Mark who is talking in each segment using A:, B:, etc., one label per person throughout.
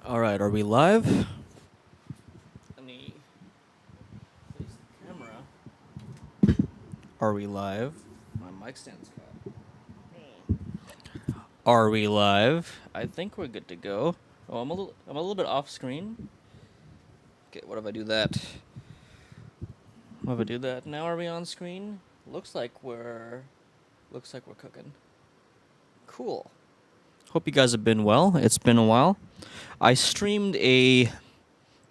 A: Alright, are we live? Let me face the camera. Are we live? My mic stand's cut. Are we live? I think we're good to go. Oh, I'm a little bit off screen. Okay, what if I do that? What if I do that? Now are we on screen? Looks like we're cooking. Cool. Hope you guys have been well. It's been a while. I streamed a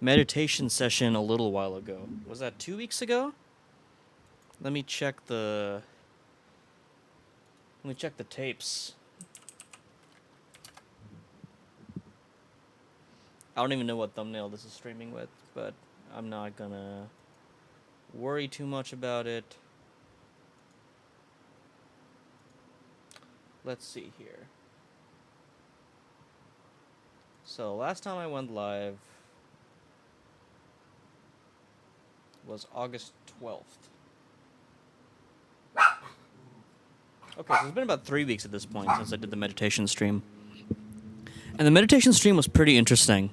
A: meditation session a little while ago. Was that 2 weeks ago? Let me check the tapes. I don't even know what thumbnail this is streaming with, but I'm not gonna worry too much about it. Let's see here. So last time I went live was August 12th. Okay, so it's been about 3 weeks at this point since I did the meditation stream. And the meditation stream was pretty interesting.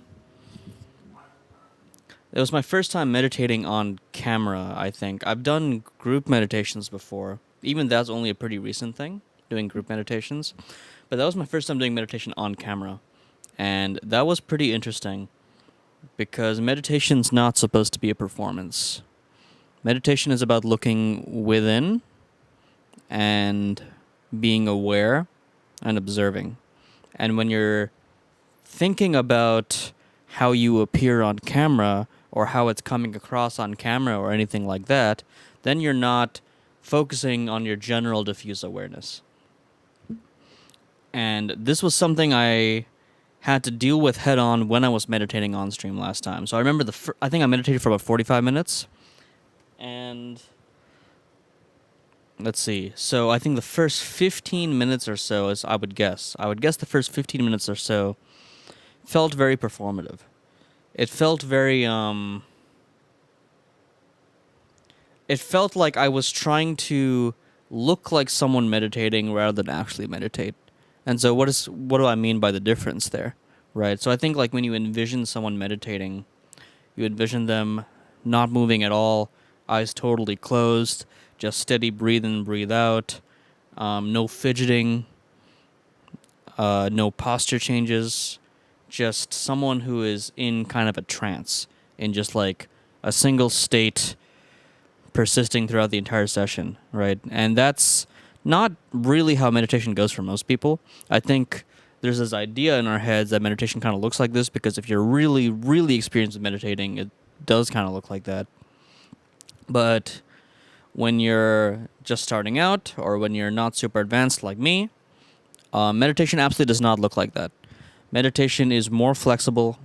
A: It was my first time meditating on camera, I think. I've done group meditations before. Even that's only a pretty recent thing, doing group meditations. But that was my first time doing meditation on camera. And that was pretty interesting because meditation's not supposed to be a performance. Meditation is about looking within and being aware and observing. And when you're thinking about how you appear on camera or how it's coming across on camera or anything like that, then you're not focusing on your general diffuse awareness. And this was something I had to deal with head on when I was meditating on stream last time. So I remember I think I meditated for about 45 minutes. And let's see. So I think the first 15 minutes or so, I would guess the first 15 minutes or so felt very performative. It felt very, it felt like I was trying to look like someone meditating rather than actually meditate. And so what do I mean by the difference there, right? So I think like when you envision someone meditating, you envision them not moving at all, eyes totally closed, just steady breathe in, breathe out, no fidgeting, no posture changes, just someone who is in kind of a trance, in just like a single state persisting throughout the entire session, right? And that's not really how meditation goes for most people. I think there's this idea in our heads that meditation kind of looks like this because if you're really, really experienced with meditating, it does kind of look like that. But when you're just starting out or when you're not super advanced like me, meditation absolutely does not look like that. Meditation is more flexible.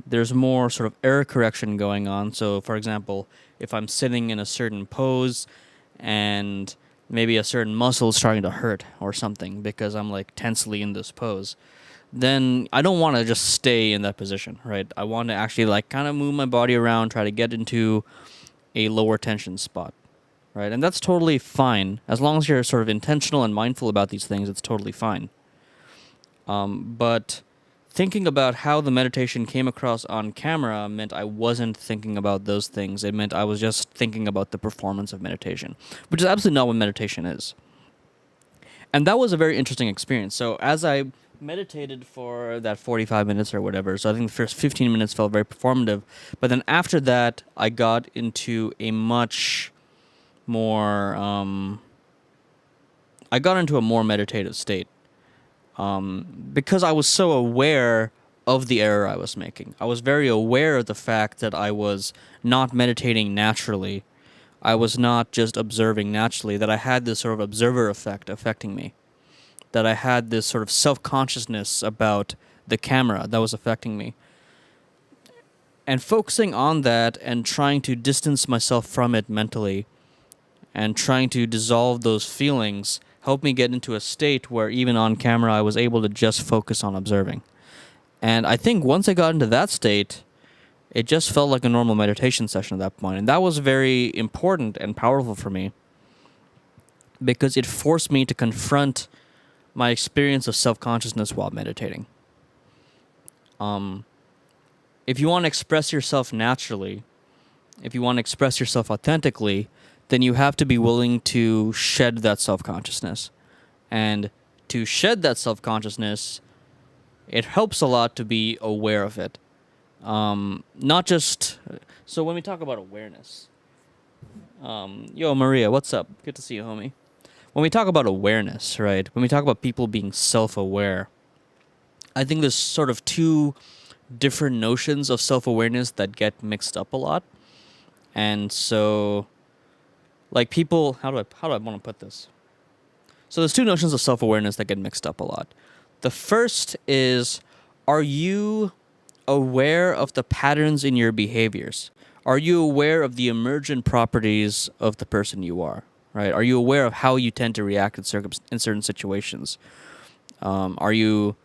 A: There's more sort of error correction going on. So, for example, if I'm sitting in a certain pose and maybe a certain muscle is starting to hurt or something because I'm like tensely in this pose, then I don't want to just stay in that position, right? I want to actually like kind of move my body around, try to get into a lower tension spot, right? And that's totally fine. As long as you're sort of intentional and mindful about these things, it's totally fine. But thinking about how the meditation came across on camera meant I wasn't thinking about those things. It meant I was just thinking about the performance of meditation, which is absolutely not what meditation is. And that was a very interesting experience. So as I meditated for that 45 minutes or whatever, so I think the first 15 minutes felt very performative, but then after that, I got into a much more, I got into a more meditative state. Because I was so aware of the error I was making. I was very aware of the fact that I was not meditating naturally. I was not just observing naturally, that I had this sort of observer effect affecting me. That I had this sort of self-consciousness about the camera that was affecting me. And focusing on that and trying to distance myself from it mentally and trying to dissolve those feelings helped me get into a state where even on camera I was able to just focus on observing. And I think once I got into that state, it just felt like a normal meditation session at that point. And that was very important and powerful for me because it forced me to confront my experience of self-consciousness while meditating. if you want to express yourself naturally, if you want to express yourself authentically, then you have to be willing to shed that self-consciousness. And to shed that self-consciousness, it helps a lot to be aware of it. Not just... So when we talk about awareness... yo, Maria, what's up? Good to see you, homie. When we talk about awareness, right? When we talk about people being self-aware, I think there's sort of two different notions of self-awareness that get mixed up a lot. And so, like, people... How do I want to put this? So there's two notions of self-awareness that get mixed up a lot. The first is, are you aware of the patterns in your behaviors? Are you aware of the emergent properties of the person you are? Right? Are you aware of how you tend to react in certain situations? Are you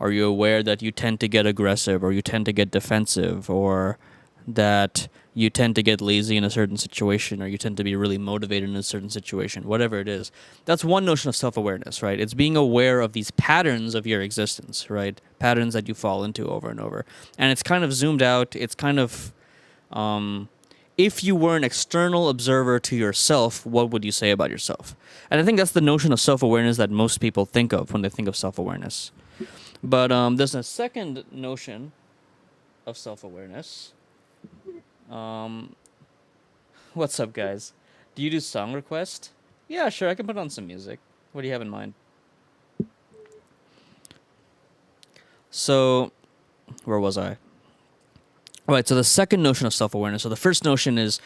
A: aware that you tend to get aggressive, or you tend to get defensive, or that you tend to get lazy in a certain situation, or you tend to be really motivated in a certain situation, whatever it is? That's one notion of self-awareness, right? It's being aware of these patterns of your existence, right? Patterns that you fall into over and over. And it's kind of zoomed out. It's kind of, if you were an external observer to yourself, what would you say about yourself? And I think that's the notion of self-awareness that most people think of when they think of self-awareness. But there's a second notion of self-awareness. What's up, guys? Do you do song request? Yeah, sure, I can put on some music. What do you have in mind? So, where was I? All right, so the second notion of self-awareness. So the first notion is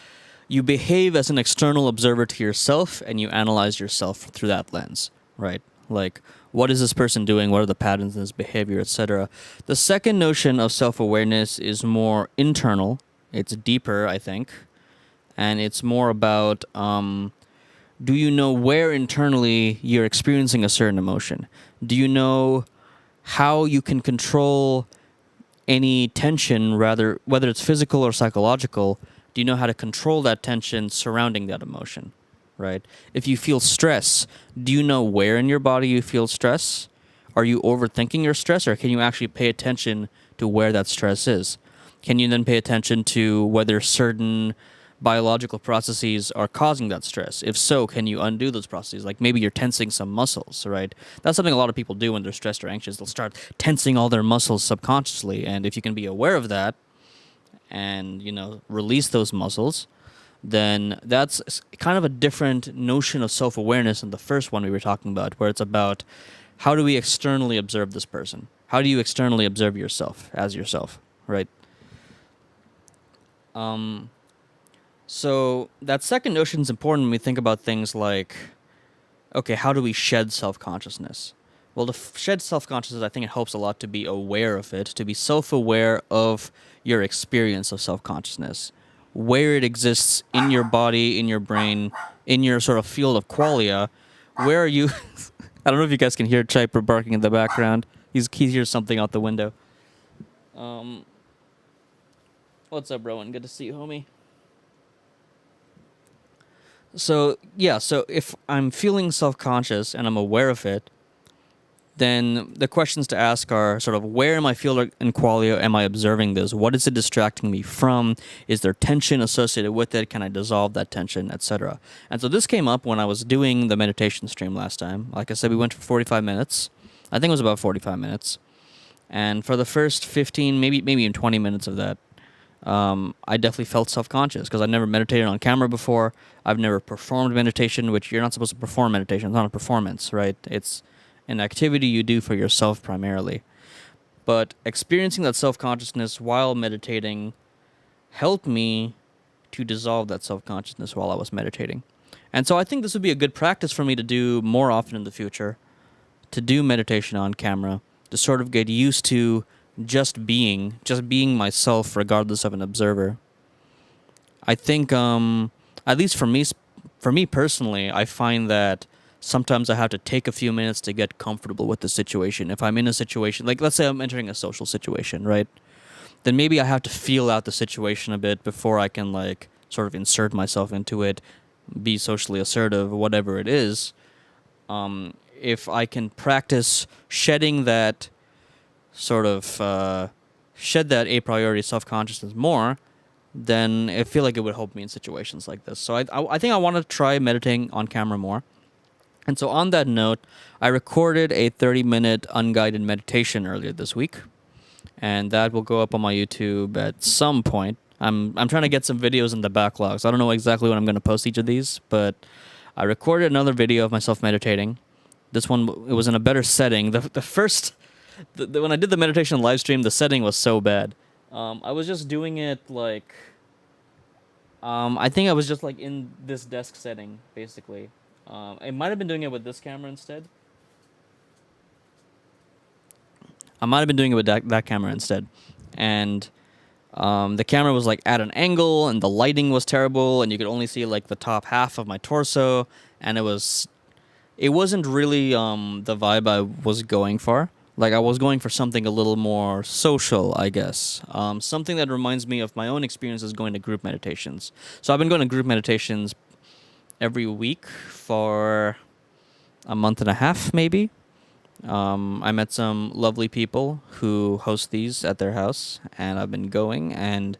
A: you behave as an external observer to yourself, and you analyze yourself through that lens, right? Like, what is this person doing? What are the patterns in his behavior, etc.? The second notion of self-awareness is more internal. It's deeper, I think. And it's more about, do you know where internally you're experiencing a certain emotion? Do you know how you can control any tension, rather, whether it's physical or psychological? Do you know how to control that tension surrounding that emotion, right? If you feel stress, do you know where in your body you feel stress? Are you overthinking your stress, or can you actually pay attention to where that stress is? Can you then pay attention to whether certain biological processes are causing that stress? If so, can you undo those processes? Like, maybe you're tensing some muscles, right? That's something a lot of people do when they're stressed or anxious. They'll start tensing all their muscles subconsciously. And if you can be aware of that and, release those muscles, then that's kind of a different notion of self-awareness than the first one we were talking about, where it's about how do we externally observe this person? How do you externally observe yourself as yourself, right? So that second notion is important when we think about things like, okay, how do we shed self-consciousness? Well, to shed self-consciousness, I think it helps a lot to be aware of it, to be self-aware of your experience of self-consciousness, where it exists in your body, in your brain, in your sort of field of qualia. Where are you? I don't know if you guys can hear Chiper barking in the background. He hears something out the window. What's up, Rowan? Good to see you, homie. So if I'm feeling self-conscious and I'm aware of it, then the questions to ask are sort of, where in my field in qualia am I observing this? What is it distracting me from? Is there tension associated with it? Can I dissolve that tension, etc.? And so this came up when I was doing the meditation stream last time. Like I said, we went for 45 minutes. I think it was about 45 minutes. And for the first 15, maybe even 20 minutes of that, I definitely felt self-conscious because I'd never meditated on camera before. I've never performed meditation, which you're not supposed to perform meditation. It's not a performance, right? It's an activity you do for yourself primarily. But experiencing that self-consciousness while meditating helped me to dissolve that self-consciousness while I was meditating. And so I think this would be a good practice for me to do more often in the future, to do meditation on camera, to sort of get used to just being myself regardless of an observer. I think, at least for me personally, I find that sometimes I have to take a few minutes to get comfortable with the situation. If I'm in a situation, like let's say I'm entering a social situation, right? Then maybe I have to feel out the situation a bit before I can like sort of insert myself into it, be socially assertive, whatever it is. If I can practice shedding that sort of shed that a priori self-consciousness more, then I feel like it would help me in situations like this. So I think I want to try meditating on camera more. And so on that note, I recorded a 30-minute unguided meditation earlier this week, and that will go up on my YouTube at some point. I'm trying to get some videos in the backlog, so I don't know exactly when I'm going to post each of these, but I recorded another video of myself meditating. This one, it was in a better setting. The first, when I did the meditation live stream, the setting was so bad. I was just doing it like, I think I was just like in this desk setting, basically. I might have been doing it with this camera instead. I might have been doing it with that camera instead. And the camera was like at an angle, and the lighting was terrible, and you could only see like the top half of my torso, and it wasn't really the vibe I was going for. Like, I was going for something a little more social, I guess. Something that reminds me of my own experiences going to group meditations. So I've been going to group meditations every week for a month and a half, maybe. I met some lovely people who host these at their house, and I've been going, and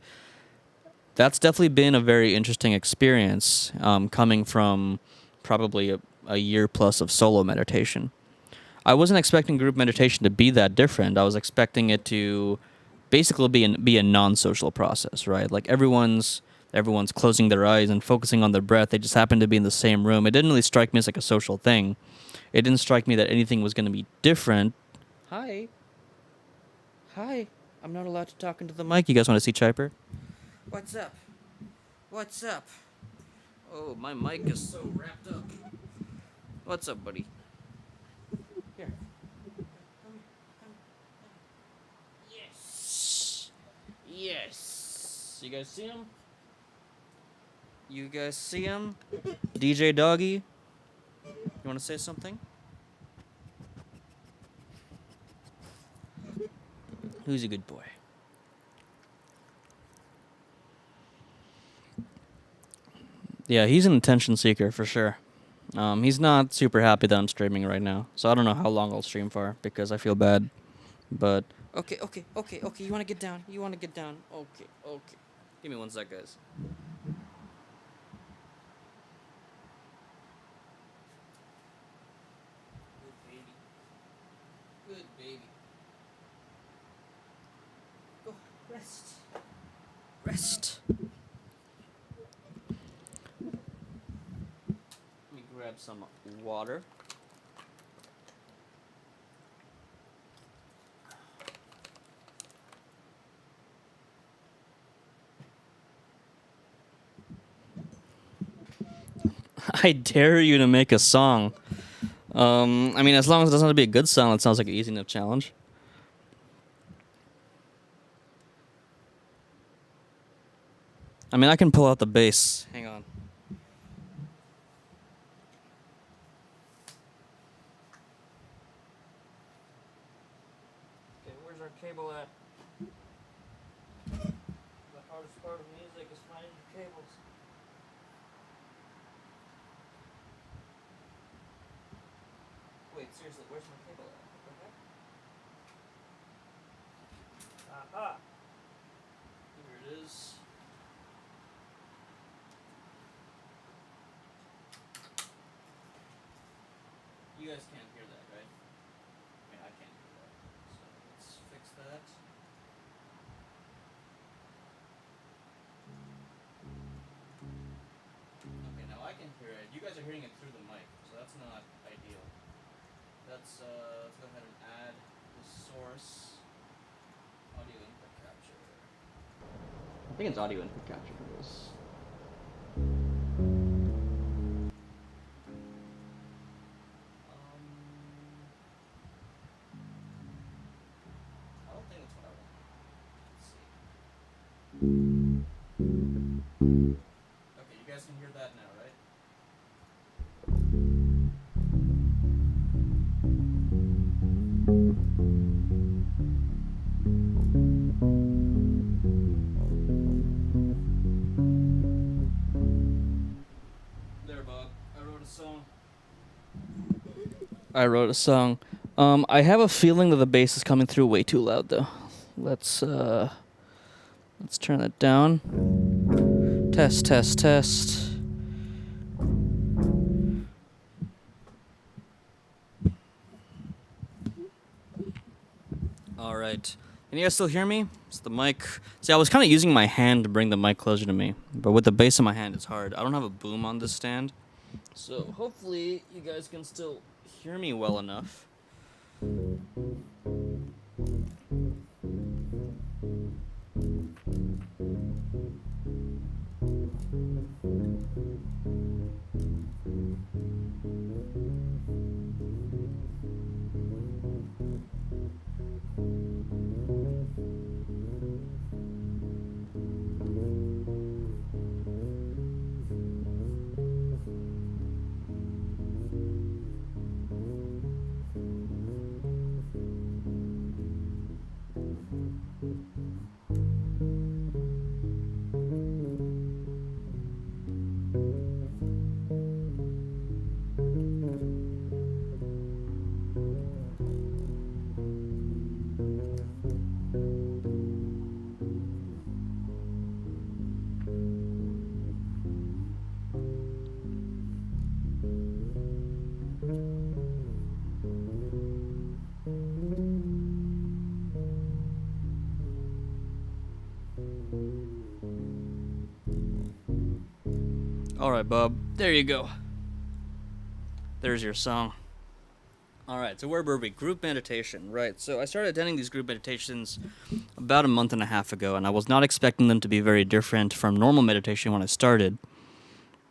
A: that's definitely been a very interesting experience, coming from probably a year plus of solo meditation. I wasn't expecting group meditation to be that different. I was expecting it to basically be a non-social process, right? Like everyone's closing their eyes and focusing on their breath. They just happen to be in the same room. It didn't really strike me as like a social thing. It didn't strike me that anything was going to be different. Hi. Hi. I'm not allowed to talk into the mic. You guys want to see Chiper? What's up? What's up? Oh, my mic is so wrapped up. What's up, buddy? Here. Yes. Yes. You guys see him? You guys see him? DJ Doggy? You want to say something? Who's a good boy? Yeah, he's an attention seeker for sure. He's not super happy that I'm streaming right now, so I don't know how long I'll stream for because I feel bad. But okay. You want to get down? Okay. Give me one sec, guys. Good baby. Go, rest. Let me grab some water. I dare you to make a song. I mean, as long as it doesn't have to be a good song, it sounds like an easy enough challenge. I mean, I can pull out the bass. Hang on. Okay, where's our cable at? The hardest part of music is finding the cables. Wait, seriously, where's my cable at? What the heck? Aha! Here it is. You guys can't hear that, right? I mean, I can't hear that. So let's fix that. Okay, now I can hear it. You guys are hearing it through the mic, so that's not ideal. Let's go ahead and add the source audio input capture. I think it's audio input capture for this. I don't think that's what I want. Let's see. Okay, you guys can hear that now, right? There, Bob. I wrote a song. I have a feeling that the bass is coming through way too loud, though. Let's turn that down. Test, test, test. All right. Can you guys still hear me? It's the mic. See, I was kind of using my hand to bring the mic closer to me, but with the base of my hand, it's hard. I don't have a boom on this stand, so hopefully you guys can still hear me well enough. All right, Bob. There you go. There's your song. All right, so where were we? Group meditation, right. So I started attending these group meditations about a month and a half ago, and I was not expecting them to be very different from normal meditation when I started.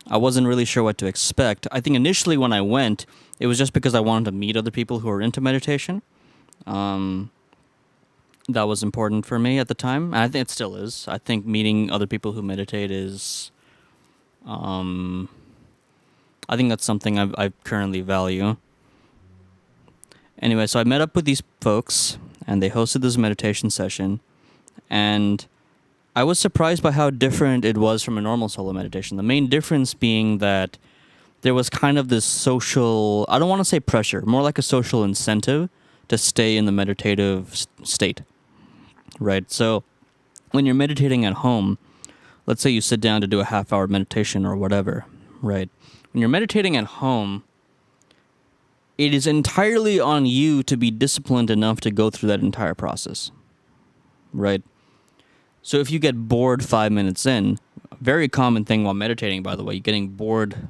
A: I wasn't really sure what to expect. I think initially when I went, it was just because I wanted to meet other people who are into meditation. That was important for me at the time, and I think it still is. I think meeting other people who meditate is... I think that's something I currently value. Anyway, so I met up with these folks, and they hosted this meditation session, and I was surprised by how different it was from a normal solo meditation. The main difference being that there was kind of this social, I don't want to say pressure, more like a social incentive to stay in the meditative state, right? So when you're meditating at home, let's say you sit down to do a half-hour meditation or whatever, right? When you're meditating at home, it is entirely on you to be disciplined enough to go through that entire process, right? So if you get bored 5 minutes in, a very common thing while meditating, by the way, getting bored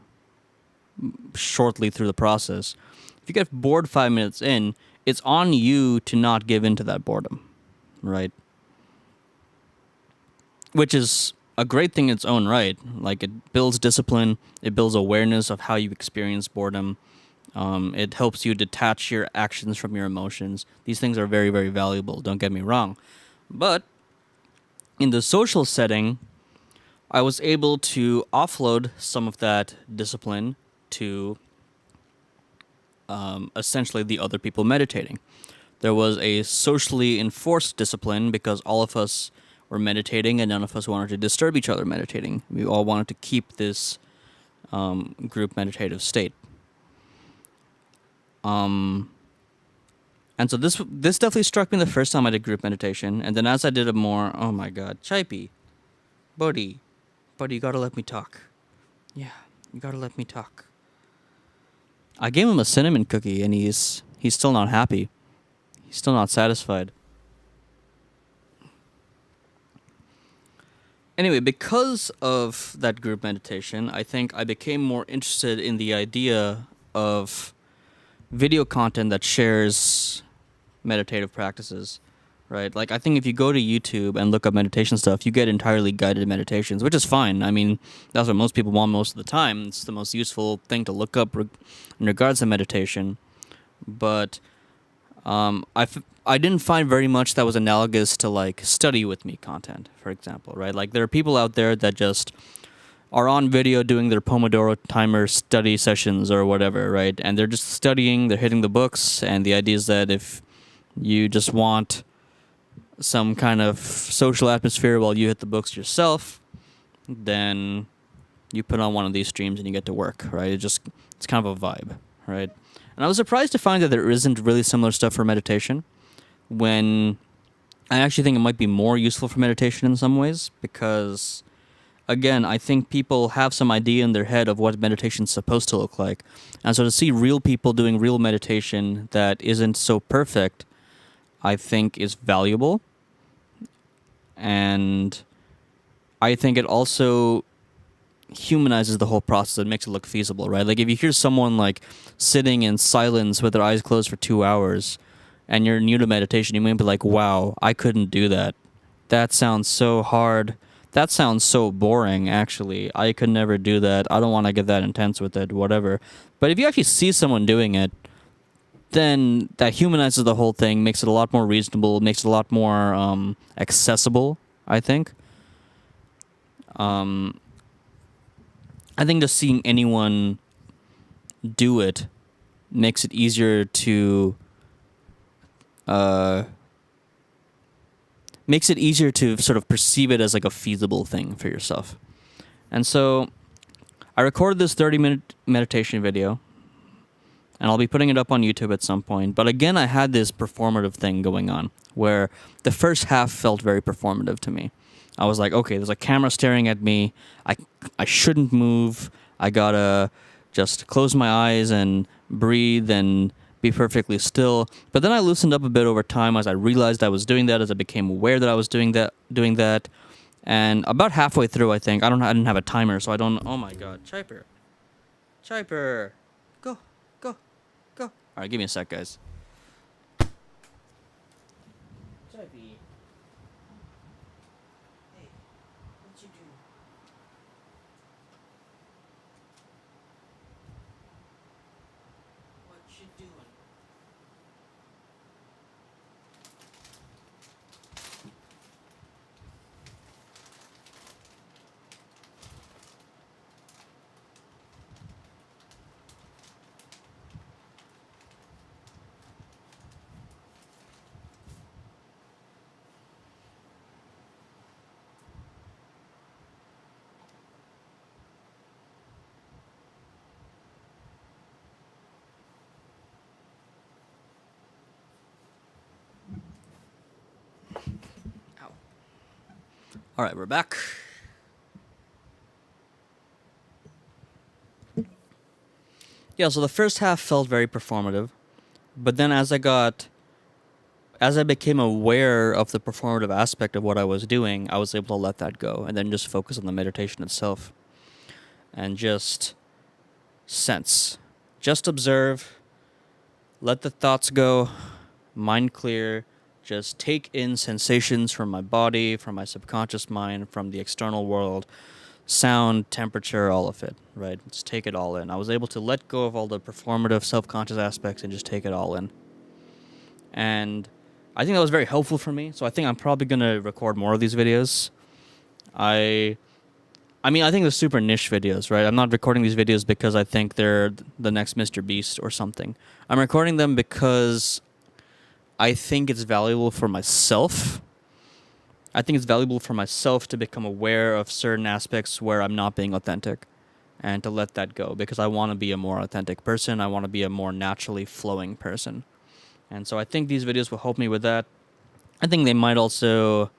A: shortly through the process. If you get bored 5 minutes in, it's on you to not give in to that boredom, right? Which is a great thing in its own right. Like, it builds discipline, it builds awareness of how you experience boredom. It helps you detach your actions from your emotions. These things are very, very valuable, don't get me wrong. But in the social setting, I was able to offload some of that discipline to essentially the other people meditating. There was a socially enforced discipline because all of us were meditating and none of us wanted to disturb each other meditating. We all wanted to keep this group meditative state. And so this definitely struck me the first time I did group meditation, and then as I did it more, oh my god, Chipey, buddy, you gotta let me talk. Yeah, you gotta let me talk. I gave him a cinnamon cookie, and he's still not happy. He's still not satisfied. Anyway, because of that group meditation, I think I became more interested in the idea of video content that shares meditative practices, right? Like, I think if you go to YouTube and look up meditation stuff, you get entirely guided meditations, which is fine. I mean, that's what most people want most of the time. It's the most useful thing to look up in regards to meditation. But I didn't find very much that was analogous to, like, study with me content, for example, right? Like, there are people out there that just are on video doing their Pomodoro timer study sessions or whatever, right? And they're just studying, they're hitting the books, and the idea is that if you just want some kind of social atmosphere while you hit the books yourself, then you put on one of these streams and you get to work, right? It's kind of a vibe, right? And I was surprised to find that there isn't really similar stuff for meditation when I actually think it might be more useful for meditation in some ways because, again, I think people have some idea in their head of what meditation's supposed to look like. And so to see real people doing real meditation that isn't so perfect, I think is valuable. And I think it also humanizes the whole process and makes it look feasible, right? Like if you hear someone like sitting in silence with their eyes closed for 2 hours and you're new to meditation, you might be like, wow, I couldn't do that. That sounds so hard. That sounds so boring, actually. I could never do that. I don't want to get that intense with it, whatever. But if you actually see someone doing it, then that humanizes the whole thing, makes it a lot more reasonable, makes it a lot more accessible, I think. I think just seeing anyone do it makes it easier to sort of perceive it as like a feasible thing for yourself. And so I recorded this 30-minute meditation video, and I'll be putting it up on YouTube at some point. But again, I had this performative thing going on where the first half felt very performative to me. I was like, okay, there's a camera staring at me. I shouldn't move. I gotta just close my eyes and breathe and be perfectly still. But then I loosened up a bit over time as I realized I was doing that, as I became aware that I was doing that. And about halfway through, I think, I didn't have a timer, so I don't. Oh my God, Chiper, go. All right, give me a sec, guys. Chipey. Hey, what you doing? What you doing? Ow. All right, we're back. Yeah, so the first half felt very performative, but then as I became aware of the performative aspect of what I was doing, I was able to let that go and then just focus on the meditation itself and just sense. Just observe, let the thoughts go, mind clear, just take in sensations from my body, from my subconscious mind, from the external world, sound, temperature, all of it, right? Just take it all in. I was able to let go of all the performative, self-conscious aspects and just take it all in. And I think that was very helpful for me, so I think I'm probably going to record more of these videos. I mean, I think they're super niche videos, right? I'm not recording these videos because I think they're the next Mr. Beast or something. I'm recording them because I think it's valuable for myself. I think it's valuable for myself to become aware of certain aspects where I'm not being authentic and to let that go because I want to be a more authentic person. I want to be a more naturally flowing person. And so I think these videos will help me with that. I think they might also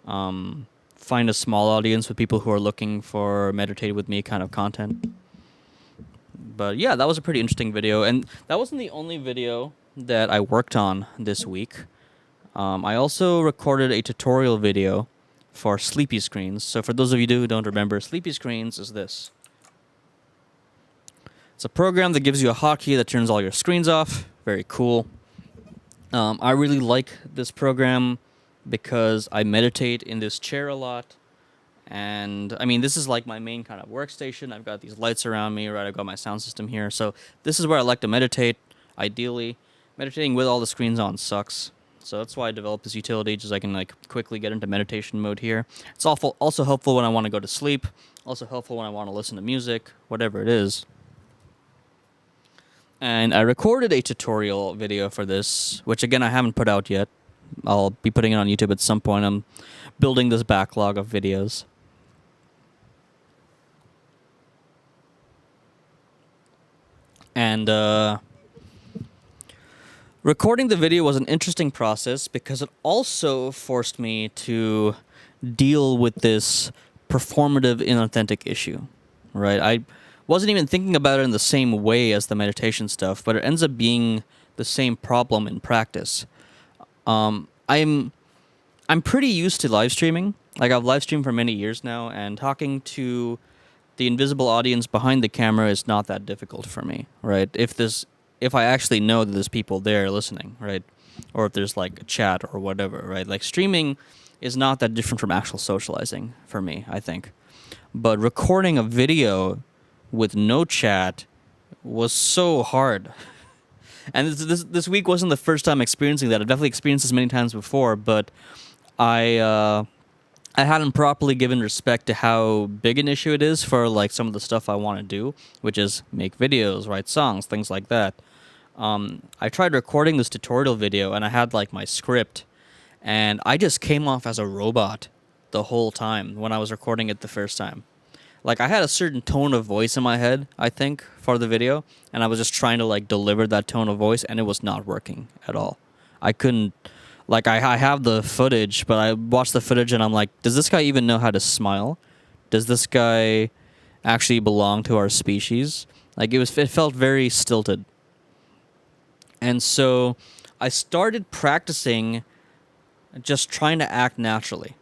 A: find a small audience with people who are looking for meditate with me kind of content. But yeah, that was a pretty interesting video. And that wasn't the only video that I worked on this week. I also recorded a tutorial video for Sleepy Screens. So for those of you who don't remember, Sleepy Screens is this. It's a program that gives you a hotkey that turns all your screens off. Very cool. I really like this program because I meditate in this chair a lot. And, I mean, this is like my main kind of workstation. I've got these lights around me, right? I've got my sound system here. So this is where I like to meditate, ideally. Meditating with all the screens on sucks. So that's why I developed this utility, just so I can, like, quickly get into meditation mode here. It's also helpful when I want to go to sleep. Also helpful when I want to listen to music, whatever it is. And I recorded a tutorial video for this, which again I haven't put out yet. I'll be putting it on YouTube at some point. I'm building this backlog of videos. And recording the video was an interesting process because it also forced me to deal with this performative inauthentic issue, right? I wasn't even thinking about it in the same way as the meditation stuff, but it ends up being the same problem in practice. I'm pretty used to live streaming. Like, I've live streamed for many years now, and talking to the invisible audience behind the camera is not that difficult for me, right? If I actually know that there's people there listening, right? Or if there's like a chat or whatever, right? Like, streaming is not that different from actual socializing for me, I think. But recording a video with no chat was so hard. And this week wasn't the first time experiencing that. I've definitely experienced this many times before, but I hadn't properly given respect to how big an issue it is for like some of the stuff I want to do, which is make videos, write songs, things like that. I tried recording this tutorial video, and I had like my script, and I just came off as a robot the whole time when I was recording it the first time. Like, I had a certain tone of voice in my head, I think, for the video, and I was just trying to like deliver that tone of voice, and it was not working at all. I couldn't, like, I have the footage, but I watched the footage and I'm like, does this guy even know how to smile? Does this guy actually belong to our species? Like, it felt very stilted. And so I started practicing just trying to act naturally.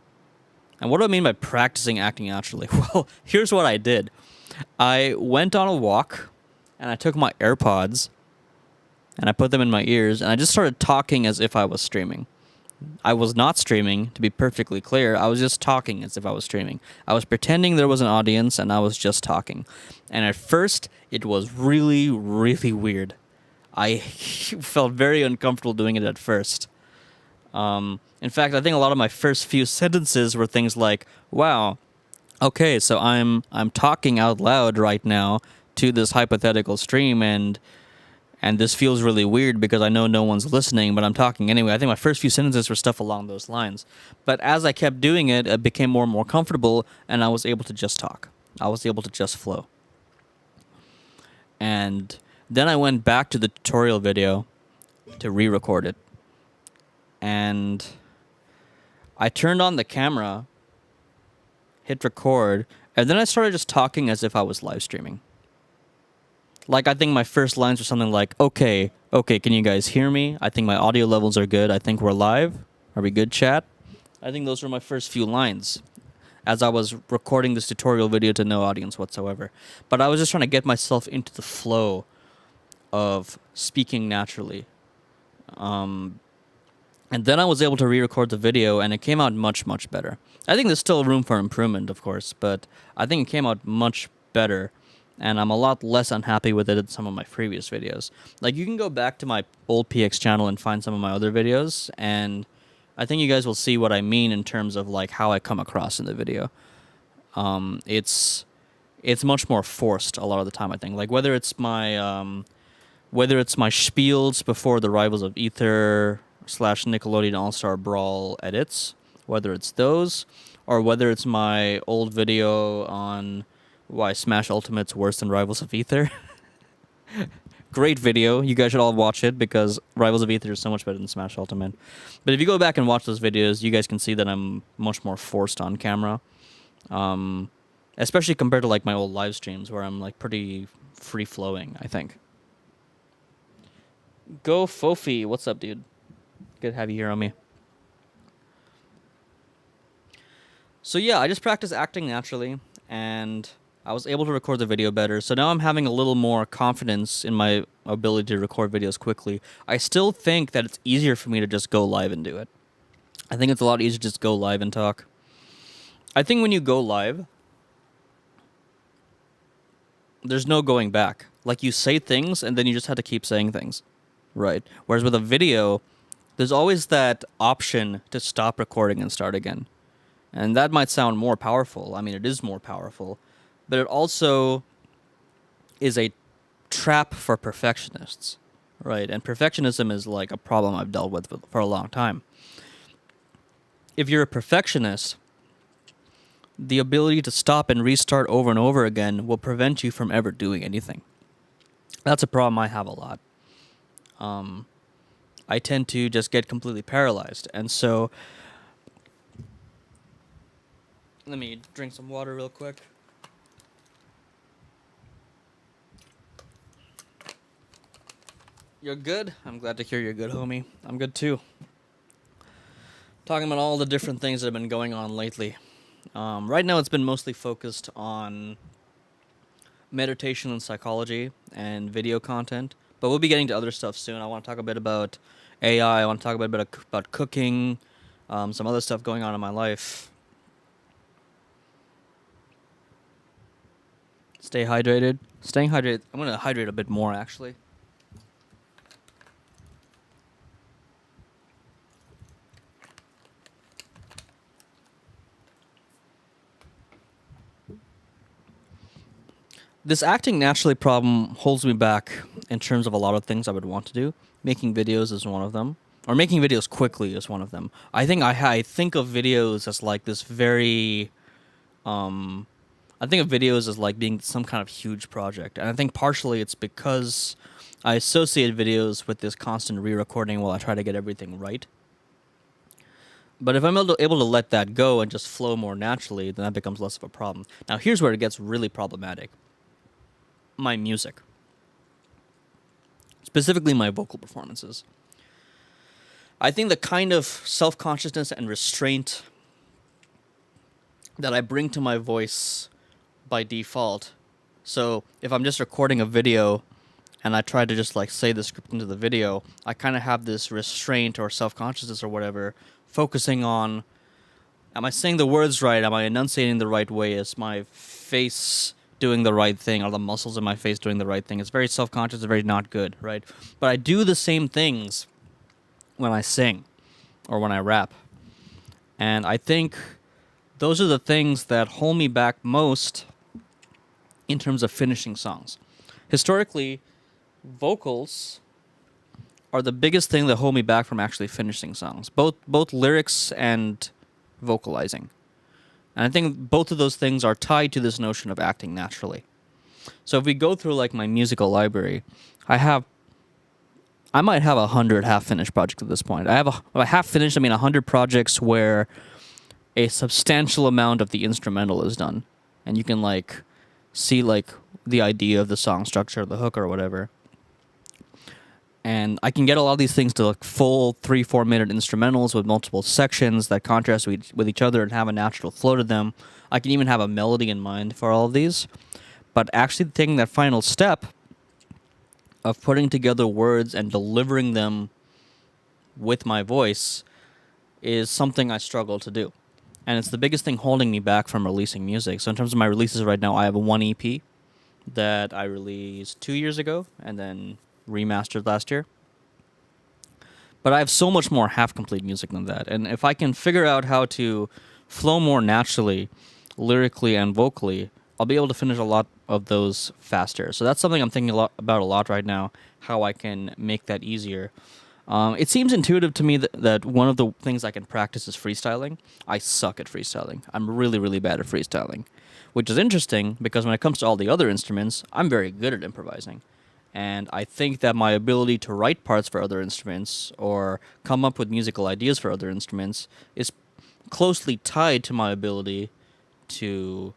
A: And what do I mean by practicing acting naturally? Well, here's what I did. I went on a walk, and I took my AirPods, and I put them in my ears, and I just started talking as if I was streaming. I was not streaming, to be perfectly clear. I was just talking as if I was streaming. I was pretending there was an audience, and I was just talking. And at first, it was really, really weird. I felt very uncomfortable doing it at first. In fact, I think a lot of my first few sentences were things like, wow, okay, so I'm talking out loud right now to this hypothetical stream, and this feels really weird because I know no one's listening, but I'm talking anyway. I think my first few sentences were stuff along those lines. But as I kept doing it, it became more and more comfortable, and I was able to just talk. I was able to just flow. And then I went back to the tutorial video to re-record it. And I turned on the camera, hit record, and then I started just talking as if I was live streaming. Like, I think my first lines were something like, okay, can you guys hear me? I think my audio levels are good. I think we're live. Are we good, chat? I think those were my first few lines as I was recording this tutorial video to no audience whatsoever. But I was just trying to get myself into the flow of speaking naturally. And then I was able to re-record the video, and it came out much, much better. I think there's still room for improvement, of course, but I think it came out much better, and I'm a lot less unhappy with it than some of my previous videos. Like, you can go back to my old PX channel and find some of my other videos, and I think you guys will see what I mean in terms of, like, how I come across in the video. It's much more forced a lot of the time, I think. Like, whether it's my spiels before the Rivals of Aether / Nickelodeon All-Star Brawl edits, whether it's those, or whether it's my old video on why Smash Ultimate's worse than Rivals of Aether. Great video. You guys should all watch it because Rivals of Aether is so much better than Smash Ultimate. But if you go back and watch those videos, you guys can see that I'm much more forced on camera. Especially compared to like my old live streams where I'm like pretty free-flowing, I think. Go Fofi, what's up, dude? Good to have you here on me. So yeah, I just practiced acting naturally, and I was able to record the video better. So now I'm having a little more confidence in my ability to record videos quickly. I still think that it's easier for me to just go live and do it. I think it's a lot easier to just go live and talk. I think when you go live, there's no going back. Like, you say things, and then you just have to keep saying things. Right. Whereas with a video, there's always that option to stop recording and start again. And that might sound more powerful. I mean, it is more powerful. But it also is a trap for perfectionists, right? And perfectionism is like a problem I've dealt with for a long time. If you're a perfectionist, the ability to stop and restart over and over again will prevent you from ever doing anything. That's a problem I have a lot. I tend to just get completely paralyzed. And so, let me drink some water real quick. You're good? I'm glad to hear you're good, homie. I'm good too. Talking about all the different things that have been going on lately. Right now, it's been mostly focused on meditation and psychology and video content, but we'll be getting to other stuff soon. I want to talk a bit about AI. I want to talk a bit about cooking, some other stuff going on in my life. Stay hydrated. Staying hydrated. I'm going to hydrate a bit more, actually. This acting naturally problem holds me back in terms of a lot of things I would want to do. Making videos is one of them, or making videos quickly is one of them. I think of videos as like this very, I think of videos as like being some kind of huge project, and I think partially it's because I associate videos with this constant re-recording while I try to get everything right. But if I'm able to let that go and just flow more naturally, then that becomes less of a problem. Now, here's where it gets really problematic. My music, specifically my vocal performances. I think the kind of self-consciousness and restraint that I bring to my voice by default. So if I'm just recording a video and I try to just like say the script into the video, I kind of have this restraint or self-consciousness or whatever, focusing on, am I saying the words right? Am I enunciating the right way? Is my face doing the right thing? Are the muscles in my face doing the right thing? It's very self-conscious, it's very not good, right? But I do the same things when I sing or when I rap. And I think those are the things that hold me back most in terms of finishing songs. Historically, vocals are the biggest thing that hold me back from actually finishing songs, both lyrics and vocalizing. And I think both of those things are tied to this notion of acting naturally. So if we go through like my musical library, I might have 100 half-finished projects at this point. I have a half-finished, 100 projects where a substantial amount of the instrumental is done. And you can like see like the idea of the song structure, the hook or whatever. And I can get a lot of these things to like full 3-4 minute instrumentals with multiple sections that contrast with each other and have a natural flow to them. I can even have a melody in mind for all of these. But actually taking that final step of putting together words and delivering them with my voice is something I struggle to do. And it's the biggest thing holding me back from releasing music. So in terms of my releases right now, I have one EP that I released 2 years ago and then remastered last year. But I have so much more half-complete music than that. And if I can figure out how to flow more naturally, lyrically and vocally, I'll be able to finish a lot of those faster. So that's something I'm thinking about a lot right now, how I can make that easier. It seems intuitive to me that one of the things I can practice is freestyling. I suck at freestyling. I'm really, really bad at freestyling, which is interesting because when it comes to all the other instruments, I'm very good at improvising. And I think that my ability to write parts for other instruments or come up with musical ideas for other instruments is closely tied to my ability to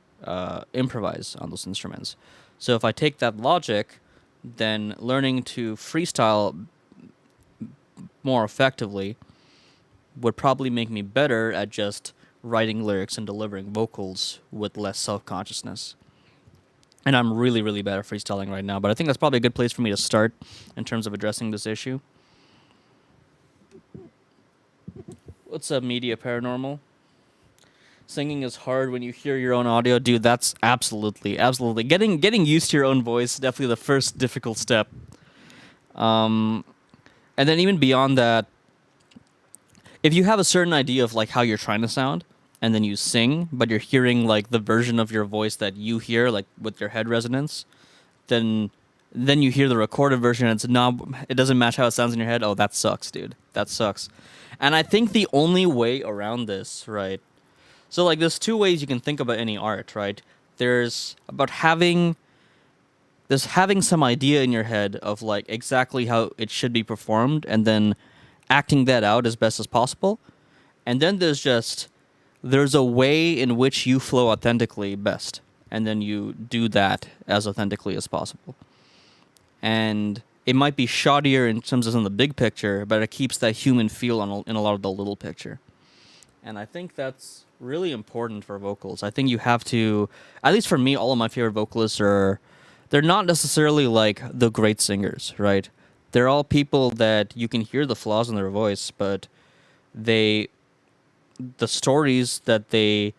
A: improvise on those instruments. So if I take that logic, then learning to freestyle more effectively would probably make me better at just writing lyrics and delivering vocals with less self-consciousness. And I'm really, really bad at freestyling right now, but I think that's probably a good place for me to start in terms of addressing this issue. What's up, Media Paranormal? Singing is hard when you hear your own audio. Dude, that's absolutely. Getting used to your own voice is definitely the first difficult step. And then even beyond that, if you have a certain idea of like how you're trying to sound, and then you sing, but you're hearing like the version of your voice that you hear, like with your head resonance, then you hear the recorded version and it doesn't match how it sounds in your head. Oh, that sucks, dude. That sucks. And I think the only way around this, right? So like there's two ways you can think about any art, right? There's having some idea in your head of like exactly how it should be performed, and then acting that out as best as possible. And then there's a way in which you flow authentically best, and then you do that as authentically as possible. And it might be shoddier in terms of some of the big picture, but it keeps that human feel in a lot of the little picture. And I think that's really important for vocals. I think you have to, at least for me, all of my favorite vocalists they're not necessarily like the great singers, right? They're all people that you can hear the flaws in their voice, but they, the stories that they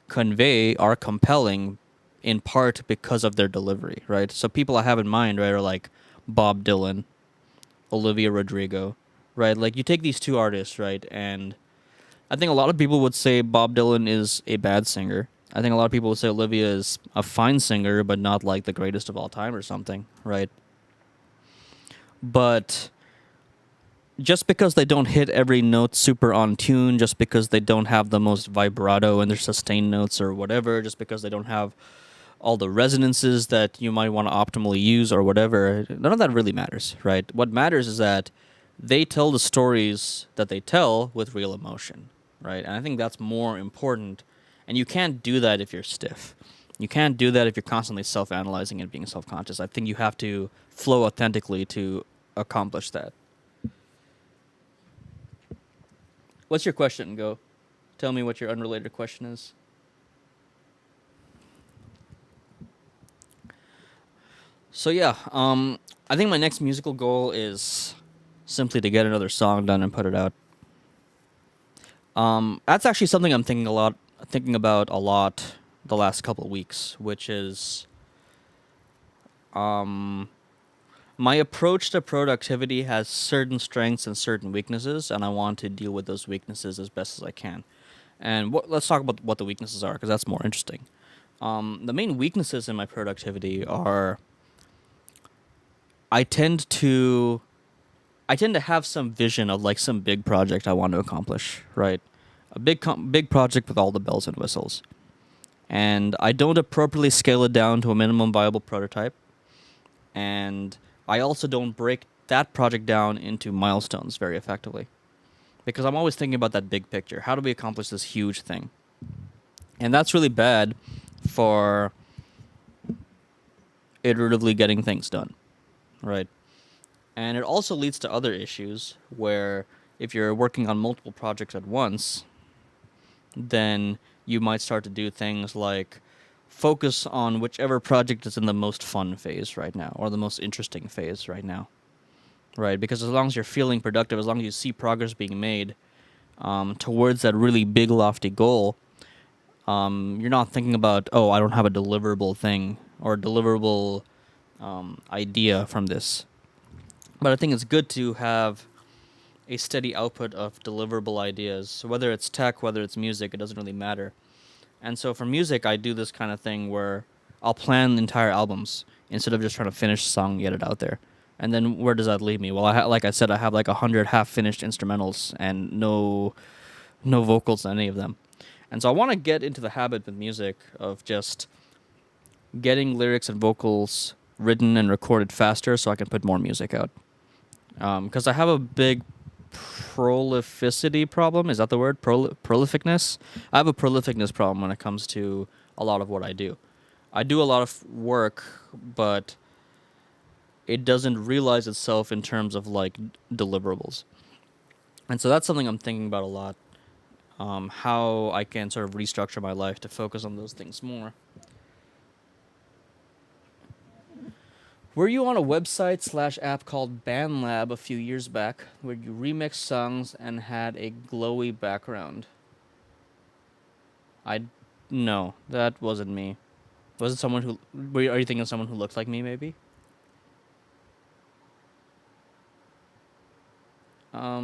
A: convey are compelling in part because of their delivery, right? So people I have in mind, right, are like Bob Dylan, Olivia Rodrigo, right? Like you take these two artists, right, and I think a lot of people would say Bob Dylan is a bad singer. I think a lot of people would say Olivia is a fine singer, but not like the greatest of all time or something, right? But just because they don't hit every note super on tune, just because they don't have the most vibrato in their sustained notes or whatever, just because they don't have all the resonances that you might want to optimally use or whatever, none of that really matters, right? What matters is that they tell the stories that they tell with real emotion, right? And I think that's more important. And you can't do that if you're stiff. You can't do that if you're constantly self-analyzing and being self-conscious. I think you have to flow authentically to accomplish that. What's your question, Go? Tell me what your unrelated question is. So yeah, I think my next musical goal is simply to get another song done and put it out. That's actually something I'm thinking about a lot the last couple of weeks, which is my approach to productivity has certain strengths and certain weaknesses, and I want to deal with those weaknesses as best as I can. And let's talk about what the weaknesses are, because that's more interesting. The main weaknesses in my productivity are I tend to have some vision of like some big project I want to accomplish, right? A big project with all the bells and whistles. And I don't appropriately scale it down to a minimum viable prototype. And I also don't break that project down into milestones very effectively. Because I'm always thinking about that big picture. How do we accomplish this huge thing? And that's really bad for iteratively getting things done, right? And it also leads to other issues where if you're working on multiple projects at once, then you might start to do things like focus on whichever project is in the most fun phase right now or the most interesting phase right now, right? Because as long as you're feeling productive, as long as you see progress being made towards that really big, lofty goal, you're not thinking about, oh, I don't have a deliverable thing or a deliverable idea from this. But I think it's good to have a steady output of deliverable ideas. So whether it's tech, whether it's music, it doesn't really matter. And so for music, I do this kind of thing where I'll plan entire albums instead of just trying to finish a song and get it out there. And then where does that leave me? Well, like I said, I have like 100 half-finished instrumentals and no vocals in any of them. And so I want to get into the habit with music of just getting lyrics and vocals written and recorded faster so I can put more music out. Because I have a big prolificity problem. Is that the word? Prolificness? I have a prolificness problem when it comes to a lot of what I do. I do a lot of work, but it doesn't realize itself in terms of like deliverables. And so that's something I'm thinking about a lot. How I can sort of restructure my life to focus on those things more. Were you on a website / app called BandLab a few years back where you remixed songs and had a glowy background? No, that wasn't me. Was it someone who... Are you thinking of someone who looked like me, maybe? I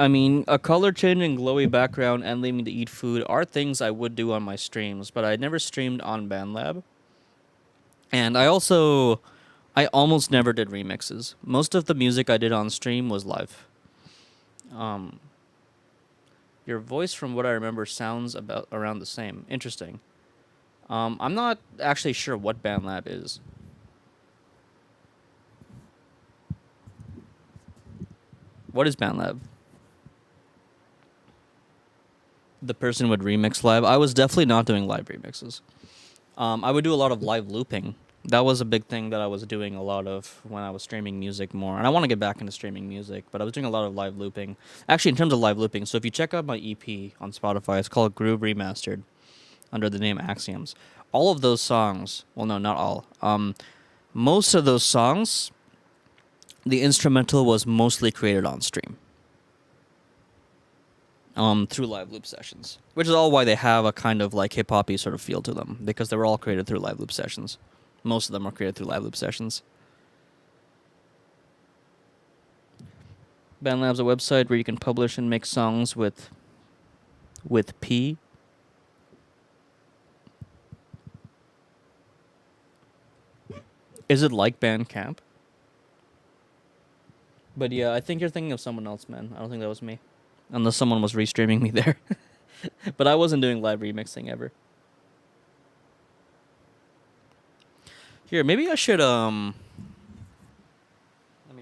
A: mean, a color changing glowy background and leaving to eat food are things I would do on my streams, but I never streamed on BandLab. And I almost never did remixes. Most of the music I did on stream was live. Your voice, from what I remember, sounds about around the same. Interesting. I'm not actually sure what BandLab is. What is BandLab? The person would remix live. I was definitely not doing live remixes. I would do a lot of live looping. That was a big thing that I was doing a lot of when I was streaming music more. And I want to get back into streaming music, but I was doing a lot of live looping. Actually, in terms of live looping, so if you check out my EP on Spotify, it's called Groove Remastered under the name Axioms. All of those songs, well, no, not all. Most of those songs, the instrumental was mostly created on stream. Through live loop sessions, which is all why they have a kind of like hip hoppy sort of feel to them, because they were all created through live loop sessions. Most of them were created through live loop sessions. BandLab's a website where you can publish and make songs with P. Is it like Bandcamp? But yeah, I think you're thinking of someone else, man. I don't think that was me. Unless someone was restreaming me there. But I wasn't doing live remixing ever. Here, maybe I should, let me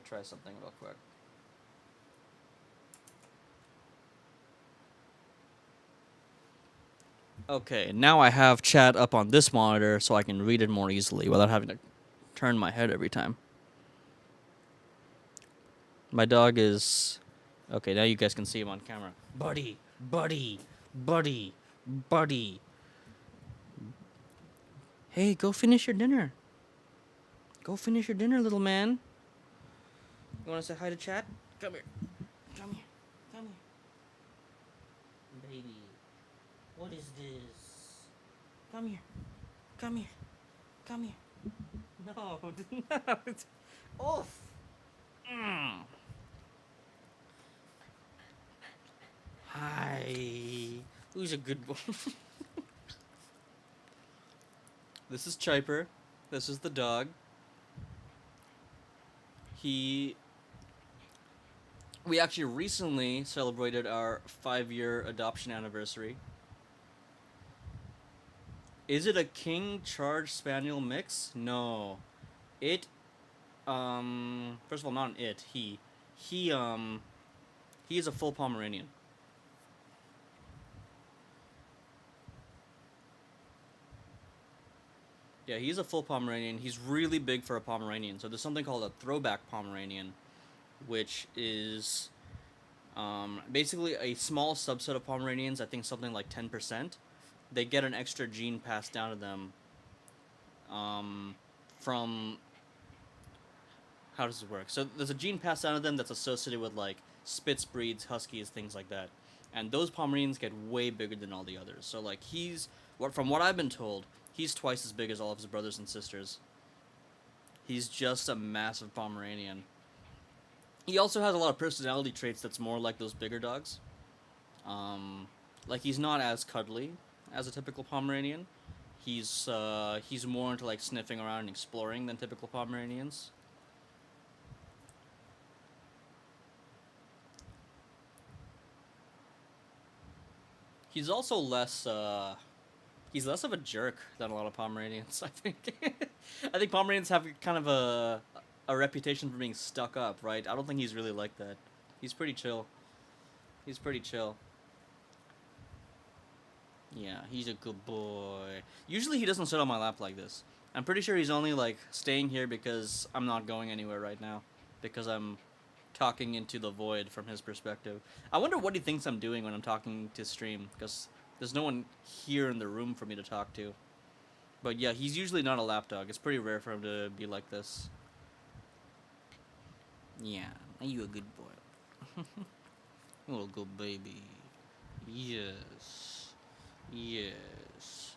A: try something real quick. Okay, now I have chat up on this monitor so I can read it more easily without having to turn my head every time. My dog is... Okay, now you guys can see him on camera. Buddy, buddy, buddy, buddy. Hey, go finish your dinner. Go finish your dinner, little man. You want to say hi to chat? Come here. Come here. Come here. Baby. What is this? Come here. Come here. Come here. No, no. Oof. Mm. Hi. Who's a good boy? This is Chiper. This is the dog. We actually recently celebrated our 5-year adoption anniversary. Is it a King Charge Spaniel mix? No. It, first of all, not an it, he is a full Pomeranian. Yeah, he's a full Pomeranian. He's really big for a Pomeranian. So there's something called a throwback Pomeranian, which is basically a small subset of Pomeranians, I think something like 10%. They get an extra gene passed down to them from... How does it work? So there's a gene passed down to them that's associated with, like, Spitz breeds, Huskies, things like that. And those Pomeranians get way bigger than all the others. So, like, from what I've been told, he's twice as big as all of his brothers and sisters. He's just a massive Pomeranian. He also has a lot of personality traits that's more like those bigger dogs. Like, he's not as cuddly as a typical Pomeranian. He's more into, like, sniffing around and exploring than typical Pomeranians. He's also less of a jerk than a lot of Pomeranians, I think. I think Pomeranians have kind of a reputation for being stuck up, right? I don't think he's really like that. He's pretty chill. He's pretty chill. Yeah, he's a good boy. Usually he doesn't sit on my lap like this. I'm pretty sure he's only, like, staying here because I'm not going anywhere right now. Because I'm talking into the void from his perspective. I wonder what he thinks I'm doing when I'm talking to stream, because there's no one here in the room for me to talk to. But yeah, he's usually not a lapdog. It's pretty rare for him to be like this. Yeah, are you a good boy? Little good baby. Yes. Yes.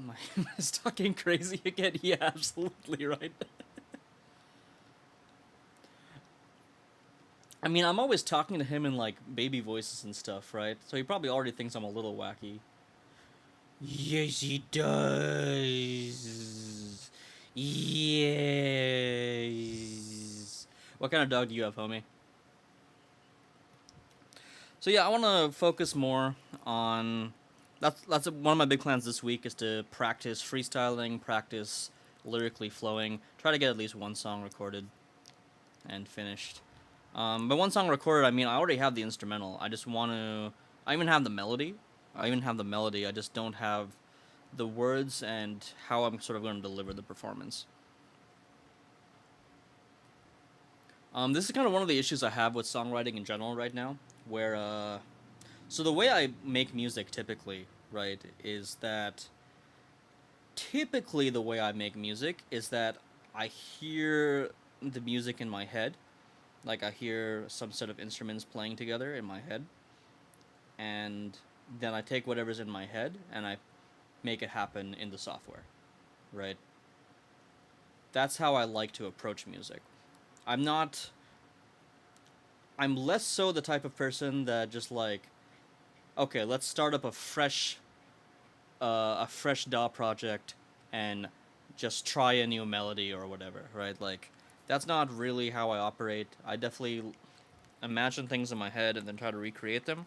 A: My is talking crazy again. Yeah, absolutely right. I mean, I'm always talking to him in, like, baby voices and stuff, right? So he probably already thinks I'm a little wacky. Yes, he does. Yes. What kind of dog do you have, homie? So yeah, I want to focus more on... That's one of my big plans this week, is to practice freestyling, practice lyrically flowing. Try to get at least one song recorded and finished. But one song recorded, I mean, I already have the instrumental. I just want to. I even have the melody. I just don't have the words and how I'm sort of going to deliver the performance. This is kind of one of the issues I have with songwriting in general right now, where so the way I make music typically, right, is that typically the way I make music is that I hear the music in my head, like I hear some set of instruments playing together in my head, and then I take whatever's in my head and I make it happen in the software, right? That's how I like to approach music. I'm not. I'm less so the type of person that just like, okay, let's start up a fresh DAW project and just try a new melody or whatever, right? Like, that's not really how I operate. I definitely imagine things in my head and then try to recreate them.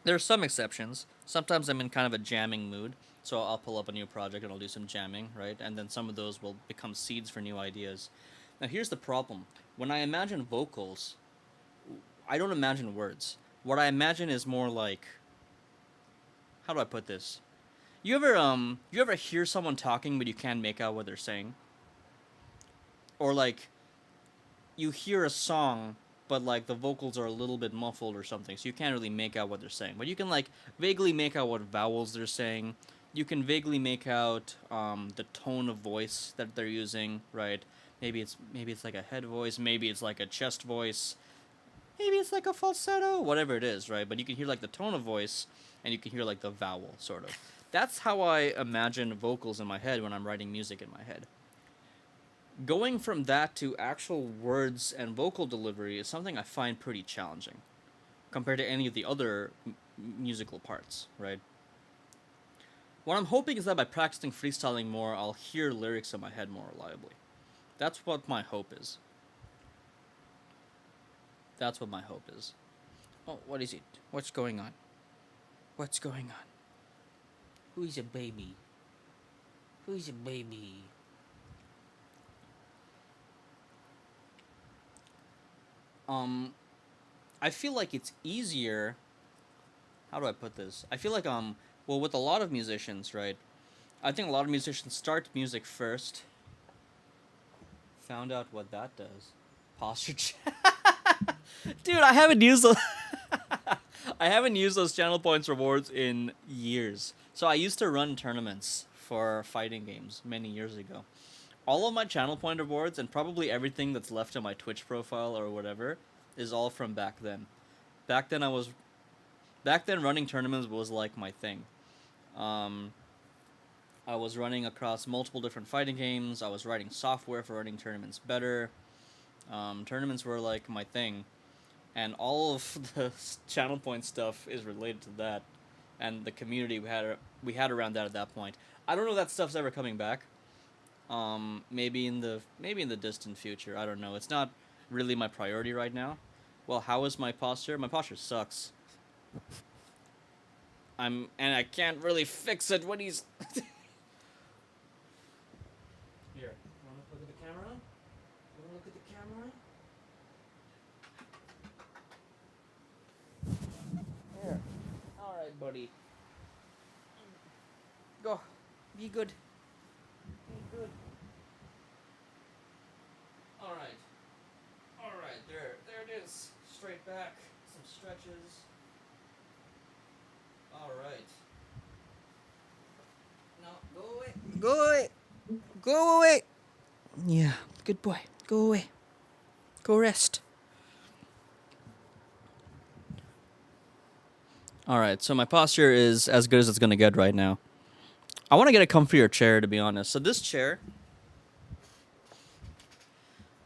A: There are some exceptions. Sometimes I'm in kind of a jamming mood, so I'll pull up a new project and I'll do some jamming, right? And then some of those will become seeds for new ideas. Now, here's the problem. When I imagine vocals, I don't imagine words. What I imagine is more like, how do I put this? You ever hear someone talking but you can't make out what they're saying? Or like you hear a song but like the vocals are a little bit muffled or something, so you can't really make out what they're saying. But you can like vaguely make out what vowels they're saying. You can vaguely make out the tone of voice that they're using, right? Maybe it's like a head voice, maybe it's like a chest voice, maybe it's like a falsetto, whatever it is, right? But you can hear like the tone of voice and you can hear like the vowel sort of. That's how I imagine vocals in my head when I'm writing music in my head. Going from that to actual words and vocal delivery is something I find pretty challenging compared to any of the other musical parts, right? What I'm hoping is that by practicing freestyling more, I'll hear lyrics in my head more reliably. That's what my hope is. That's what my hope is. Oh, what is it? What's going on? What's going on? Who is a baby? Who is a baby? I feel like it's easier. How do I put this? I feel like well, with a lot of musicians, right? I think a lot of musicians start music first. Found out what that does. Posture Dude, I haven't used those. I haven't used those channel points rewards in years. So I used to run tournaments for fighting games many years ago. All of my channel point rewards and probably everything that's left on my Twitch profile or whatever is all from back then. Back then running tournaments was like my thing. I was running across multiple different fighting games. I was writing software for running tournaments better. Tournaments were like my thing. And all of the channel point stuff is related to that, and the community we had around that at that point. I don't know if that stuff's ever coming back. Maybe in the distant future. I don't know. It's not really my priority right now. Well, how is my posture? My posture sucks. And I can't really fix it when he's. Here, wanna look at the camera? Wanna look at the camera? Here. Alright, buddy. Go. Be good. Be good. Alright. Alright, there it is. Straight back. Some stretches. Alright. No, go away. Go away. Go away. Yeah, good boy. Go away. Go rest. Alright, so my posture is as good as it's gonna get right now. I want to get a comfier chair, to be honest. So this chair,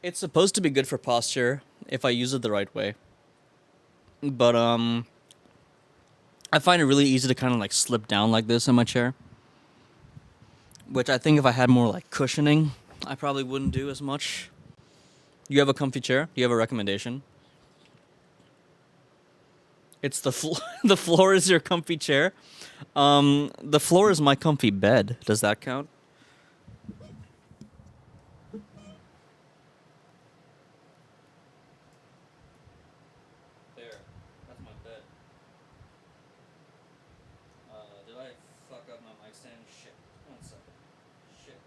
A: it's supposed to be good for posture if I use it the right way. But, I find it really easy to kind of like slip down like this in my chair. Which I think if I had more like cushioning, I probably wouldn't do as much. You have a comfy chair? Do you have a recommendation? It's the floor. The floor is your comfy chair. The floor is my comfy bed. Does that count? stand shit. One second. Shit.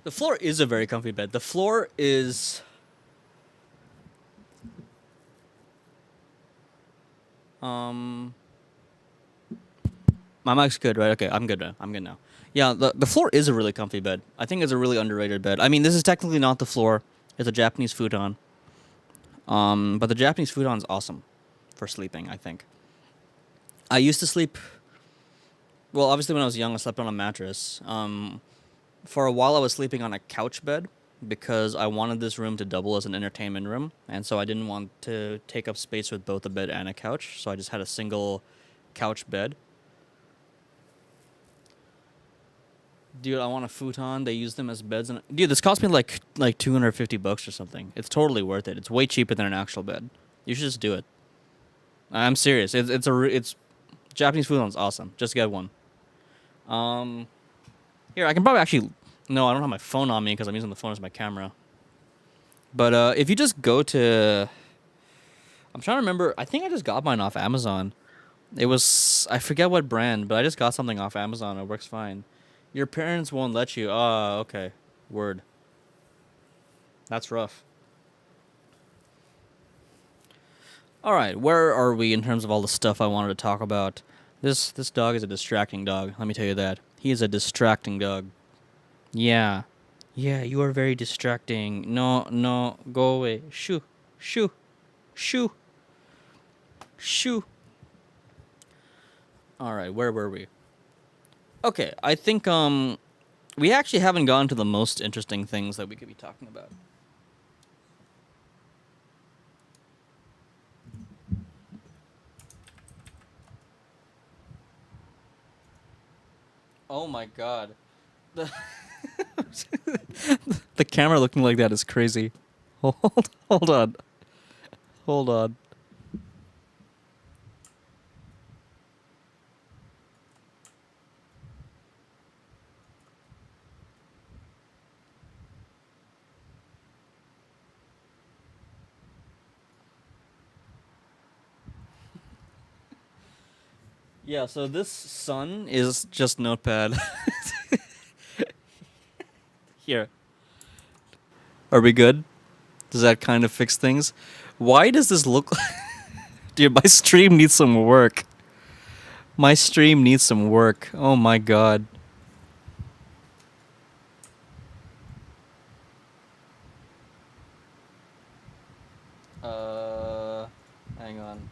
A: The floor is a very comfy bed. The floor is my mic's good, right? Okay, I'm good now. I'm good now. Yeah, the floor is a really comfy bed. I think it's a really underrated bed. I mean, this is technically not the floor. It's a Japanese futon. But the Japanese futon is awesome for sleeping, I think. I used to sleep. Well, obviously, when I was young, I slept on a mattress. For a while, I was sleeping on a couch bed because I wanted this room to double as an entertainment room, and so I didn't want to take up space with both a bed and a couch, so I just had a single couch bed. Dude, I want a futon. They use them as beds, and dude, this cost me like $250 or something. It's totally worth it. It's way cheaper than an actual bed. You should just do it. I'm serious. It's Japanese futon's awesome. Just get one. Here, I can probably actually... No, I don't have my phone on me because I'm using the phone as my camera. But if you just go to... I'm trying to remember. I think I just got mine off Amazon. It was... I forget what brand, but I just got something off Amazon. It works fine. Your parents won't let you. Ah, okay. Word. That's rough. Alright, where are we in terms of all the stuff I wanted to talk about? This dog is a distracting dog, let me tell you that. He is a distracting dog. Yeah. Yeah, you are very distracting. No, no, go away. Shoo. Shoo. Shoo. Shoo. Alright, where were we? Okay, I think we actually haven't gotten to the most interesting things that we could be talking about. Oh my god. The the camera looking like that is crazy. Hold on. Hold on. Yeah, so this sun is just Notepad. Here. Are we good? Does that kind of fix things? Why does this look... Dude, my stream needs some work. My stream needs some work. Oh my god. Hang on.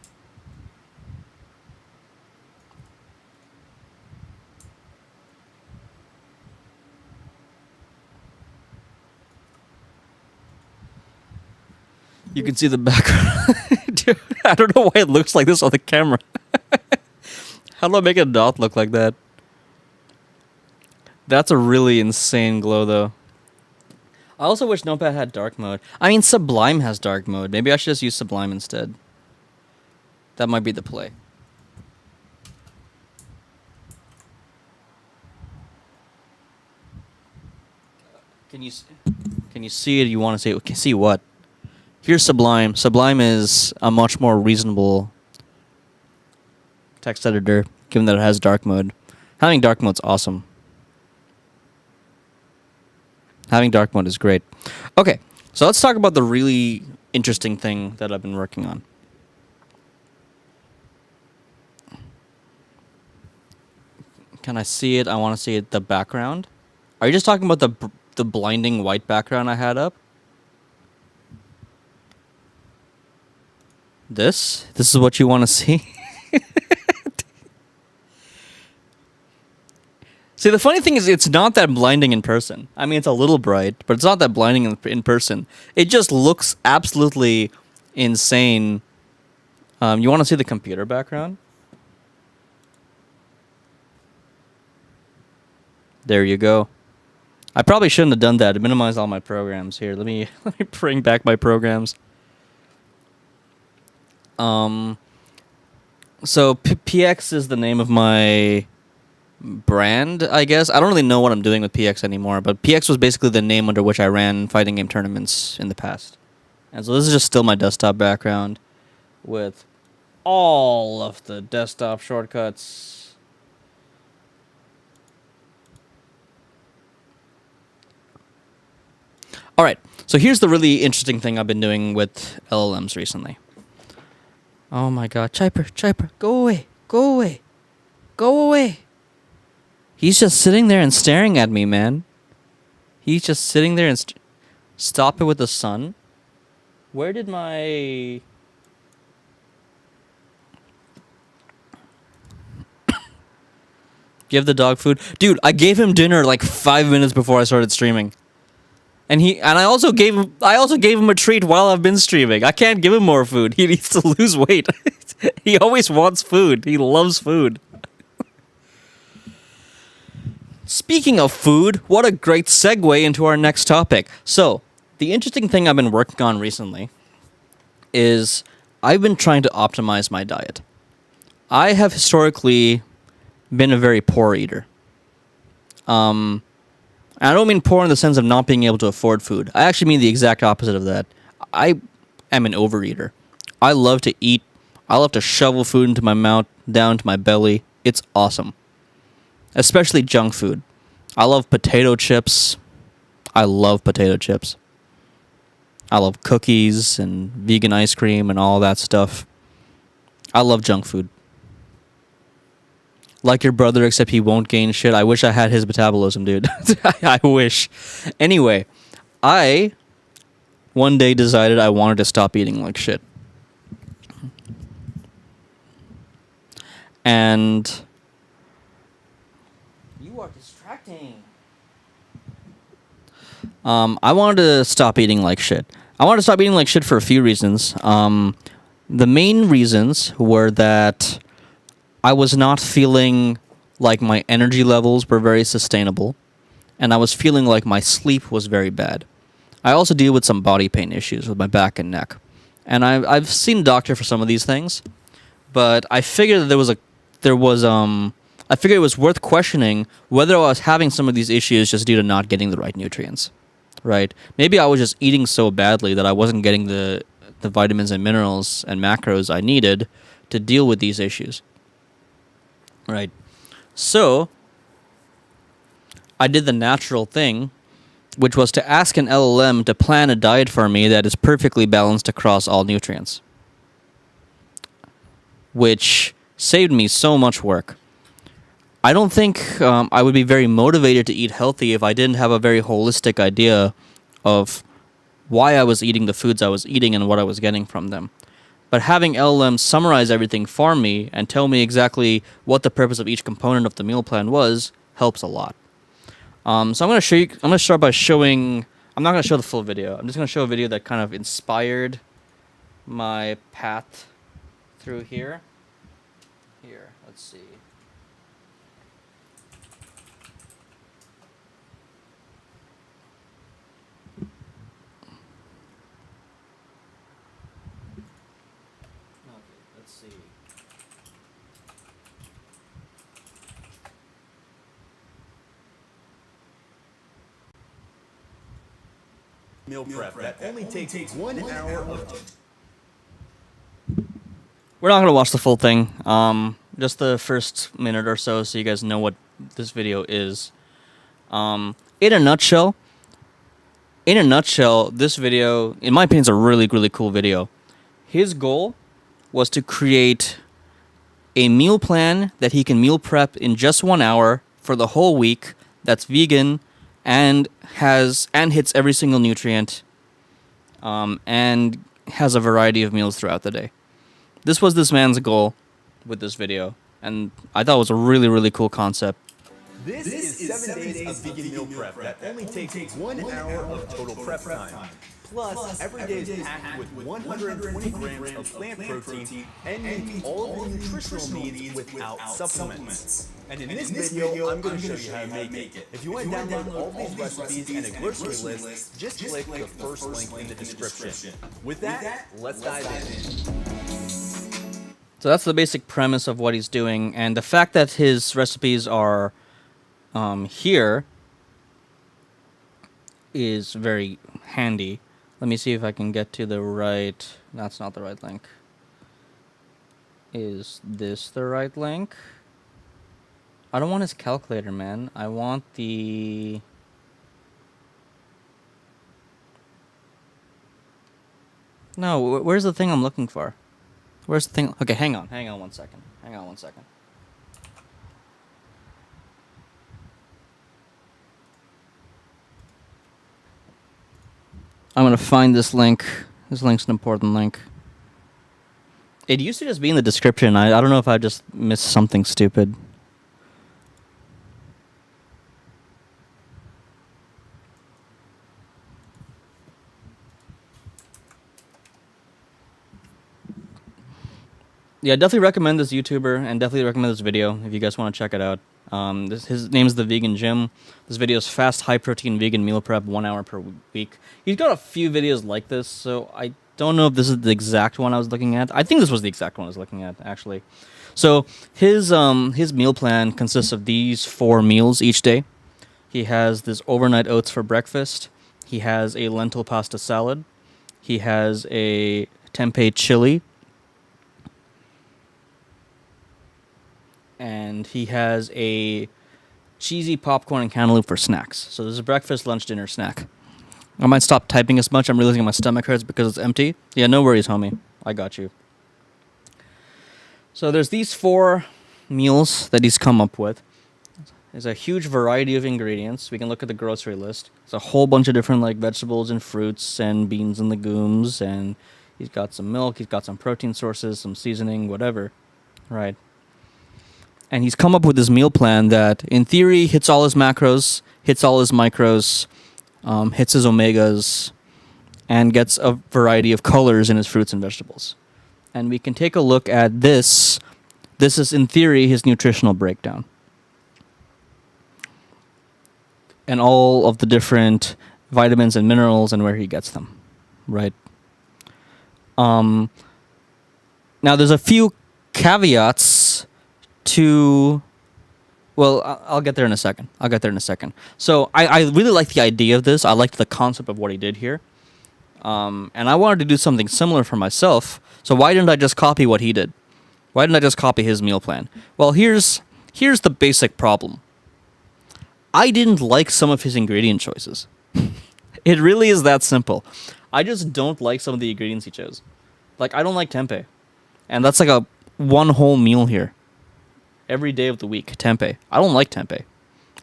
A: You can see the background. Dude, I don't know why it looks like this on the camera. How do I make a dot look like that? That's a really insane glow, though. I also wish Notepad had dark mode. I mean, Sublime has dark mode. Maybe I should just use Sublime instead. That might be the play. Can you see it? You want to see it? See what? Here's Sublime. Sublime is a much more reasonable text editor, given that it has dark mode. Having dark mode's awesome. Having dark mode is great. Okay, so let's talk about the really interesting thing that I've been working on. Can I see it? I want to see it. The background. Are you just talking about the blinding white background I had up? This is what you want to see? See, the funny thing is it's not that blinding in person. I mean, it's a little bright, but it's not that blinding in person. It just looks absolutely insane. You want to see the computer background? There you go. I probably shouldn't have done that to minimize all my programs. Here, let me bring back my programs. So PX is the name of my brand, I guess. I don't really know what I'm doing with PX anymore, but PX was basically the name under which I ran fighting game tournaments in the past. And so this is just still my desktop background with all of the desktop shortcuts. All right, so here's the really interesting thing I've been doing with LLMs recently. Oh my god, Chiper, go away, go away, go away. He's just sitting there and staring at me, man. He's just sitting there and stop it with the sun. Where did my... Give the dog food? Dude, I gave him dinner like 5 minutes before I started streaming. And I also gave him a treat while I've been streaming. I can't give him more food. He needs to lose weight. He always wants food. He loves food. Speaking of food, what a great segue into our next topic. So, the interesting thing I've been working on recently is I've been trying to optimize my diet. I have historically been a very poor eater. And I don't mean poor in the sense of not being able to afford food. I actually mean the exact opposite of that. I am an overeater. I love to eat. I love to shovel food into my mouth, down to my belly. It's awesome. Especially junk food. I love potato chips. I love potato chips. I love cookies and vegan ice cream and all that stuff. I love junk food. Like your brother, except he won't gain shit. I wish I had his metabolism, dude. I wish. Anyway, I one day decided I wanted to stop eating like shit. And... You are distracting. I wanted to stop eating like shit. I wanted to stop eating like shit for a few reasons. The main reasons were that I was not feeling like my energy levels were very sustainable, and I was feeling like my sleep was very bad. I also deal with some body pain issues with my back and neck, and I've seen a doctor for some of these things, but I figured that I figured it was worth questioning whether I was having some of these issues just due to not getting the right nutrients, right? Maybe I was just eating so badly that I wasn't getting the vitamins and minerals and macros I needed to deal with these issues. Right. So, I did the natural thing, which was to ask an LLM to plan a diet for me that is perfectly balanced across all nutrients. Which saved me so much work. I don't think I would be very motivated to eat healthy if I didn't have a very holistic idea of why I was eating the foods I was eating and what I was getting from them. But having LLM summarize everything for me and tell me exactly what the purpose of each component of the meal plan was helps a lot. So I'm going to show you. I'm going to start by showing. I'm not going to show the full video. I'm just going to show a video that kind of inspired my path through here. Here, let's see.
B: Meal prep that only takes 1 hour of...
A: We're not going to watch the full thing. Just the first minute or so you guys know what this video is. In a nutshell, this video, in my opinion, is a really, really cool video. His goal was to create a meal plan that he can meal prep in just 1 hour for the whole week that's vegan and hits every single nutrient and has a variety of meals throughout the day. This was this man's goal with this video, and I thought it was a really, really cool concept.
B: This is 7 days of vegan meal prep that only takes 1 hour of total prep time. Plus, every day is packed with 120 grams of plant protein and meets all of the nutritional needs without supplements. And in this video, I'm going to show you how to make it. If you want to download all these recipes and a grocery list, just click the first link in the description. With that, let's dive in.
A: So that's the basic premise of what he's doing, and the fact that his recipes are here is very handy. Let me see if I can get to the right... That's not the right link. Is this the right link? I don't want his calculator, man. I want the... No, where's the thing I'm looking for? Where's the thing? Okay, hang on 1 second. Hang on 1 second. I'm gonna find this link. This link's an important link. It used to just be in the description. I don't know if I just missed something stupid. Yeah, definitely recommend this YouTuber and definitely recommend this video if you guys want to check it out. His name is The Vegan Gym. This video is fast, high-protein vegan meal prep, 1 hour per week. He's got a few videos like this, so I don't know if this is the exact one I was looking at. I think this was the exact one I was looking at, actually. So his meal plan consists of these 4 meals each day. He has this overnight oats for breakfast. He has a lentil pasta salad. He has a tempeh chili. And he has a cheesy popcorn and cantaloupe for snacks. So there's a breakfast, lunch, dinner, snack. I might stop typing as much. I'm realizing my stomach hurts because it's empty. Yeah, no worries, homie. I got you. So there's these 4 meals that he's come up with. There's a huge variety of ingredients. We can look at the grocery list. It's a whole bunch of different like vegetables and fruits and beans and legumes. And he's got some milk. He's got some protein sources, some seasoning, whatever. Right. And he's come up with this meal plan that, in theory, hits all his macros, hits all his micros, hits his omegas, and gets a variety of colors in his fruits and vegetables. And we can take a look at this. This is, in theory, his nutritional breakdown. And all of the different vitamins and minerals and where he gets them, right? Now, there's a few caveats to... Well, I'll get there in a second. So I really like the idea of this. I liked the concept of what he did here. And I wanted to do something similar for myself. So why didn't I just copy what he did? Why didn't I just copy his meal plan? Well, here's the basic problem. I didn't like some of his ingredient choices. It really is that simple. I just don't like some of the ingredients he chose. Like, I don't like tempeh. And that's like a one whole meal here. Every day of the week, tempeh. I don't like tempeh.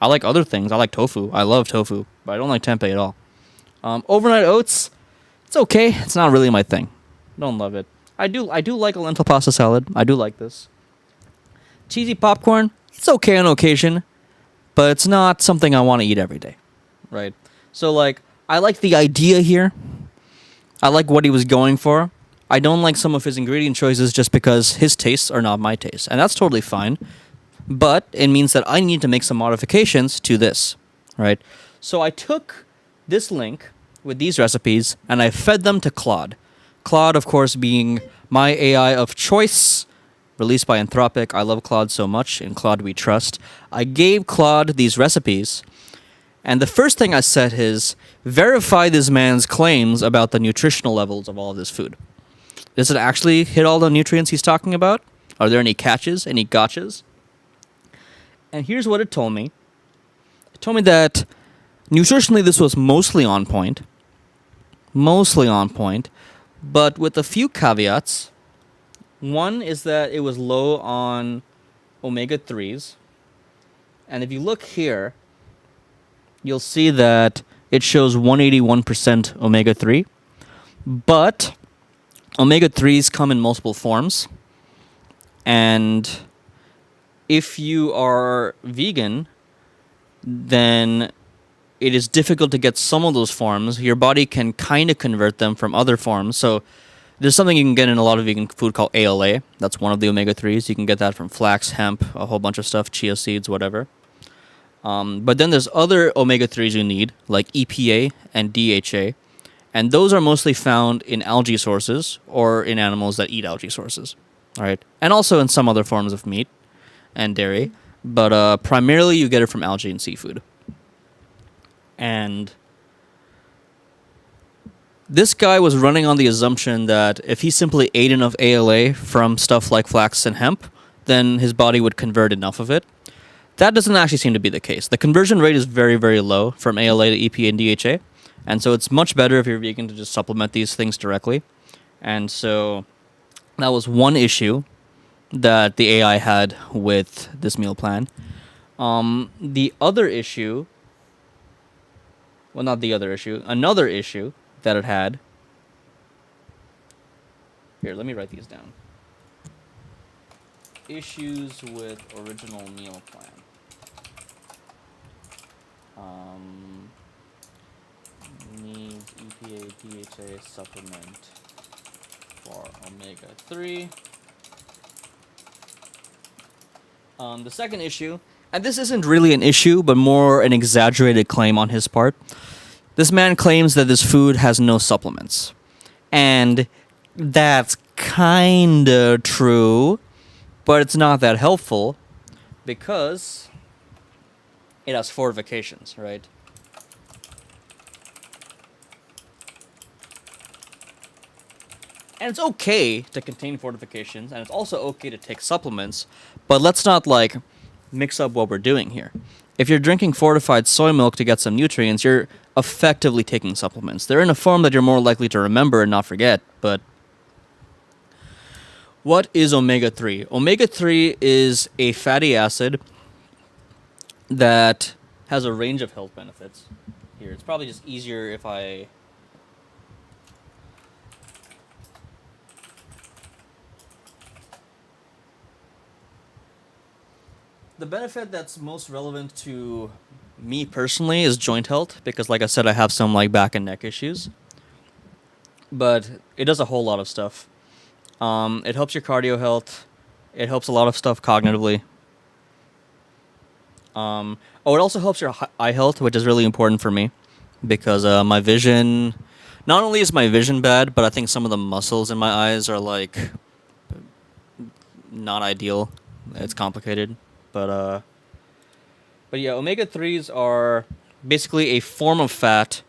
A: I like other things. I like tofu. I love tofu. But I don't like tempeh at all. Overnight oats, it's okay. It's not really my thing. Don't love it. I do like a lentil pasta salad. I do like this. Cheesy popcorn, it's okay on occasion. But it's not something I want to eat every day. Right? So, like, I like the idea here. I like what he was going for. I don't like some of his ingredient choices just because his tastes are not my tastes. And that's totally fine. But it means that I need to make some modifications to this. Right? So I took this link with these recipes and I fed them to Claude. Claude, of course, being my AI of choice, released by Anthropic. I love Claude so much. In Claude we trust. I gave Claude these recipes. And the first thing I said is, verify this man's claims about the nutritional levels of all of this food. Does it actually hit all the nutrients he's talking about? Are there any catches, any gotchas? And here's what it told me. It told me that nutritionally this was mostly on point. But with a few caveats. One is that it was low on omega-3s. And if you look here, you'll see that it shows 181% omega-3. But omega-3s come in multiple forms. And if you are vegan, then it is difficult to get some of those forms. Your body can kind of convert them from other forms. So there's something you can get in a lot of vegan food called ALA. That's one of the omega-3s. You can get that from flax, hemp, a whole bunch of stuff, chia seeds, whatever. But then there's other omega-3s you need, like EPA and DHA. And those are mostly found in algae sources or in animals that eat algae sources. right? And also in some other forms of meat and dairy, but primarily you get it from algae and seafood. And this guy was running on the assumption that if he simply ate enough ALA from stuff like flax and hemp, then his body would convert enough of it. That doesn't actually seem to be the case. The conversion rate is very, very low from ALA to EPA and DHA, and so it's much better if you're vegan to just supplement these things directly. And so that was one issue that the AI had with this meal plan. The other issue, well, not the other issue, another issue that it had. Here, let me write these down. Issues with original meal plan. Needs EPA, DHA supplement for omega-3. The second issue, and this isn't really an issue, but more an exaggerated claim on his part. This man claims that this food has no supplements. And that's kinda true, but it's not that helpful because it has fortifications, right? And it's okay to contain fortifications, and it's also okay to take supplements, but let's not, like, mix up what we're doing here. If you're drinking fortified soy milk to get some nutrients, you're effectively taking supplements. They're in a form that you're more likely to remember and not forget, but what is omega-3? Omega-3 is a fatty acid that has a range of health benefits. Here, it's probably just easier if I... The benefit that's most relevant to me personally is joint health, because like I said, I have some like back and neck issues. But it does a whole lot of stuff. It helps your cardio health. It helps a lot of stuff cognitively. It also helps your eye health, which is really important for me, because my vision, not only is my vision bad, but I think some of the muscles in my eyes are like not ideal. It's complicated. But yeah, omega-3s are basically a form of fat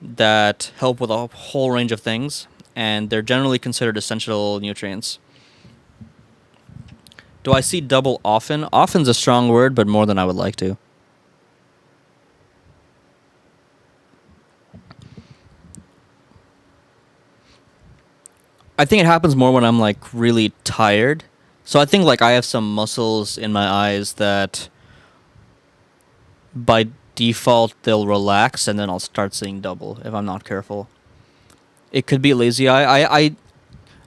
A: that help with a whole range of things, and they're generally considered essential nutrients. Do I see double often? Often's a strong word, but more than I would like to. I think it happens more when I'm like really tired. So I think like I have some muscles in my eyes that by default they'll relax, and then I'll start seeing double if I'm not careful. It could be lazy eye.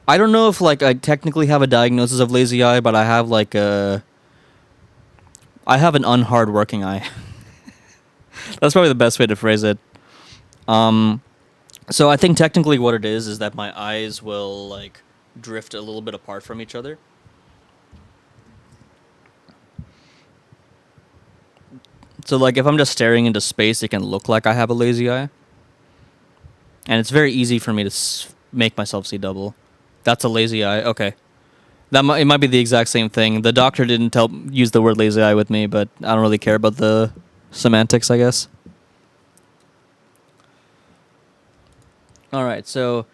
A: I don't know if like I technically have a diagnosis of lazy eye, but I have an unhard working eye. That's probably the best way to phrase it. So I think technically what it is that my eyes will like drift a little bit apart from each other. So like if I'm just staring into space, it can look like I have a lazy eye. And it's very easy for me to make myself see double. That's a lazy eye. Okay. It might be the exact same thing. The doctor didn't use the word lazy eye with me, but I don't really care about the semantics, I guess. All right, so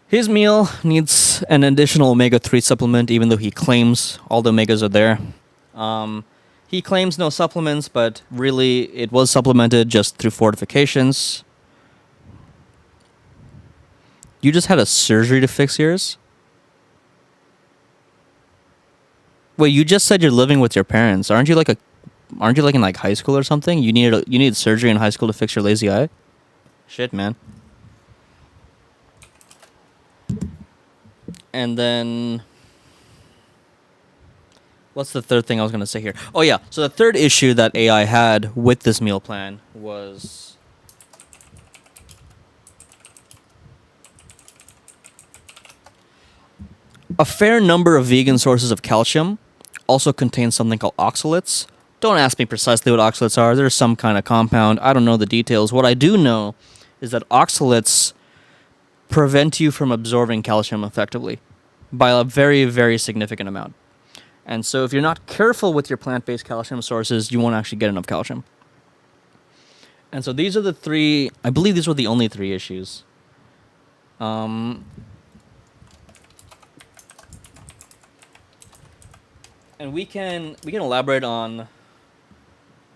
A: his meal needs an additional omega-3 supplement, even though he claims all the omegas are there. He claims no supplements, but really it was supplemented just through fortifications. You just had a surgery to fix yours? Wait, you just said you're living with your parents. Aren't you like in like high school or something? You needed surgery in high school to fix your lazy eye? Shit, man. And then what's the third thing I was going to say here? Oh yeah, so the third issue that AI had with this meal plan was a fair number of vegan sources of calcium also contain something called oxalates. Don't ask me precisely what oxalates are. There's some kind of compound. I don't know the details. What I do know is that oxalates prevent you from absorbing calcium effectively. by a very, very significant amount. And so if you're not careful with your plant-based calcium sources, you won't actually get enough calcium. And so these are the three, I believe these were the only three issues. And we can elaborate on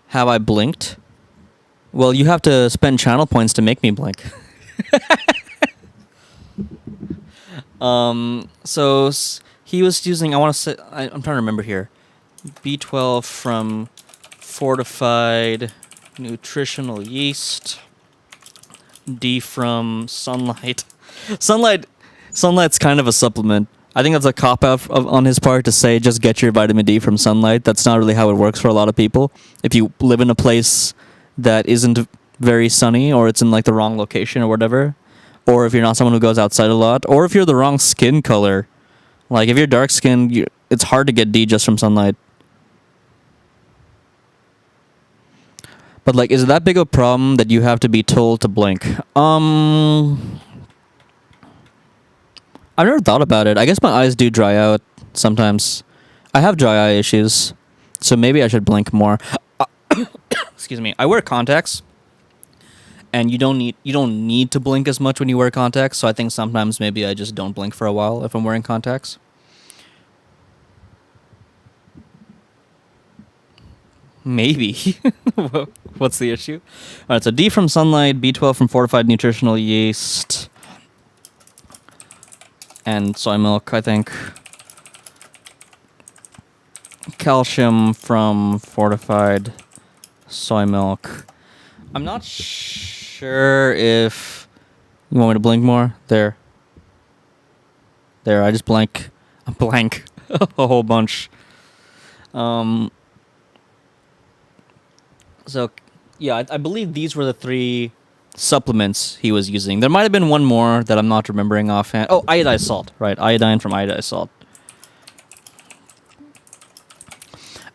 A: how I blinked. Well, you have to spend channel points to make me blink. He was using, I'm trying to remember here, B12 from fortified nutritional yeast, D from sunlight. Sunlight's kind of a supplement. I think that's a cop-out on his part to say just get your vitamin D from sunlight. That's not really how it works for a lot of people. If you live in a place that isn't very sunny, or it's in like the wrong location or whatever, or if you're not someone who goes outside a lot, or if you're the wrong skin color, like if you're dark skinned, it's hard to get D just from sunlight. But like, is it that big of a problem that you have to be told to blink? I've never thought about it. I guess my eyes do dry out sometimes. I have dry eye issues, so maybe I should blink more. Excuse me. I wear contacts, and you don't need to blink as much when you wear contacts. So I think sometimes maybe I just don't blink for a while if I'm wearing contacts. Maybe. What's the issue? All right. So D from sunlight, B12 from fortified nutritional yeast, and soy milk, I think. Calcium from fortified soy milk. I'm not sure if you want me to blink more. There, I just blank a whole bunch. So, yeah, I believe these were the three supplements he was using. There might have been one more that I'm not remembering offhand. Oh, iodized salt, right? Iodine from iodized salt.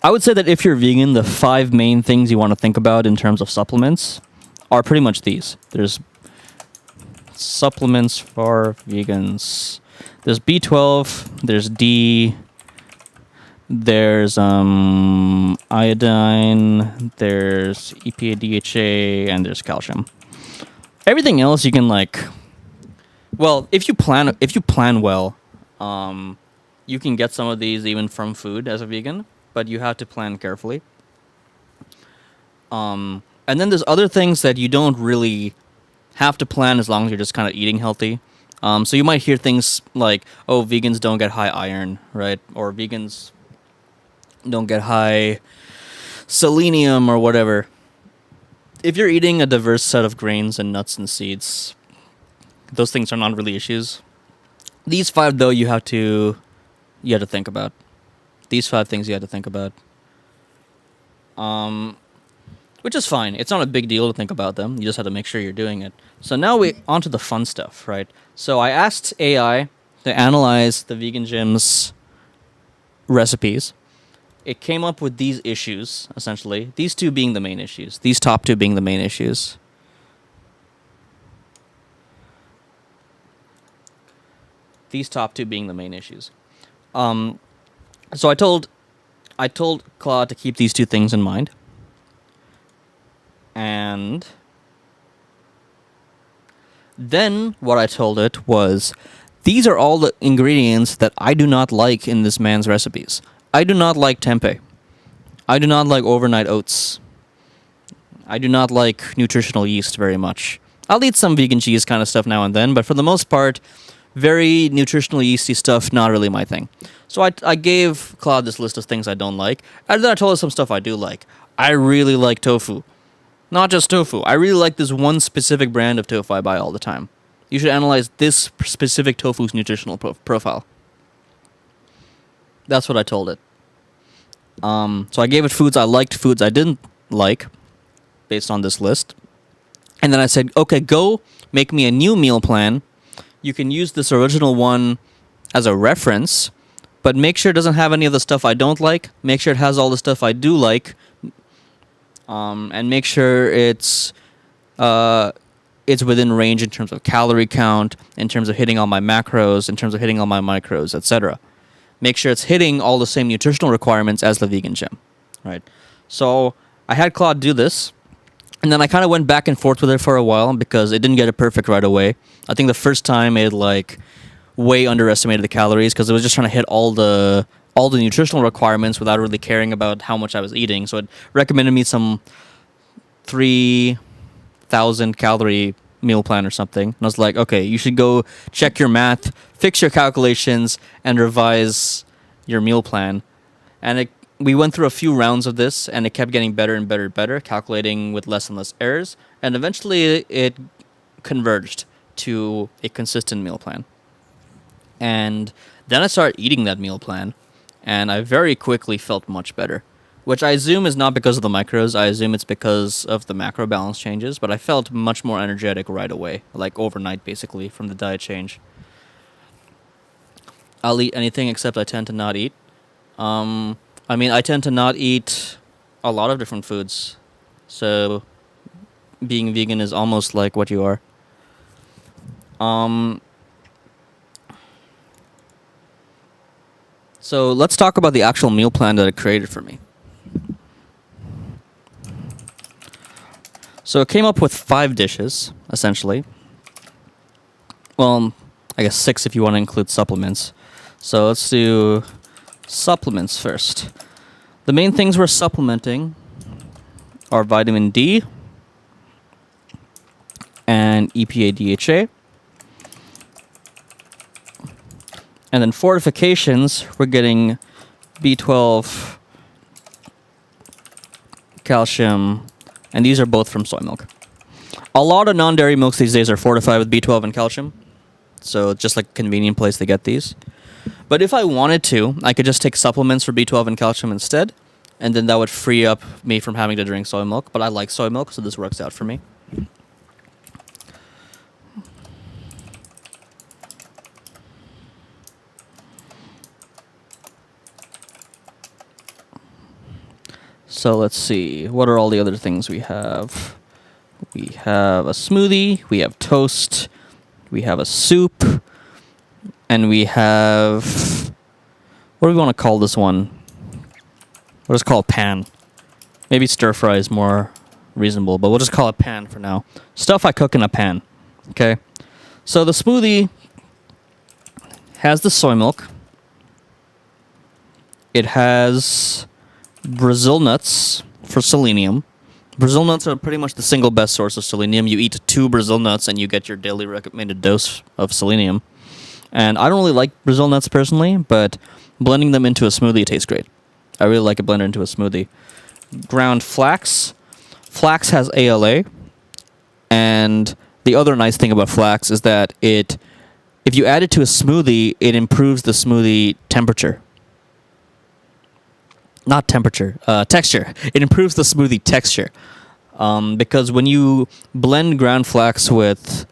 A: I would say that if you're vegan, the 5 main things you want to think about in terms of supplements are pretty much these. There's supplements for vegans. There's B12, there's D, there's iodine, there's EPA, DHA, and there's calcium. Everything else you can if you plan well, you can get some of these even from food as a vegan, but you have to plan carefully. And then there's other things that you don't really have to plan as long as you're just kind of eating healthy. So you might hear things like, oh, vegans don't get high iron, right? Or vegans don't get high selenium or whatever. If you're eating a diverse set of grains and nuts and seeds, those things are not really issues. These 5, though, you have to think about. These 5 things you have to think about. Which is fine. It's not a big deal to think about them. You just have to make sure you're doing it. So now on to the fun stuff, right? So I asked AI to analyze the Vegan Gym's recipes. It came up with these issues, essentially. These 2 being the main issues. These top 2 being the main issues. These top 2 being the main issues. So I told Claude to keep these 2 things in mind. And then what I told it was, these are all the ingredients that I do not like in this man's recipes. I do not like tempeh. I do not like overnight oats. I do not like nutritional yeast very much. I'll eat some vegan cheese kind of stuff now and then, but for the most part, very nutritional yeasty stuff, not really my thing. So I gave Claude this list of things I don't like, and then I told her some stuff I do like. I really like tofu. Not just tofu. I really like this one specific brand of tofu I buy all the time. You should analyze this specific tofu's nutritional profile. That's what I told it. So I gave it foods I liked, foods I didn't like, based on this list. And then I said, okay, go make me a new meal plan. You can use this original one as a reference, but make sure it doesn't have any of the stuff I don't like. Make sure it has all the stuff I do like. And make sure it's it's within range in terms of calorie count, in terms of hitting all my macros, in terms of hitting all my micros, etc. Make sure it's hitting all the same nutritional requirements as the vegan gym, right? So I had Claude do this, and then I kind of went back and forth with it for a while because it didn't get it perfect right away. I think the first time it like way underestimated the calories because it was just trying to hit all the nutritional requirements without really caring about how much I was eating. So it recommended me some 3,000 calorie meal plan or something. And I was like, okay, you should go check your math, fix your calculations, and revise your meal plan. And we went through a few rounds of this, and it kept getting better and better and better, calculating with less and less errors. And eventually it converged to a consistent meal plan. And then I started eating that meal plan, and I very quickly felt much better, which I assume is not because of the macros. I assume it's because of the macro balance changes, but I felt much more energetic right away, like overnight, basically, from the diet change. I'll eat anything except I tend to not eat. I tend to not eat a lot of different foods, so being vegan is almost like what you are. So let's talk about the actual meal plan that it created for me. So it came up with 5 dishes, essentially. Well, I guess 6 if you want to include supplements. So let's do supplements first. The main things we're supplementing are vitamin D and EPA DHA. And then fortifications, we're getting B12, calcium, and these are both from soy milk. A lot of non-dairy milks these days are fortified with B12 and calcium, so it's just like a convenient place to get these. But if I wanted to, I could just take supplements for B12 and calcium instead, and then that would free up me from having to drink soy milk. But I like soy milk, so this works out for me. So let's see, what are all the other things we have? We have a smoothie, we have toast, we have a soup, and we have, what do we want to call this one? We'll just call it pan. Maybe stir fry is more reasonable, but we'll just call it pan for now. Stuff I cook in a pan, okay? So the smoothie has the soy milk. It has Brazil nuts for selenium. Brazil nuts are pretty much the single best source of selenium. You eat 2 Brazil nuts and you get your daily recommended dose of selenium. And I don't really like Brazil nuts personally, but blending them into a smoothie tastes great. I really like it blended into a smoothie. Ground flax. Flax has ALA. And the other nice thing about flax is that if you add it to a smoothie, it improves the smoothie temperature. Not temperature, texture. It improves the smoothie texture. Because when you blend ground flax with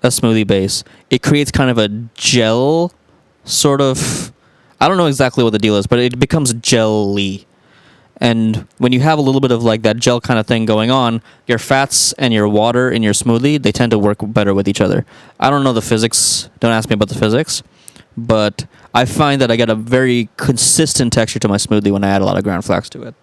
A: a smoothie base, it creates kind of a gel sort of, I don't know exactly what the deal is, but it becomes jelly. And when you have a little bit of like that gel kind of thing going on, your fats and your water in your smoothie, they tend to work better with each other. I don't know the physics. Don't ask me about the physics. But I find that I get a very consistent texture to my smoothie when I add a lot of ground flax to it.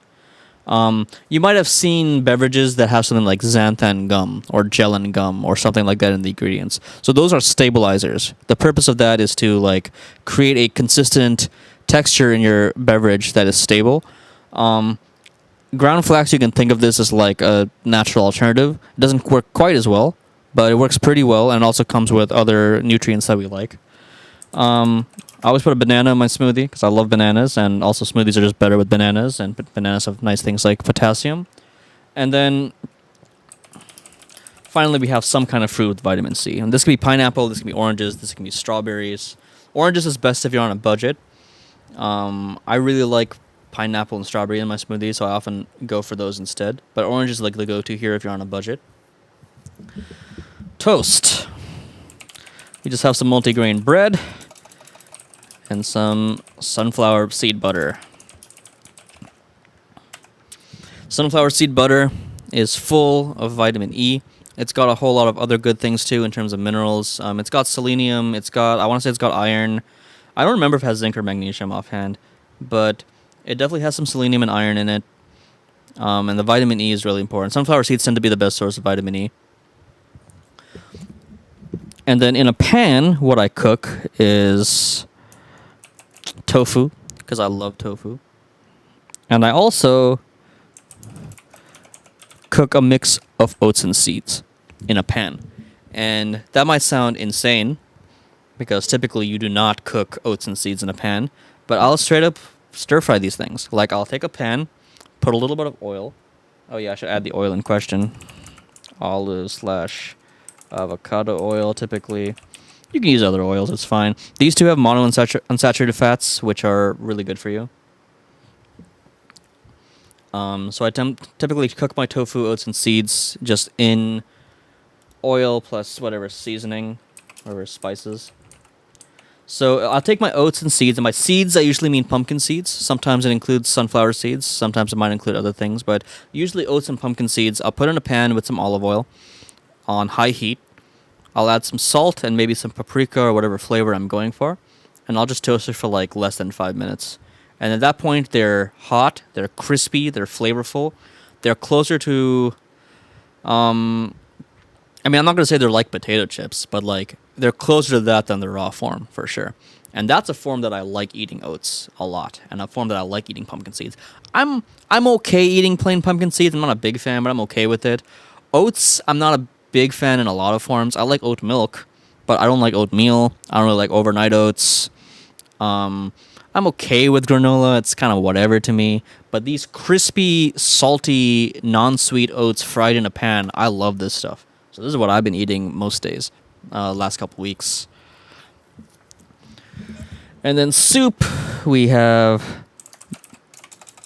A: You might have seen beverages that have something like xanthan gum or gellan gum or something like that in the ingredients. So those are stabilizers. The purpose of that is to like create a consistent texture in your beverage that is stable. Ground flax, you can think of this as like a natural alternative. It doesn't work quite as well, but it works pretty well and also comes with other nutrients that we like. I always put a banana in my smoothie because I love bananas, and also smoothies are just better with bananas, and bananas have nice things like potassium. And then finally we have some kind of fruit with vitamin C. And this can be pineapple, this can be oranges, this can be strawberries. Oranges is best if you're on a budget. I really like pineapple and strawberry in my smoothie, so I often go for those instead. But orange is like the go-to here if you're on a budget. Toast. We just have some multigrain bread and some sunflower seed butter. Sunflower seed butter is full of vitamin E. It's got a whole lot of other good things too in terms of minerals. It's got selenium. I want to say it's got iron. I don't remember if it has zinc or magnesium offhand, but it definitely has some selenium and iron in it. And the vitamin E is really important. Sunflower seeds tend to be the best source of vitamin E. And then in a pan, what I cook is tofu, because I love tofu. And I also cook a mix of oats and seeds in a pan. And that might sound insane, because typically you do not cook oats and seeds in a pan, but I'll straight up stir fry these things. Like, I'll take a pan, put a little bit of oil. Oh yeah, I should add the oil in question. Olive/avocado oil, typically. You can use other oils, it's fine. These two have monounsaturated fats, which are really good for you. So I typically cook my tofu, oats, and seeds just in oil plus whatever seasoning, whatever spices. So I'll take my oats and seeds, and by seeds I usually mean pumpkin seeds. Sometimes it includes sunflower seeds, sometimes it might include other things, but usually oats and pumpkin seeds. I'll put in a pan with some olive oil on high heat. I'll add some salt and maybe some paprika or whatever flavor I'm going for, and I'll just toast it for like less than 5 minutes. And at that point, they're hot, they're crispy, they're flavorful. They're closer to, I'm not going to say they're like potato chips, but like they're closer to that than the raw form, for sure. And that's a form that I like eating oats a lot, and a form that I like eating pumpkin seeds. I'm okay eating plain pumpkin seeds. I'm not a big fan, but I'm okay with it. Oats, I'm not a big fan in a lot of forms. I like oat milk, but I don't like oatmeal. I don't really like overnight oats. I'm okay with granola. It's kind of whatever to me. But these crispy, salty, non-sweet oats fried in a pan, I love this stuff. So this is what I've been eating most days, last couple weeks. And then soup, we have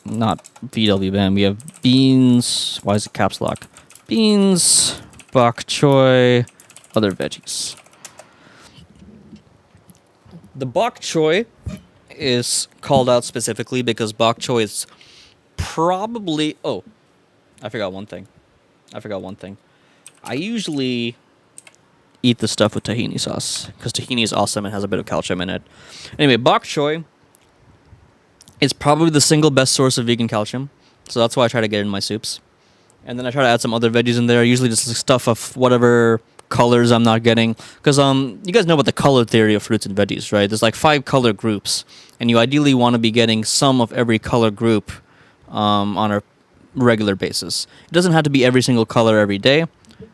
A: not VW Bam. We have beans. Why is it caps lock? Beans, bok choy, other veggies. The bok choy is called out specifically because bok choy is probably... Oh, I forgot one thing. I usually eat the stuff with tahini sauce because tahini is awesome and has a bit of calcium in it. Anyway, bok choy is probably the single best source of vegan calcium, so that's why I try to get it in my soups. And then I try to add some other veggies in there, usually just stuff of whatever colors I'm not getting. Because you guys know about the color theory of fruits and veggies, right? There's like 5 color groups, and you ideally want to be getting some of every color group on a regular basis. It doesn't have to be every single color every day,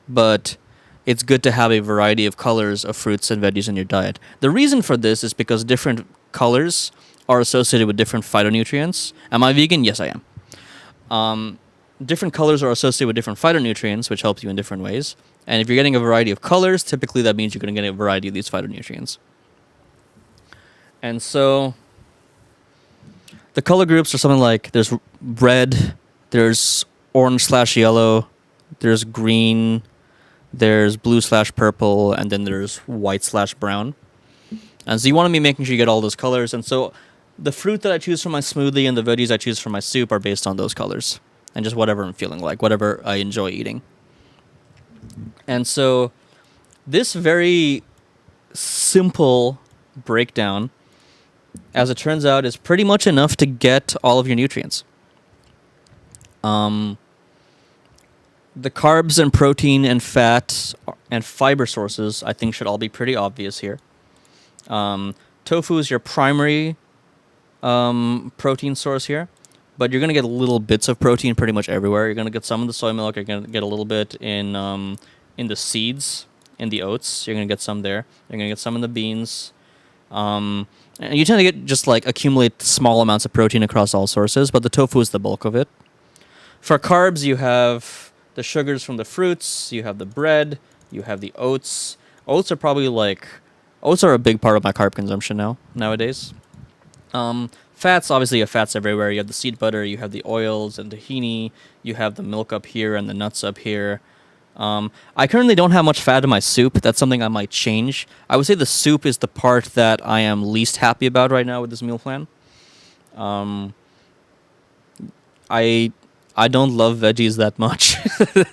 A: but it's good to have a variety of colors of fruits and veggies in your diet. The reason for this is because different colors are associated with different phytonutrients. Am I vegan? Yes, I am. Different colors are associated with different phytonutrients, which helps you in different ways. And if you're getting a variety of colors, typically that means you're going to get a variety of these phytonutrients. And so the color groups are something like there's red, there's orange/yellow, there's green, there's blue/purple, and then there's white/brown. And so you want to be making sure you get all those colors. And so the fruit that I choose for my smoothie and the veggies I choose for my soup are based on those colors. And just whatever I'm feeling like, whatever I enjoy eating. And so this very simple breakdown, as it turns out, is pretty much enough to get all of your nutrients. The carbs and protein and fat and fiber sources, I think, should all be pretty obvious here. Tofu is your primary protein source here. But you're going to get little bits of protein pretty much everywhere. You're going to get some in the soy milk. You're going to get a little bit in the seeds, in the oats. You're going to get some there. You're going to get some in the beans. And you tend to get just like accumulate small amounts of protein across all sources, but the tofu is the bulk of it. For carbs, you have the sugars from the fruits. You have the bread. You have the oats. Oats are a big part of my carb consumption nowadays. Fats, obviously you have fats everywhere. You have the seed butter, you have the oils and tahini, you have the milk up here and the nuts up here. I currently don't have much fat in my soup. That's something I might change. I would say the soup is the part that I am least happy about right now with this meal plan. I I don't love veggies that much.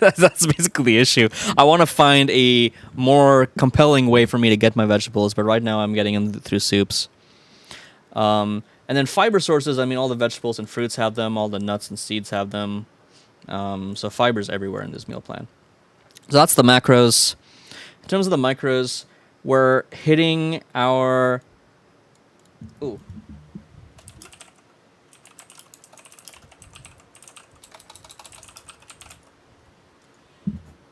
A: That's basically the issue. I want to find a more compelling way for me to get my vegetables, but right now I'm getting them through soups. And then fiber sources, I mean, all the vegetables and fruits have them, all the nuts and seeds have them. So fiber's everywhere in this meal plan. So that's the macros. In terms of the micros, we're hitting our... Ooh.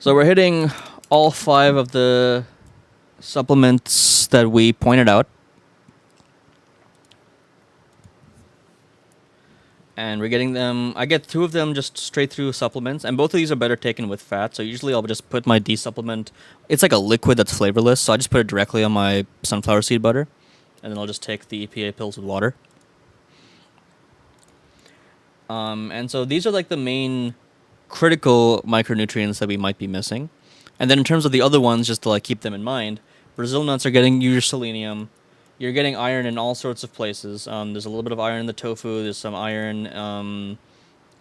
A: So we're hitting all 5 of the supplements that we pointed out. And we're getting them... I get 2 of them just straight through supplements, and both of these are better taken with fat, so usually I'll just put my D supplement... It's like a liquid that's flavorless, so I just put it directly on my sunflower seed butter, and then I'll just take the EPA pills with water. And so these are like the main critical micronutrients that we might be missing. And then in terms of the other ones, just to like keep them in mind, Brazil nuts are getting your selenium. You're getting iron in all sorts of places. There's a little bit of iron in the tofu. There's some iron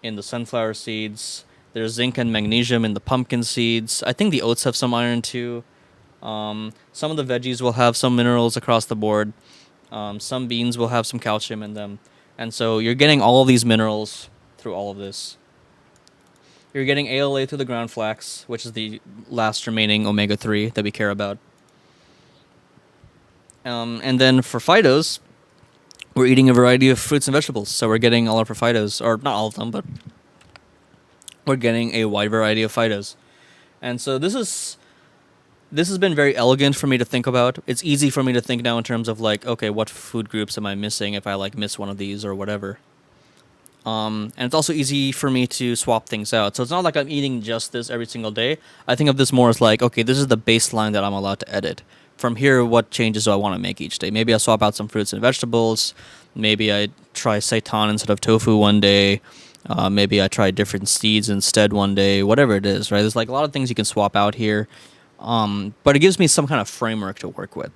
A: in the sunflower seeds. There's zinc and magnesium in the pumpkin seeds. I think the oats have some iron too. Some of the veggies will have some minerals across the board. Some beans will have some calcium in them. And so you're getting all of these minerals through all of this. You're getting ALA through the ground flax, which is the last remaining omega-3 that we care about. And then for phytos, we're eating a variety of fruits and vegetables. So we're getting all of our phytos, or not all of them, but we're getting a wide variety of phytos. And so this has been very elegant for me to think about. It's easy for me to think now in terms of like, okay, what food groups am I missing if I like miss one of these or whatever. And it's also easy for me to swap things out. So it's not like I'm eating just this every single day. I think of this more as like, okay, this is the baseline that I'm allowed to edit. From here, what changes do I want to make each day? Maybe I swap out some fruits and vegetables. Maybe I try seitan instead of tofu one day. Maybe I try different seeds instead one day. Whatever it is, right? There's like a lot of things you can swap out here. But it gives me some kind of framework to work with.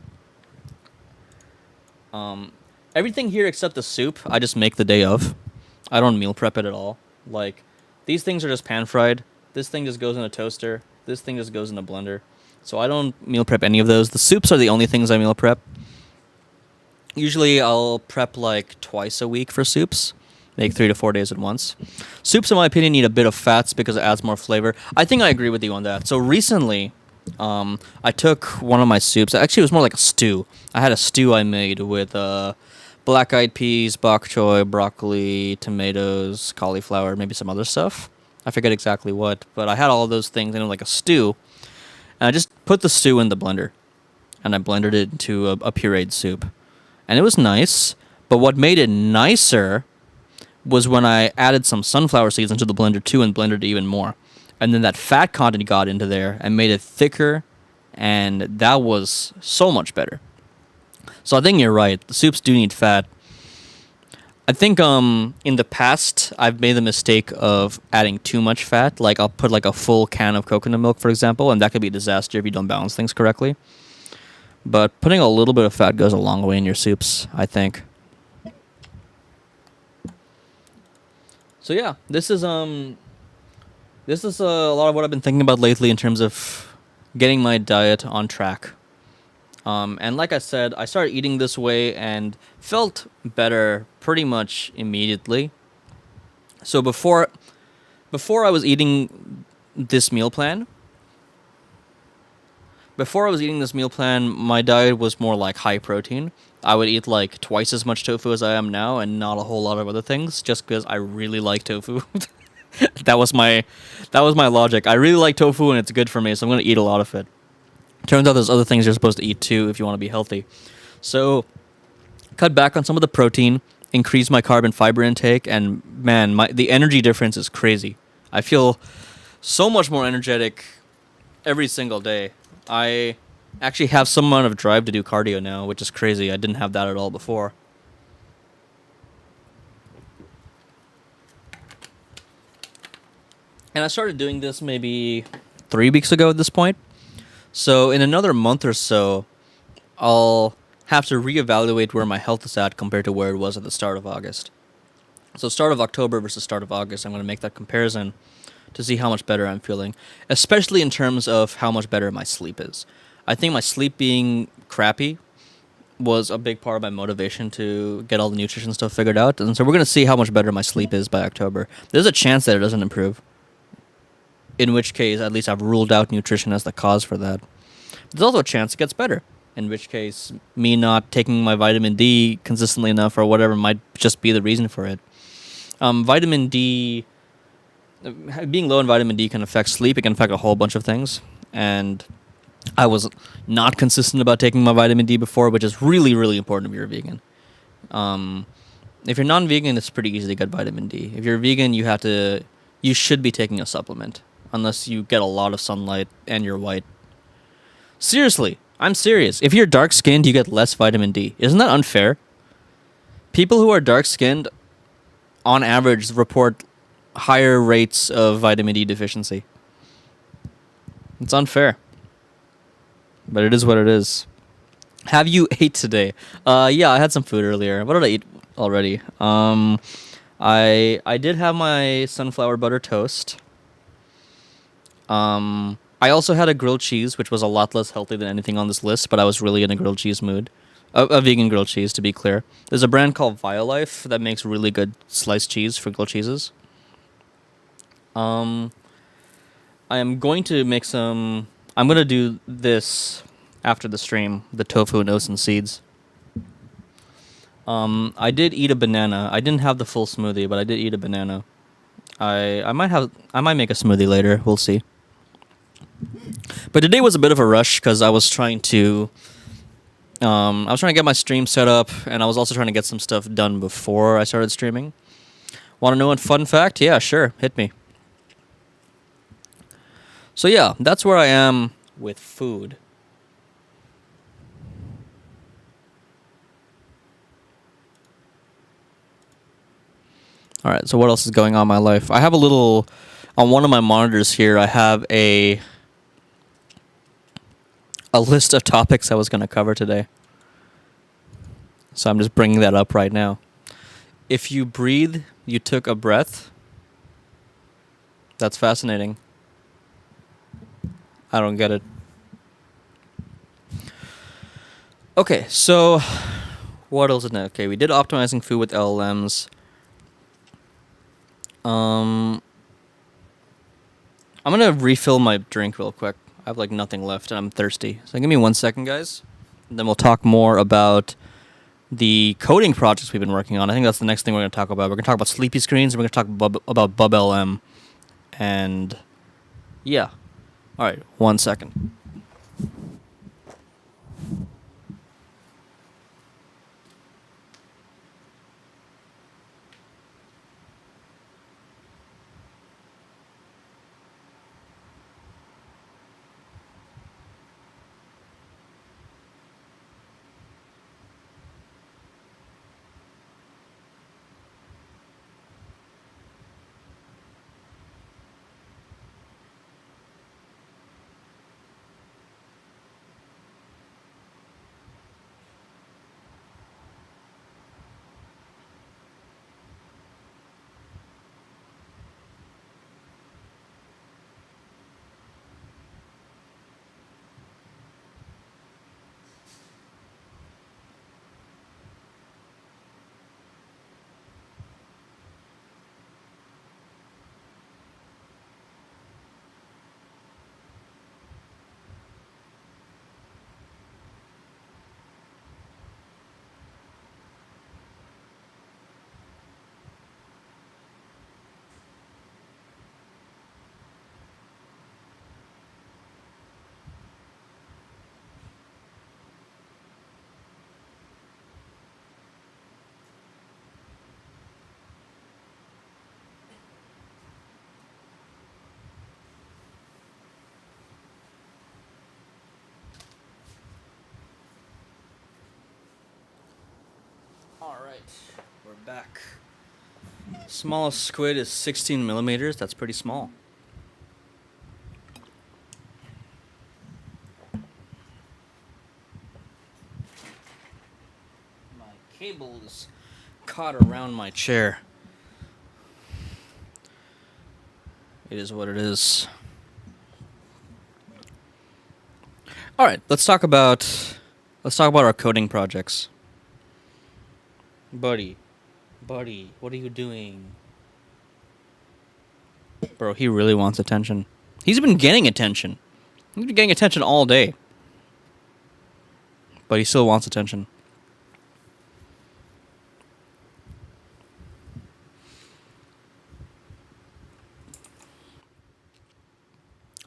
A: Everything here except the soup, I just make the day of. I don't meal prep it at all. Like, these things are just pan fried. This thing just goes in a toaster. This thing just goes in a blender. So I don't meal prep any of those. The soups are the only things I meal prep. Usually I'll prep like twice a week for soups. Make 3 to 4 days at once. Soups, in my opinion, need a bit of fats because it adds more flavor. I think I agree with you on that. So recently, I took one of my soups. Actually, it was more like a stew. I had a stew I made with black-eyed peas, bok choy, broccoli, tomatoes, cauliflower, maybe some other stuff. I forget exactly what, but I had all of those things in like a stew. And I just put the stew in the blender, and I blended it into a pureed soup. And it was nice, but what made it nicer was when I added some sunflower seeds into the blender too and blended it even more. And then that fat content got into there and made it thicker, and that was so much better. So I think you're right. The soups do need fat. I think in the past, I've made the mistake of adding too much fat. Like, I'll put like a full can of coconut milk, for example, and that could be a disaster if you don't balance things correctly. But putting a little bit of fat goes a long way in your soups, I think. So yeah, this is a lot of what I've been thinking about lately in terms of getting my diet on track. And like I said, I started eating this way and felt better pretty much immediately. So before I was eating this meal plan, my diet was more like high protein. I would eat like twice as much tofu as I am now and not a whole lot of other things just because I really like tofu. That was my logic. I really like tofu and it's good for me, so I'm going to eat a lot of it. Turns out there's other things you're supposed to eat too if you want to be healthy. So, cut back on some of the protein, increase my carb and fiber intake, and man, the energy difference is crazy. I feel so much more energetic every single day. I actually have some amount of drive to do cardio now, which is crazy. I didn't have that at all before. And I started doing this maybe 3 weeks ago at this point. So in another month or so, I'll have to reevaluate where my health is at compared to where it was at the start of August. So start of October versus start of August, I'm going to make that comparison to see how much better I'm feeling, especially in terms of how much better my sleep is. I think my sleep being crappy was a big part of my motivation to get all the nutrition stuff figured out. And so we're going to see how much better my sleep is by October. There's a chance that it doesn't improve, in which case, at least I've ruled out nutrition as the cause for that. There's also a chance it gets better, in which case, me not taking my vitamin D consistently enough or whatever might just be the reason for it. Vitamin D, being low in vitamin D can affect sleep. It can affect a whole bunch of things. And I was not consistent about taking my vitamin D before, which is really, really important if you're a vegan. If you're non-vegan, it's pretty easy to get vitamin D. If you're vegan, you should be taking a supplement, unless you get a lot of sunlight and you're white. Seriously, I'm serious. If you're dark-skinned, you get less vitamin D. Isn't that unfair? People who are dark-skinned, on average, report higher rates of vitamin D deficiency. It's unfair. But it is what it is. Have you ate today? Yeah, I had some food earlier. What did I eat already? I did have my sunflower butter toast. I also had a grilled cheese, which was a lot less healthy than anything on this list, but I was really in a grilled cheese mood. A vegan grilled cheese, to be clear. There's a brand called Violife that makes really good sliced cheese for grilled cheeses. I am going to make some... I'm going to do this after the stream, the tofu and oats and seeds. I did eat a banana. I didn't have the full smoothie, but I did eat a banana. I might make a smoothie later. We'll see. But today was a bit of a rush because I was trying to get my stream set up, and I was also trying to get some stuff done before I started streaming. Want to know a fun fact? Yeah, sure. Hit me. So yeah, that's where I am with food. All right, so what else is going on in my life? I have a little... On one of my monitors here, I have a list of topics I was going to cover today. So I'm just bringing that up right now. If you breathe, you took a breath. That's fascinating. I don't get it. Okay, so what else is next? Okay, we did optimizing food with LLMs. I'm gonna refill my drink real quick. I have like nothing left and I'm thirsty. So give me 1 second, guys. And then we'll talk more about the coding projects we've been working on. I think that's the next thing we're gonna talk about. We're gonna talk about sleepy screens and we're gonna talk about BubLM. And yeah. Alright, 1 second. Alright, we're back. Smallest squid is 16 millimeters. That's pretty small. My cable is caught around my chair. It is what it is. All right, let's talk about our coding projects. Buddy, what are you doing? Bro, he really wants attention. He's been getting attention. He's been getting attention all day. But he still wants attention.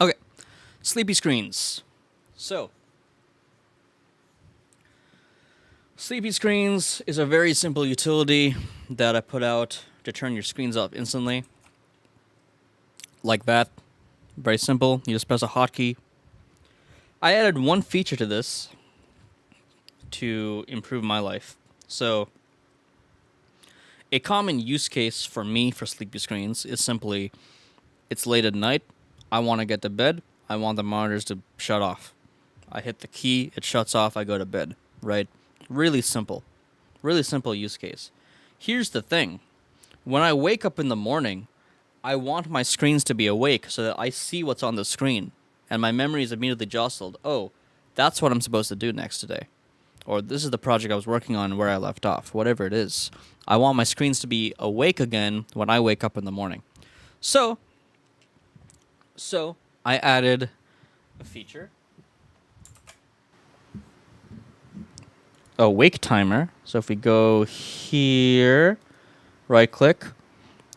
A: Okay, sleepy screens. So, sleepy screens is a very simple utility that I put out to turn your screens off instantly. Like that. Very simple. You just press a hotkey. I added one feature to this to improve my life. So, a common use case for me for sleepy screens is simply, it's late at night, I want to get to bed, I want the monitors to shut off. I hit the key, it shuts off, I go to bed, right? Really simple use case. Here's the thing. When I wake up in the morning, I want my screens to be awake so that I see what's on the screen, and my memory is immediately jostled. Oh, that's what I'm supposed to do next today. Or this is the project I was working on where I left off, whatever it is. I want my screens to be awake again when I wake up in the morning. So I added a feature, a wake timer. So if we go here, right click.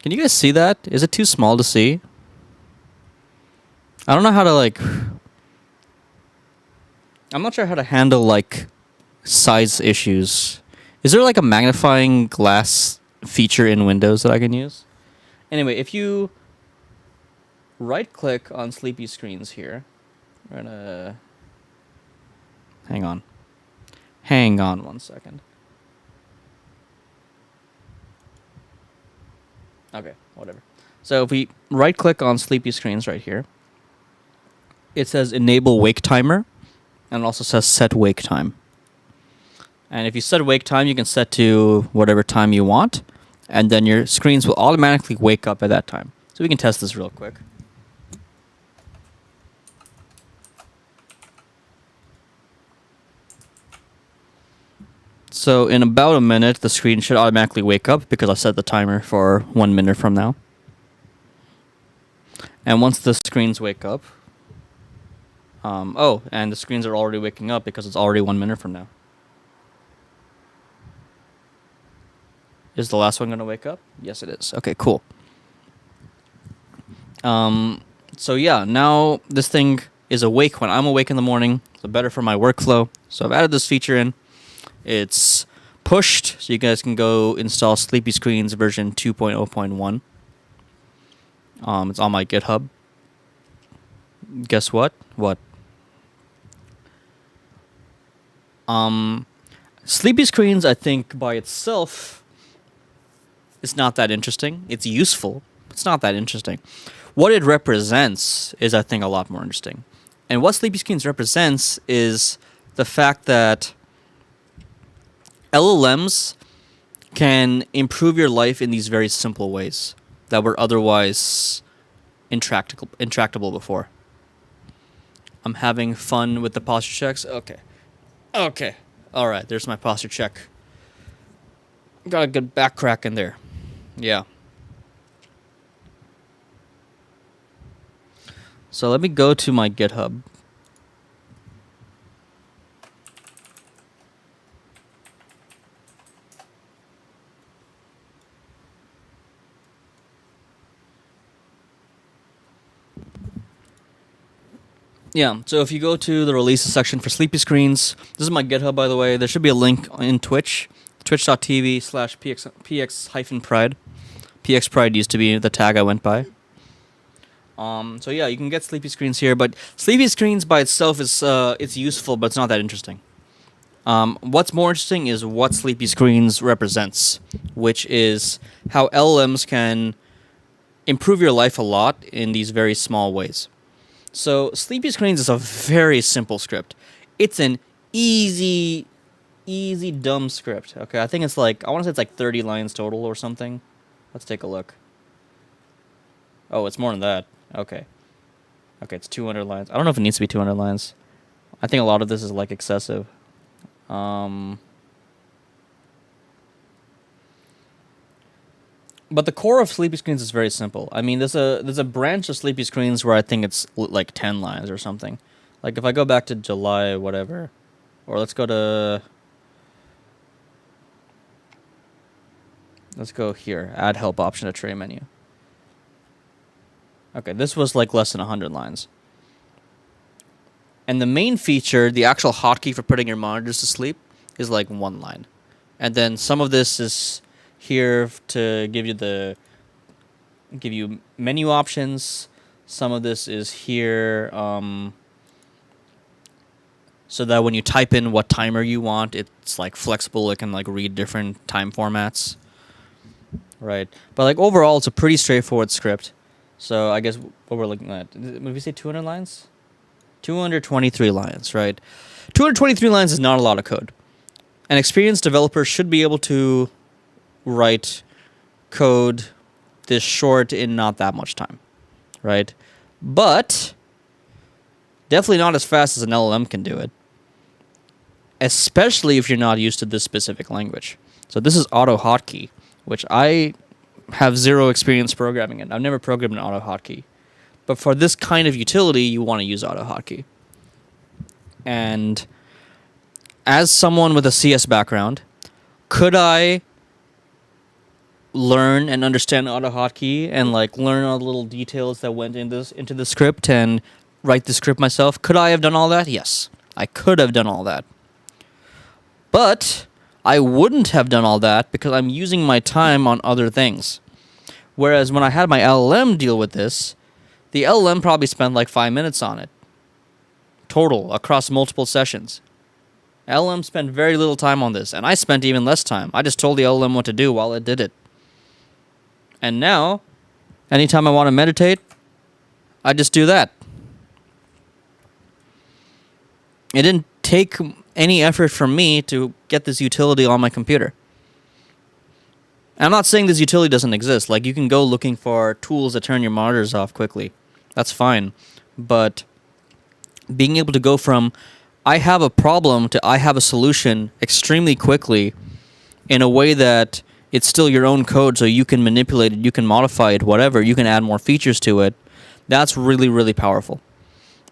A: Can you guys see that? Is it too small to see? I don't know how to I'm not sure how to handle size issues. Is there a magnifying glass feature in Windows that I can use? Anyway, if you right click on sleepy screens here, we're gonna hang on 1 second. Okay, whatever. So if we right click on sleepy screens right here, it says enable wake timer, and it also says set wake time. And if you set wake time, you can set to whatever time you want, and then your screens will automatically wake up at that time. So we can test this real quick. So in about a minute, the screen should automatically wake up because I set the timer for 1 minute from now. And once the screens wake up, and the screens are already waking up because it's already 1 minute from now. Is the last one going to wake up? Yes, it is. Okay, cool. So yeah, now this thing is awake when I'm awake in the morning. So better for my workflow. So I've added this feature in. It's pushed, so you guys can go install Sleepy Screens version 2.0.1. It's on my GitHub. Guess what? What? Sleepy Screens, I think, by itself is not that interesting. It's useful. It's not that interesting. What it represents is, I think, a lot more interesting. And what Sleepy Screens represents is the fact that LLMs can improve your life in these very simple ways that were otherwise intractable before. I'm having fun with the posture checks. Okay. All right, there's my posture check. Got a good back crack in there. Yeah. So let me go to my GitHub. Yeah, so if you go to the releases section for Sleepy Screens, this is my GitHub, by the way. There should be a link in Twitch, twitch.tv/px-pride. PX Pride used to be the tag I went by. So yeah, you can get Sleepy Screens here, but Sleepy Screens by itself is it's useful, but it's not that interesting. What's more interesting is what Sleepy Screens represents, which is how LLMs can improve your life a lot in these very small ways. So Sleepy Screens is a very simple script. It's an easy dumb script. Okay, I think it's I want to say it's 30 lines total or something. Let's take a look. Oh, it's more than that. Okay. Okay, it's 200 lines. I don't know if it needs to be 200 lines. I think a lot of this is like excessive. But the core of Sleepy Screens is very simple. I mean, there's a branch of Sleepy Screens where I think it's like 10 lines or something. Like if I go back to July, whatever, or let's go here, add help option to tray menu. Okay, this was like less than 100 lines. And the main feature, the actual hotkey for putting your monitors to sleep, is like 1 line. And then some of this is here to give you menu options. Some of this is here so that when you type in what timer you want, it's like flexible. It can like read different time formats. Right. But like overall, it's a pretty straightforward script. So I guess what we're looking at, did we say 200 lines? 223 lines, right? 223 lines is not a lot of code. An experienced developer should be able to write code this short in not that much time, right? But definitely not as fast as an LLM can do it, especially if you're not used to this specific language. So this is AutoHotkey, which I have zero experience programming in. I've never programmed an AutoHotkey. But for this kind of utility, you want to use AutoHotkey. And as someone with a CS background, could I learn and understand AutoHotkey and like learn all the little details that went into the script and write the script myself? Could I have done all that? Yes, I could have done all that. But I wouldn't have done all that because I'm using my time on other things. Whereas when I had my LLM deal with this, the LLM probably spent like 5 minutes on it. Total, across multiple sessions. LLM spent very little time on this, and I spent even less time. I just told the LLM what to do while it did it. And now, anytime I want to meditate, I just do that. It didn't take any effort from me to get this utility on my computer. And I'm not saying this utility doesn't exist. Like, you can go looking for tools that turn your monitors off quickly. That's fine. But being able to go from I have a problem to I have a solution extremely quickly in a way that it's still your own code, so you can manipulate it, you can modify it, whatever, you can add more features to it, that's really, really powerful.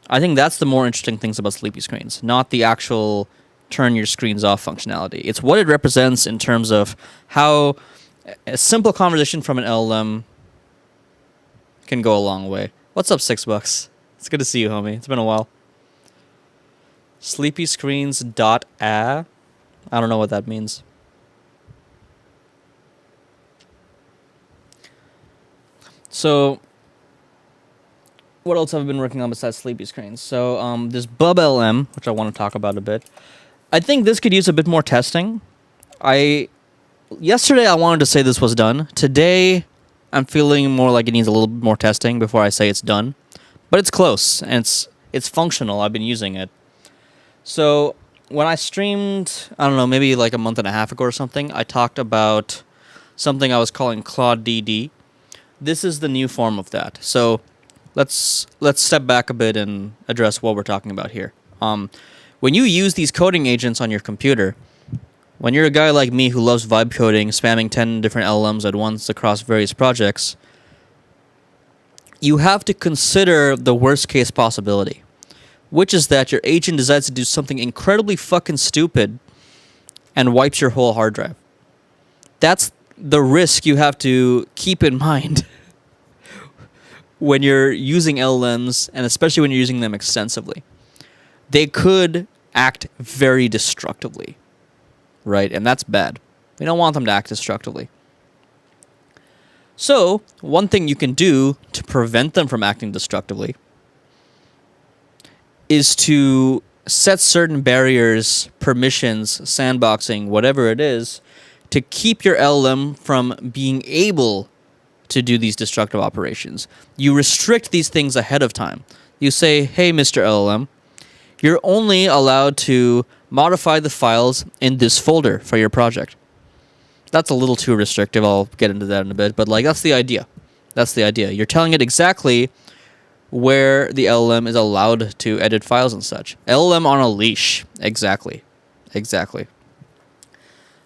A: I think that's the more interesting things about Sleepy Screens, not the actual turn your screens off functionality. It's what it represents in terms of how a simple conversation from an LLM can go a long way. What's up, $6? It's good to see you, homie. It's been a while. Sleepyscreens.a. I don't know what that means. So, what else have I been working on besides Sleepy Screens? So, this BubLM, which I want to talk about a bit. I think this could use a bit more testing. Yesterday I wanted to say this was done. Today, I'm feeling more like it needs a little bit more testing before I say it's done. But it's close, and it's functional. I've been using it. So, when I streamed, I don't know, maybe like a month and a half ago or something, I talked about something I was calling Claude DD. This is the new form of that. So, let's step back a bit and address what we're talking about here. When you use these coding agents on your computer, when you're a guy like me who loves vibe coding, spamming 10 different LLMs at once across various projects, you have to consider the worst case possibility, which is that your agent decides to do something incredibly fucking stupid and wipes your whole hard drive. That's the risk you have to keep in mind when you're using LLMs, and especially when you're using them extensively. They could act very destructively, right? And that's bad. We don't want them to act destructively. So, one thing you can do to prevent them from acting destructively is to set certain barriers, permissions, sandboxing, whatever it is, to keep your LLM from being able to do these destructive operations. You restrict these things ahead of time. You say, hey, Mr. LLM, you're only allowed to modify the files in this folder for your project. That's a little too restrictive. I'll get into that in a bit. But like, that's the idea. That's the idea. You're telling it exactly where the LLM is allowed to edit files and such. LLM on a leash. Exactly.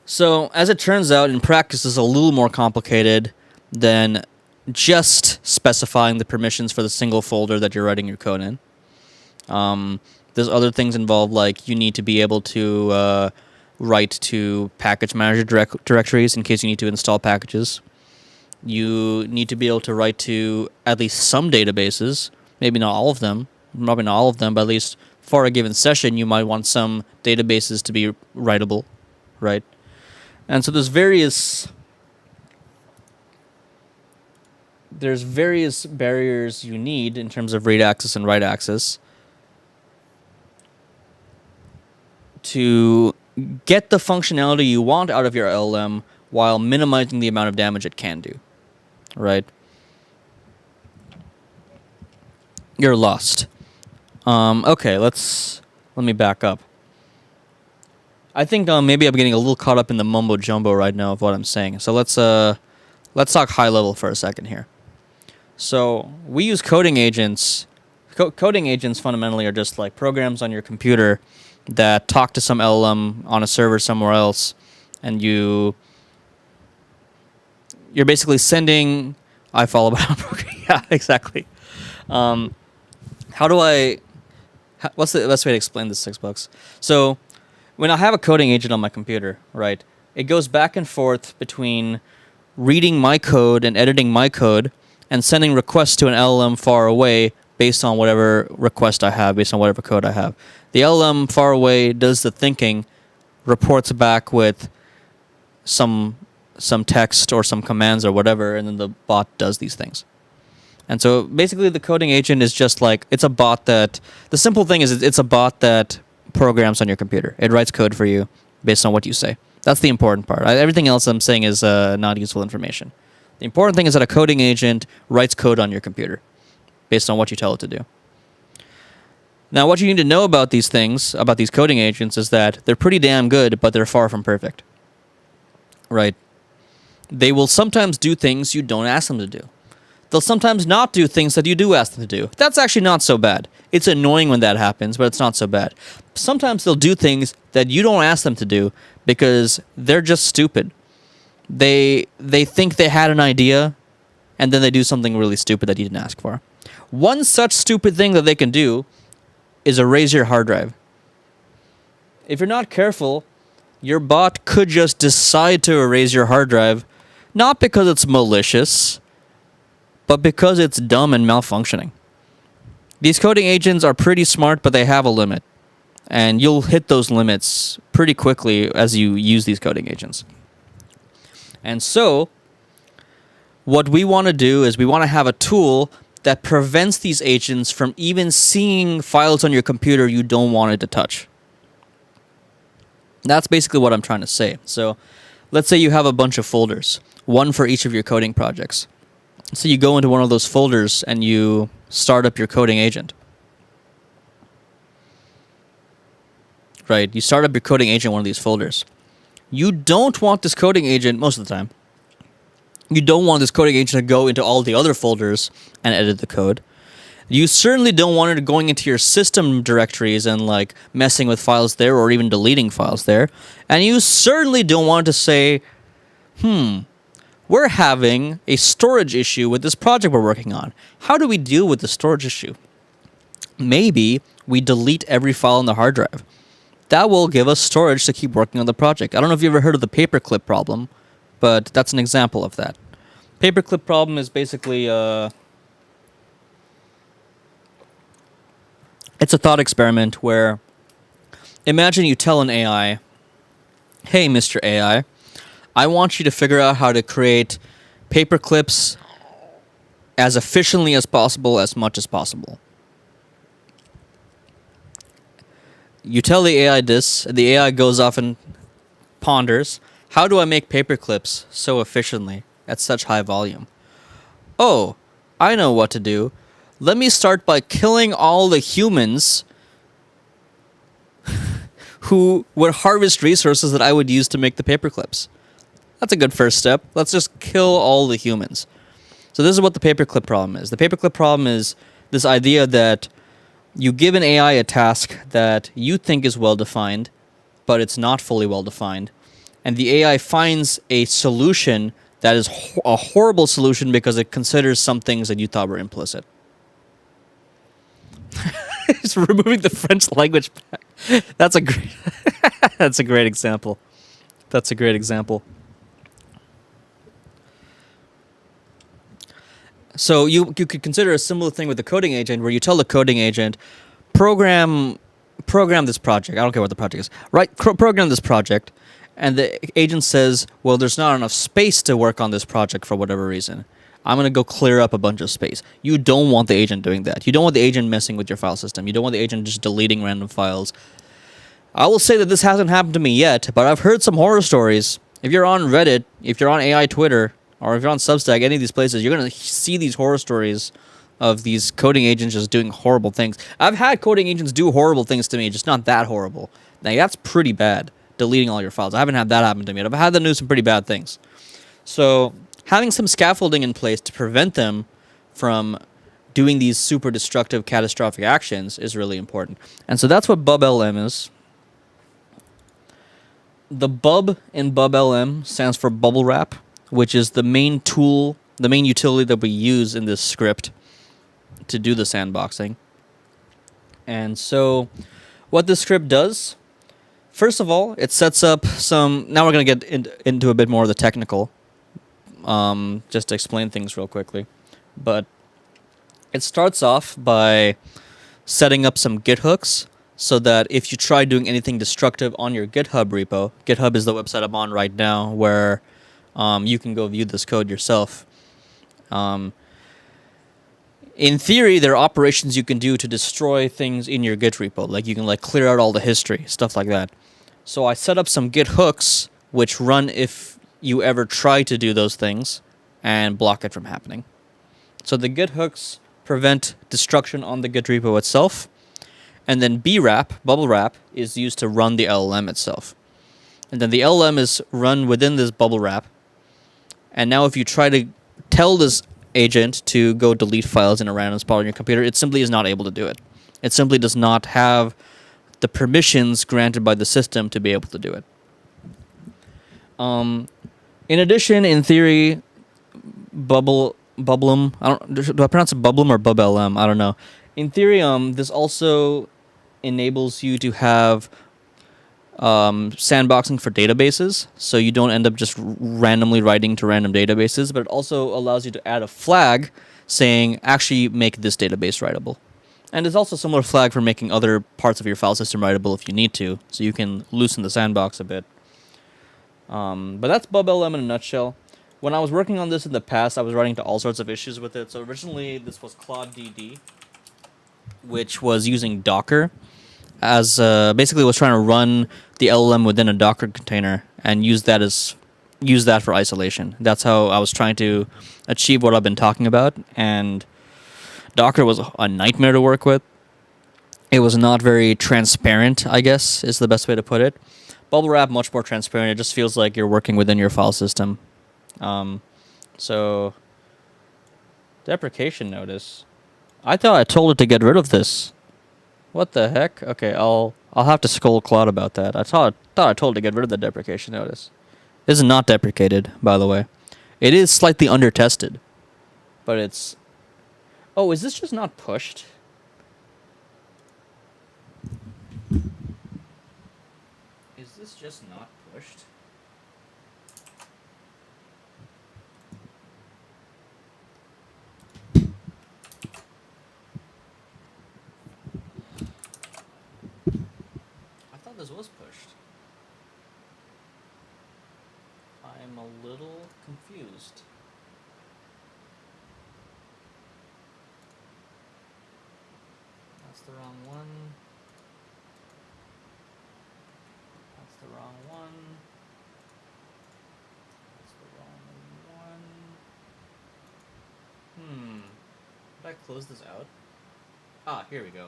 A: So, as it turns out, in practice, it's a little more complicated than just specifying the permissions for the single folder that you're writing your code in. There's other things involved, like you need to be able to write to package manager directories in case you need to install packages. You need to be able to write to at least some databases, maybe not all of them, but at least for a given session, you might want some databases to be writable, right? And so there's various barriers you need in terms of read access and write access to get the functionality you want out of your LLM while minimizing the amount of damage it can do, right? You're lost. Okay, let me back up. I think maybe I'm getting a little caught up in the mumbo jumbo right now of what I'm saying. So let's talk high level for a second here. So we use coding agents. Coding agents fundamentally are just like programs on your computer that talk to some LLM on a server somewhere else, and you're basically sending. I follow about. Yeah, exactly. What's the best way to explain this, $6? So when I have a coding agent on my computer, right, it goes back and forth between reading my code and editing my code and sending requests to an LLM far away based on whatever request I have, based on whatever code I have. The LLM far away does the thinking, reports back with some text or some commands or whatever, and then the bot does these things. And so basically the coding agent is just like, it's a bot that, the simple thing is it's a bot that programs on your computer. It writes code for you based on what you say. That's the important part. Everything else I'm saying is not useful information. The important thing is that a coding agent writes code on your computer based on what you tell it to do. Now, what you need to know about these things, about these coding agents, is that they're pretty damn good, but they're far from perfect. Right? They will sometimes do things you don't ask them to do. They'll sometimes not do things that you do ask them to do. That's actually not so bad. It's annoying when that happens, but it's not so bad. Sometimes they'll do things that you don't ask them to do because they're just stupid. They think they had an idea, and then they do something really stupid that you didn't ask for. One such stupid thing that they can do is erase your hard drive. If you're not careful, your bot could just decide to erase your hard drive, not because it's malicious, but because it's dumb and malfunctioning. These coding agents are pretty smart, but they have a limit. And you'll hit those limits pretty quickly as you use these coding agents. And so, what we want to do is we want to have a tool that prevents these agents from even seeing files on your computer you don't want it to touch. That's basically what I'm trying to say. So, let's say you have a bunch of folders, one for each of your coding projects. So you go into one of those folders and you start up your coding agent. Right? You start up your coding agent in one of these folders. You don't want this coding agent, most of the time, you don't want this coding agent to go into all the other folders and edit the code. You certainly don't want it going into your system directories and like messing with files there or even deleting files there. And you certainly don't want to say, we're having a storage issue with this project we're working on. How do we deal with the storage issue? Maybe we delete every file on the hard drive. That will give us storage to keep working on the project. I don't know if you've ever heard of the paperclip problem, but that's an example of that. Paperclip problem is basically it's a thought experiment where imagine you tell an AI, hey, Mr. AI, I want you to figure out how to create paperclips as efficiently as possible, as much as possible. You tell the AI this, and the AI goes off and ponders, how do I make paperclips so efficiently at such high volume? Oh, I know what to do. Let me start by killing all the humans who would harvest resources that I would use to make the paperclips. That's a good first step. Let's just kill all the humans. So this is what the paperclip problem is. The paperclip problem is This idea that you give an AI a task that you think is well defined, but it's not fully well defined, and the AI finds a solution that is a horrible solution because it considers some things that you thought were implicit. It's removing the French language back. That's a great that's a great example. That's a great example. So you could consider a similar thing with the coding agent, where you tell the coding agent, program this project. I don't care what the project is. Program this project, and the agent says, well, there's not enough space to work on this project for whatever reason. I'm going to go clear up a bunch of space. You don't want the agent doing that. You don't want the agent messing with your file system. You don't want the agent just deleting random files. I will say that this hasn't happened to me yet, but I've heard some horror stories. If you're on Reddit, if you're on AI Twitter, or if you're on Substack, any of these places, you're going to see these horror stories of these coding agents just doing horrible things. I've had coding agents do horrible things to me, just not that horrible. Now, that's pretty bad, deleting all your files. I haven't had that happen to me, but I've had them do some pretty bad things. So having some scaffolding in place to prevent them from doing these super destructive, catastrophic actions is really important. And so that's what BubLM is. The bub in BubLM stands for bubble wrap, which is the main tool, the main utility that we use in this script to do the sandboxing. And so what this script does, first of all, it sets up some... Now we're going to get into a bit more of the technical, just to explain things real quickly. But it starts off by setting up some Git hooks so that if you try doing anything destructive on your GitHub repo, GitHub is the website I'm on right now, where you can go view this code yourself. In theory, there are operations you can do to destroy things in your Git repo. Like you can clear out all the history, stuff like that. So I set up some Git hooks which run if you ever try to do those things and block it from happening. So the Git hooks prevent destruction on the Git repo itself. And then BWrap, bubble wrap, is used to run the LLM itself. And then the LLM is run within this bubble wrap. And now if you try to tell this agent to go delete files in a random spot on your computer, it simply is not able to do it. It simply does not have the permissions granted by the system to be able to do it. In addition, in theory, BubLM, do I pronounce it BubLM or BubLM? I don't know. In theory, this also enables you to have sandboxing for databases, so you don't end up just randomly writing to random databases, but it also allows you to add a flag saying, actually make this database writable. And there's also a similar flag for making other parts of your file system writable if you need to, so you can loosen the sandbox a bit. But that's BubLM in a nutshell. When I was working on this in the past, I was running into all sorts of issues with it. So originally, this was ClaudeDD, which was using Docker, as basically was trying to run the LLM within a Docker container and use that for isolation. That's how I was trying to achieve what I've been talking about. And Docker was a nightmare to work with. It was not very transparent, I guess, is the best way to put it. Bubble wrap, much more transparent. It just feels like you're working within your file system. So, deprecation notice. I thought I told it to get rid of this. What the heck? Okay, I'll have to scold Claude about that. I thought I told it to get rid of the deprecation notice. This is not deprecated, by the way. It is slightly under-tested, but it's... Oh, is this just not pushed? Is this just not pushed? I thought this was pushed. I'm a little confused. That's the wrong one. That's the wrong one. That's the wrong one. Did I close this out? Ah, here we go.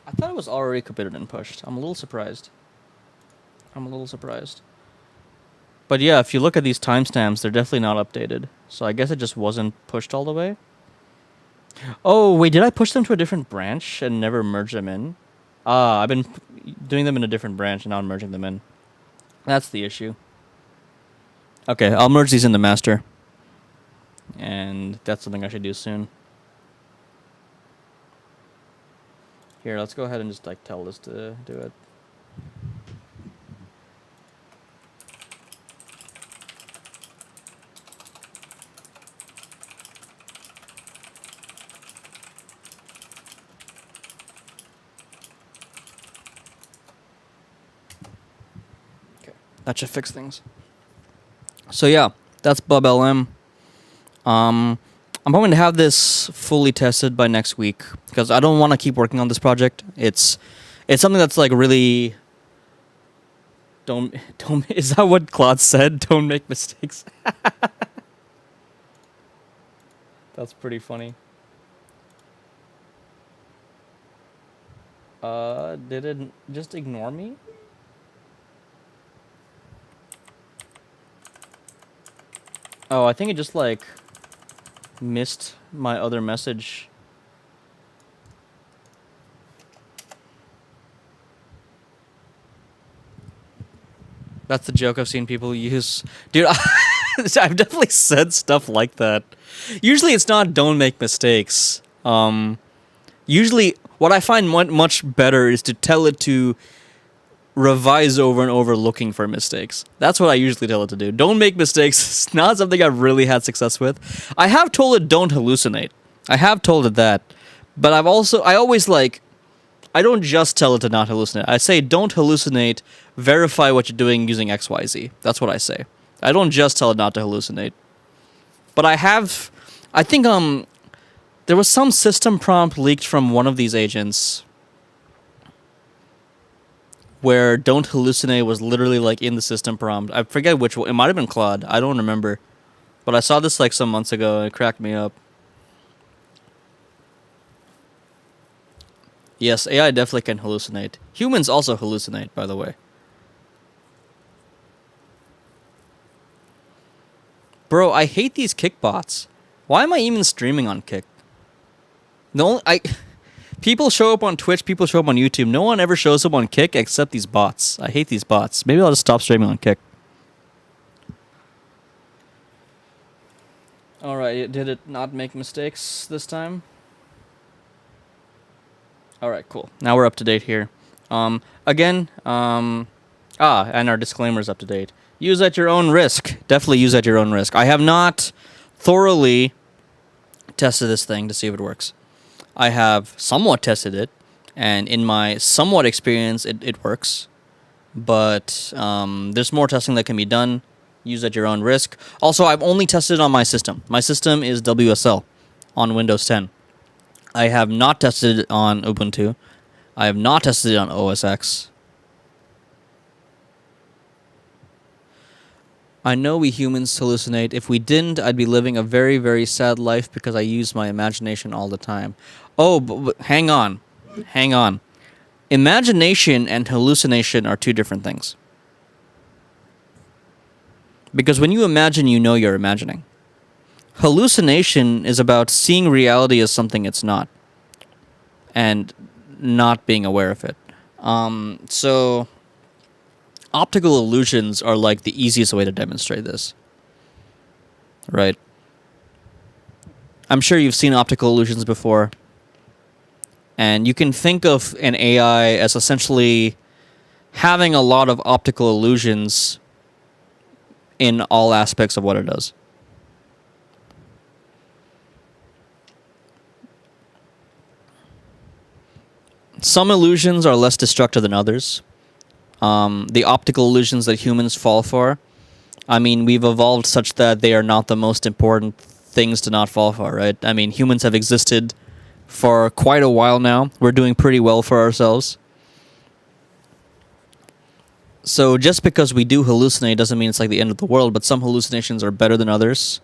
A: I thought it was already committed and pushed. I'm a little surprised. But yeah, if you look at these timestamps, they're definitely not updated. So I guess it just wasn't pushed all the way. Oh, wait, did I push them to a different branch and never merge them in? I've been doing them in a different branch and now I'm merging them in. That's the issue. Okay, I'll merge these into master. And that's something I should do soon. Here, let's go ahead and just like tell this to do it. That should fix things. So yeah, that's BubLM. I'm hoping to have this fully tested by next week because I don't want to keep working on this project. It's something that's like really don't is that what Claude said? Don't make mistakes. That's pretty funny. Did it just ignore me? Oh, I think it just like missed my other message. That's the joke I've seen people use. Dude, I've definitely said stuff like that. Usually it's not don't make mistakes. Usually what I find much better is to tell it to revise over and over looking for mistakes. That's what I usually tell it to do. Don't make mistakes. It's not something I've really had success with. I have told it don't hallucinate. I have told it that. But I don't just tell it to not hallucinate. I say don't hallucinate, verify what you're doing using XYZ. That's what I say. I don't just tell it not to hallucinate. But I think there was some system prompt leaked from one of these agents where don't hallucinate was literally like in the system prompt. I forget which one. It might have been Claude. I don't remember. But I saw this like some months ago and it cracked me up. Yes, AI definitely can hallucinate. Humans also hallucinate, by the way. Bro, I hate these Kick bots. Why am I even streaming on Kick? People show up on Twitch, people show up on YouTube. No one ever shows up on Kick except these bots. I hate these bots. Maybe I'll just stop streaming on Kick. Alright, did it not make mistakes this time? Alright, cool. Now we're up to date here. And our disclaimer's up to date. Use at your own risk. Definitely use at your own risk. I have not thoroughly tested this thing to see if it works. I have somewhat tested it, and in my somewhat experience, it works. But there's more testing that can be done. Use at your own risk. Also, I've only tested it on my system. My system is WSL on Windows 10. I have not tested it on Ubuntu. I have not tested it on OS X. I know we humans hallucinate. If we didn't, I'd be living a very, very sad life because I use my imagination all the time. Oh, but hang on. Hang on. Imagination and hallucination are two different things. Because when you imagine, you know you're imagining. Hallucination is about seeing reality as something it's not. And not being aware of it. So optical illusions are like the easiest way to demonstrate this. Right? I'm sure you've seen optical illusions before. And you can think of an AI as essentially having a lot of optical illusions in all aspects of what it does. Some illusions are less destructive than others. The optical illusions that humans fall for, I mean, we've evolved such that they are not the most important things to not fall for, right? I mean, humans have existed for quite a while now. We're doing pretty well for ourselves. So just because we do hallucinate doesn't mean it's like the end of the world, but some hallucinations are better than others.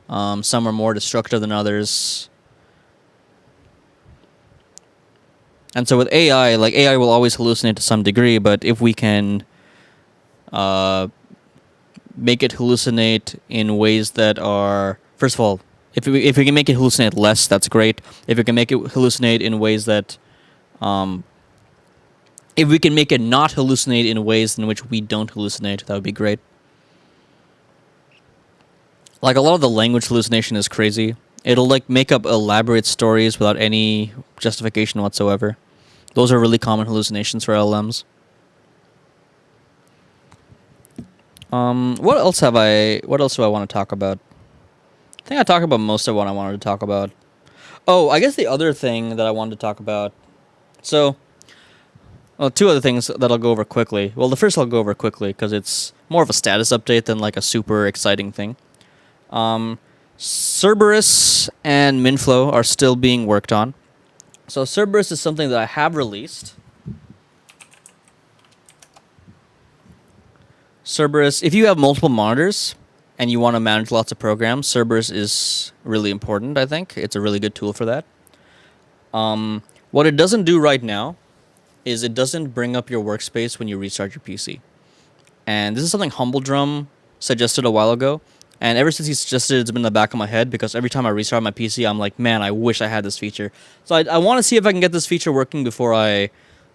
A: Some are more destructive than others. And so with AI, like AI will always hallucinate to some degree, but if we can make it hallucinate in ways that are, first of all, if we can make it hallucinate less, that's great. If we can make it hallucinate in ways that, if we can make it not hallucinate in ways in which we don't hallucinate, that would be great. Like, a lot of the language hallucination is crazy. It'll like make up elaborate stories without any justification whatsoever. Those are really common hallucinations for LLMs. What else do I want to talk about? I think I talked about most of what I wanted to talk about. Oh, I guess the other thing that I wanted to talk about. So, well, two other things that I'll go over quickly. Well, the first I'll go over quickly because it's more of a status update than like a super exciting thing. Cerberus and Minflow are still being worked on. So Cerberus is something that I have released. Cerberus, if you have multiple monitors and you want to manage lots of programs, Cerberus is really important, I think. It's a really good tool for that. What it doesn't do right now is it doesn't bring up your workspace when you restart your PC. And this is something Humbledrum suggested a while ago. And ever since he suggested it, it's been in the back of my head because every time I restart my PC, I'm like, man, I wish I had this feature. So I want to see if I can get this feature working before I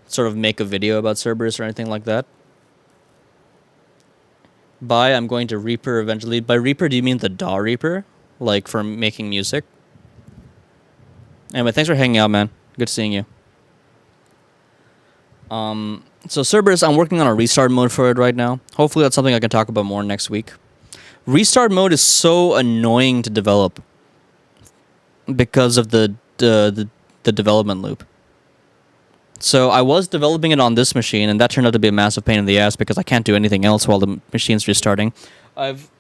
A: sort of make a video about Cerberus or anything like that. I'm going to Reaper eventually. By Reaper, do you mean the DAW Reaper? Like for making music? Anyway, thanks for hanging out, man. Good seeing you. So Cerberus, I'm working on a restart mode for it right now. Hopefully that's something I can talk about more next week. Restart mode is so annoying to develop because of the development loop. So I was developing it on this machine, and that turned out to be a massive pain in the ass because I can't do anything else while the machine's restarting. I've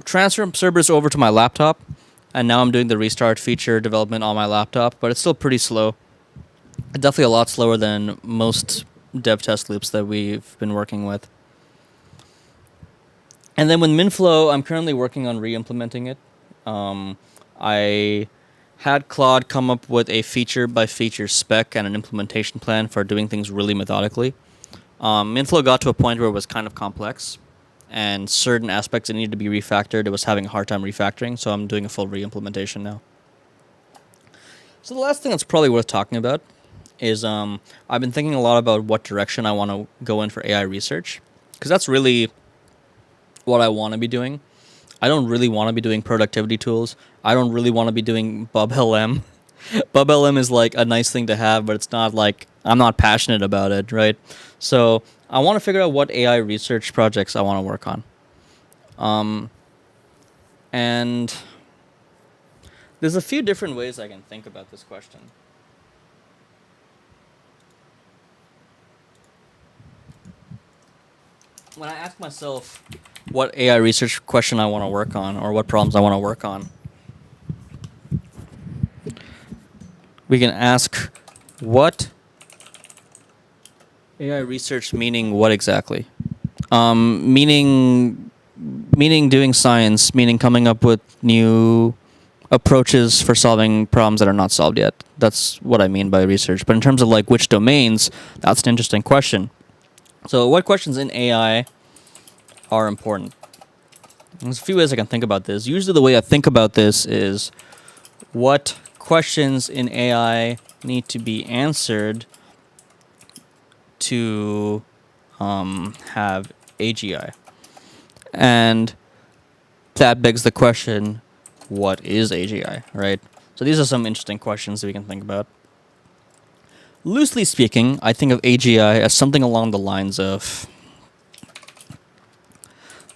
A: transferred Cerberus over to my laptop, and now I'm doing the restart feature development on my laptop, but it's still pretty slow. Definitely a lot slower than most dev test loops that we've been working with. And then with Minflow, I'm currently working on re-implementing it. I had Claude come up with a feature-by-feature spec and an implementation plan for doing things really methodically. Minflow got to a point where it was kind of complex, and certain aspects that needed to be refactored, it was having a hard time refactoring, so I'm doing a full re-implementation now. So the last thing that's probably worth talking about is I've been thinking a lot about what direction I want to go in for AI research, because that's really what I want to be doing. I don't really want to be doing productivity tools. I don't really want to be doing BubLM. BubLM is like a nice thing to have, but it's not like, I'm not passionate about it, right? So I want to figure out what AI research projects I want to work on. And there's a few different ways I can think about this question. When I ask myself what AI research question I want to work on or what problems I want to work on, we can ask what AI research, meaning what exactly? Meaning doing science, meaning coming up with new approaches for solving problems that are not solved yet. That's what I mean by research. But in terms of like which domains, that's an interesting question. So what questions in AI are important? There's a few ways I can think about this. Usually the way I think about this is what questions in AI need to be answered to have AGI. And that begs the question, what is AGI, right? So these are some interesting questions that we can think about. Loosely speaking, I think of AGI as something along the lines of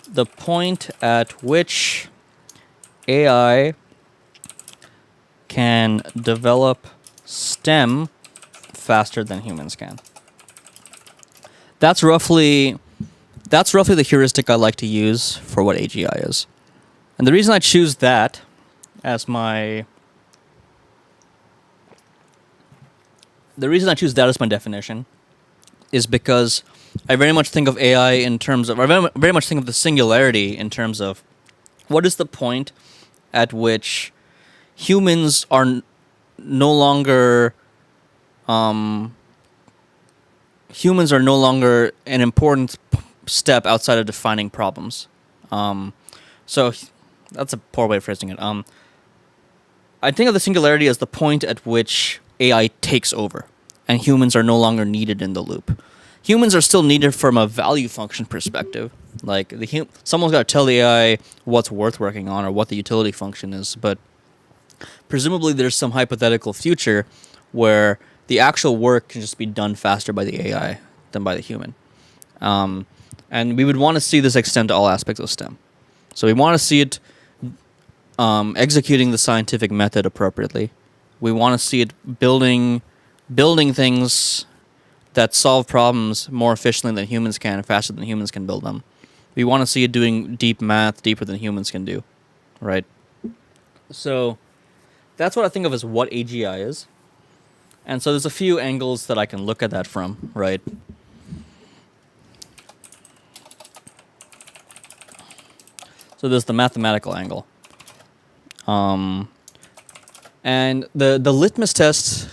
A: the point at which AI can develop STEM faster than humans can. That's roughly the heuristic I like to use for what AGI is. And the reason I choose that as my definition is because I very much think of AI in terms of, I very much think of the singularity in terms of what is the point at which humans are no longer an important step outside of defining problems. So that's a poor way of phrasing it. I think of the singularity as the point at which AI takes over, and humans are no longer needed in the loop. Humans are still needed from a value function perspective. Like someone's got to tell the AI what's worth working on or what the utility function is. But presumably, there's some hypothetical future where the actual work can just be done faster by the AI than by the human. And we would want to see this extend to all aspects of STEM. So we want to see it executing the scientific method appropriately. We want to see it building things that solve problems more efficiently than humans can, faster than humans can build them. We want to see it doing deep math deeper than humans can do, right? So that's what I think of as what AGI is. And so there's a few angles that I can look at that from, right? So there's the mathematical angle. And the litmus test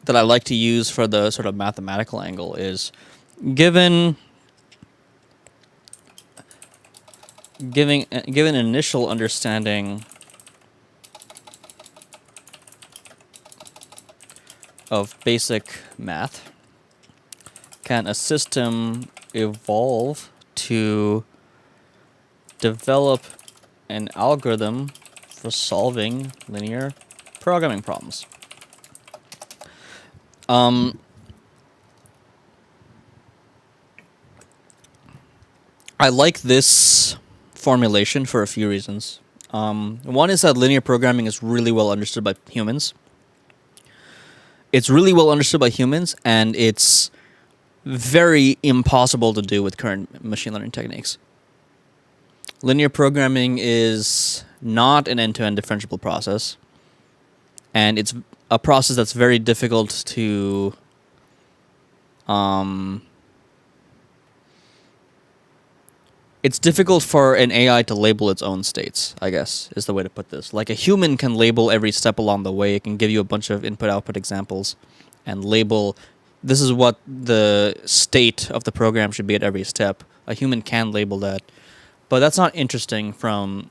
A: that I like to use for the sort of mathematical angle is given an initial understanding of basic math, can a system evolve to develop an algorithm for solving linear programming problems? I like this formulation for a few reasons. One is that linear programming is really well understood by humans. It's really well understood by humans, and it's very impossible to do with current machine learning techniques. Linear programming is not an end-to-end differentiable process, and it's a process that's very difficult to it's difficult for an AI to label its own states, I guess, is the way to put this. Like a human can label every step along the way. It can give you a bunch of input-output examples and label, this is what the state of the program should be at every step. A human can label that. But that's not interesting from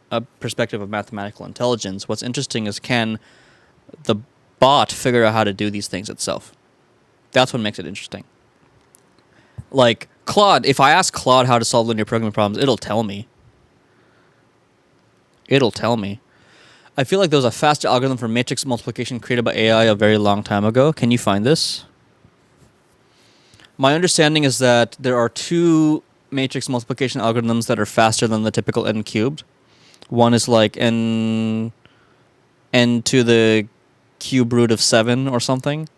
A: a perspective of mathematical intelligence. What's interesting is, can the bot figure out how to do these things itself? That's what makes it interesting. Like Claude, if I ask Claude how to solve linear programming problems, it'll tell me. I feel like there was a fast algorithm for matrix multiplication created by AI a very long time ago. Can you find this? My understanding is that there are two matrix multiplication algorithms that are faster than the typical n cubed. One is like n to the cube root of 7 or something,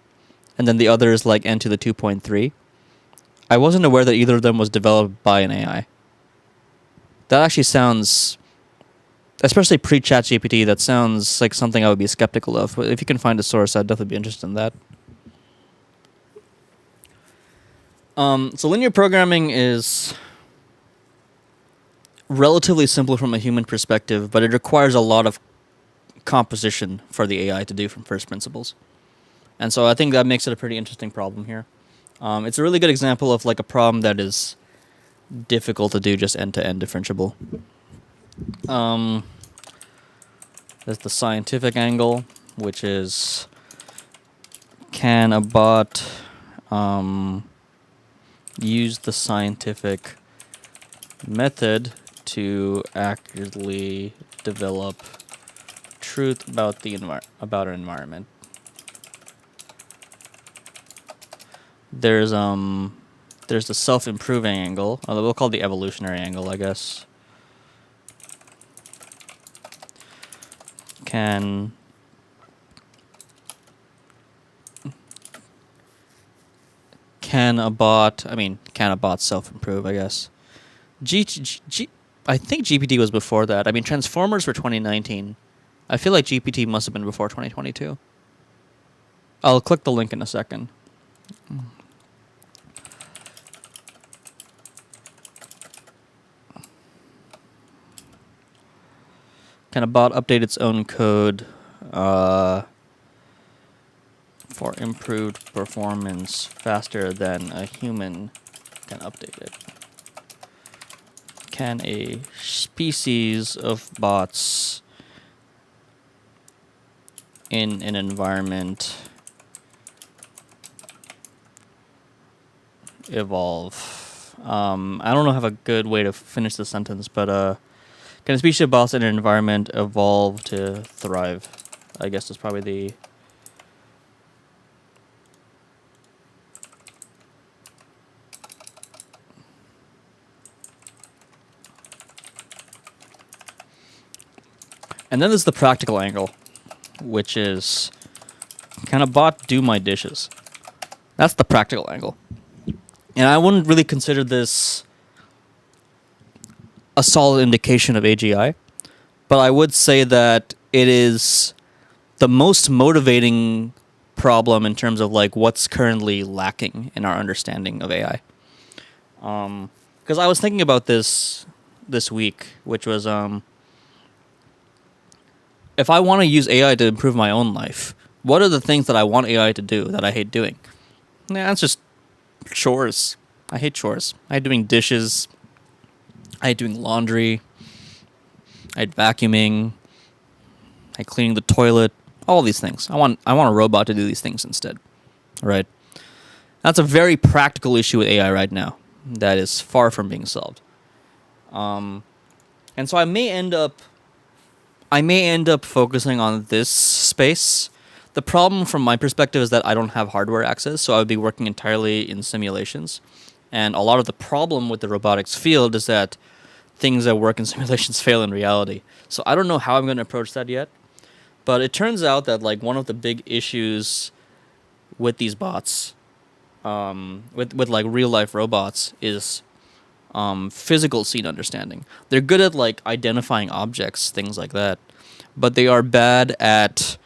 A: and then the other is like n to the 2.3. I wasn't aware that either of them was developed by an AI. That actually sounds, especially pre-ChatGPT, that sounds like something I would be skeptical of. If you can find a source, I'd definitely be interested in that. So linear programming is relatively simple from a human perspective, but it requires a lot of composition for the AI to do from first principles. And so I think that makes it a pretty interesting problem here. It's a really good example of like a problem that is difficult to do just end-to-end differentiable. There's the scientific angle, which is, can a bot use the scientific method to accurately develop truth about the about our environment? There's the self-improving angle. We'll call it the evolutionary angle, I guess. Can a bot self-improve, I guess? I think GPT was before that. I mean, Transformers were 2019. I feel like GPT must have been before 2022. I'll click the link in a second. Can a bot update its own code for improved performance faster than a human can update it? can a species of bots in an environment evolve? I don't know have a good way to finish the sentence, but can a species of bots in an environment evolve to thrive? I guess is probably the... And then there's the practical angle, which is, can a bot do my dishes? That's the practical angle. And I wouldn't really consider this a solid indication of AGI, but I would say that it is the most motivating problem in terms of like what's currently lacking in our understanding of AI. Because I was thinking about this week, which was if I want to use AI to improve my own life, what are the things that I want AI to do that I hate doing? Yeah, it's just chores. I hate chores. I hate doing dishes. I hate doing laundry. I hate vacuuming. I hate cleaning the toilet. All these things. I want a robot to do these things instead. Right? That's a very practical issue with AI right now that is far from being solved. And so I may end up focusing on this space. The problem from my perspective is that I don't have hardware access, so I would be working entirely in simulations. And a lot of the problem with the robotics field is that things that work in simulations fail in reality. So I don't know how I'm going to approach that yet. But it turns out that like one of the big issues with these bots, with like real life robots, is physical scene understanding. They're good at like identifying objects, things like that, but they are bad at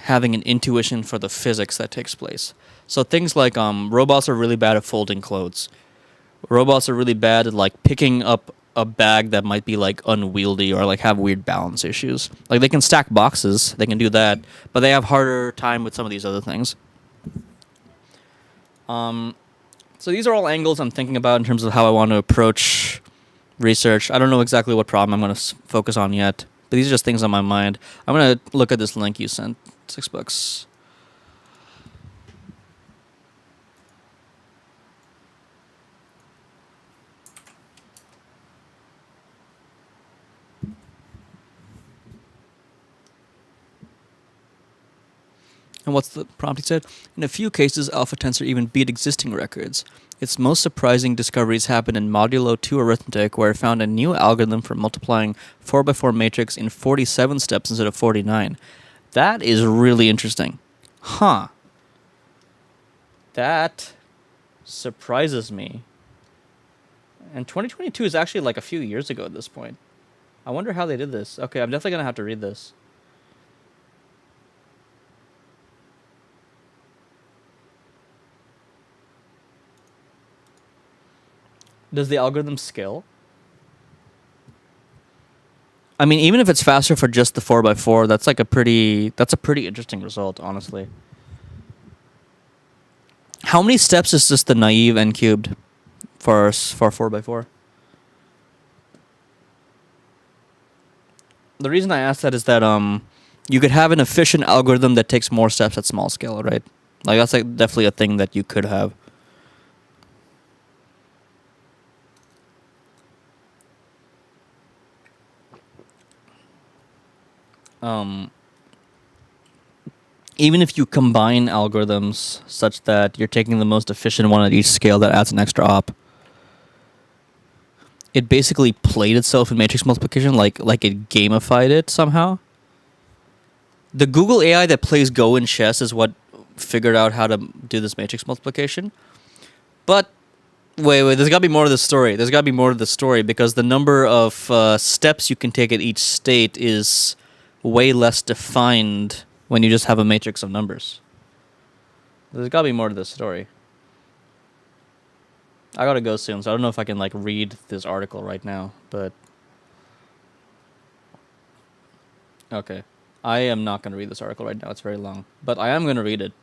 A: having an intuition for the physics that takes place. So things like robots are really bad at folding clothes. Robots are really bad at like picking up a bag that might be like unwieldy or like have weird balance issues. Like they can stack boxes, they can do that, but they have harder time with some of these other things. So these are all angles I'm thinking about in terms of how I want to approach research. I don't know exactly what problem I'm going to focus on yet, but these are just things on my mind. I'm going to look at this link you sent, $6. And what's the prompt he said? In a few cases, Alpha Tensor even beat existing records. Its most surprising discoveries happened in modulo 2 arithmetic, where it found a new algorithm for multiplying 4x4 matrix in 47 steps instead of 49. That is really interesting. Huh. That surprises me. And 2022 is actually like a few years ago at this point. I wonder how they did this. Okay, I'm definitely going to have to read this. Does the algorithm scale? I mean, even if it's faster for just the 4x4, that's a pretty interesting result, honestly. How many steps is just the naive n cubed for 4x4? The reason I ask that is that you could have an efficient algorithm that takes more steps at small scale, right? Like that's like definitely a thing that you could have. Even if you combine algorithms such that you're taking the most efficient one at each scale that adds an extra op, it basically played itself in matrix multiplication, like it gamified it somehow. The Google AI that plays Go and chess is what figured out how to do this matrix multiplication. But wait, there's got to be more to the story. There's got to be more to the story because the number of steps you can take at each state is way less defined when you just have a matrix of numbers. There's got to be more to this story. I gotta go soon, so I don't know if I can like read this article right now, but okay. I am not gonna read this article right now. It's very long, but I am gonna read it,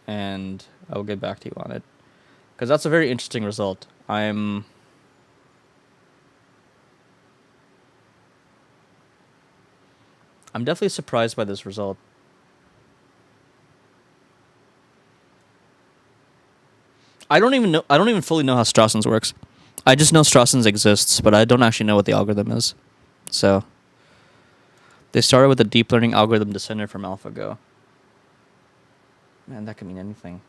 A: and I will get back to you on it because that's a very interesting result. I'm I'm definitely surprised by this result. I don't even fully know how Strawson's works. I just know Strawson's exists, but I don't actually know what the algorithm is. So they started with a deep learning algorithm descended from AlphaGo. Man, that could mean anything.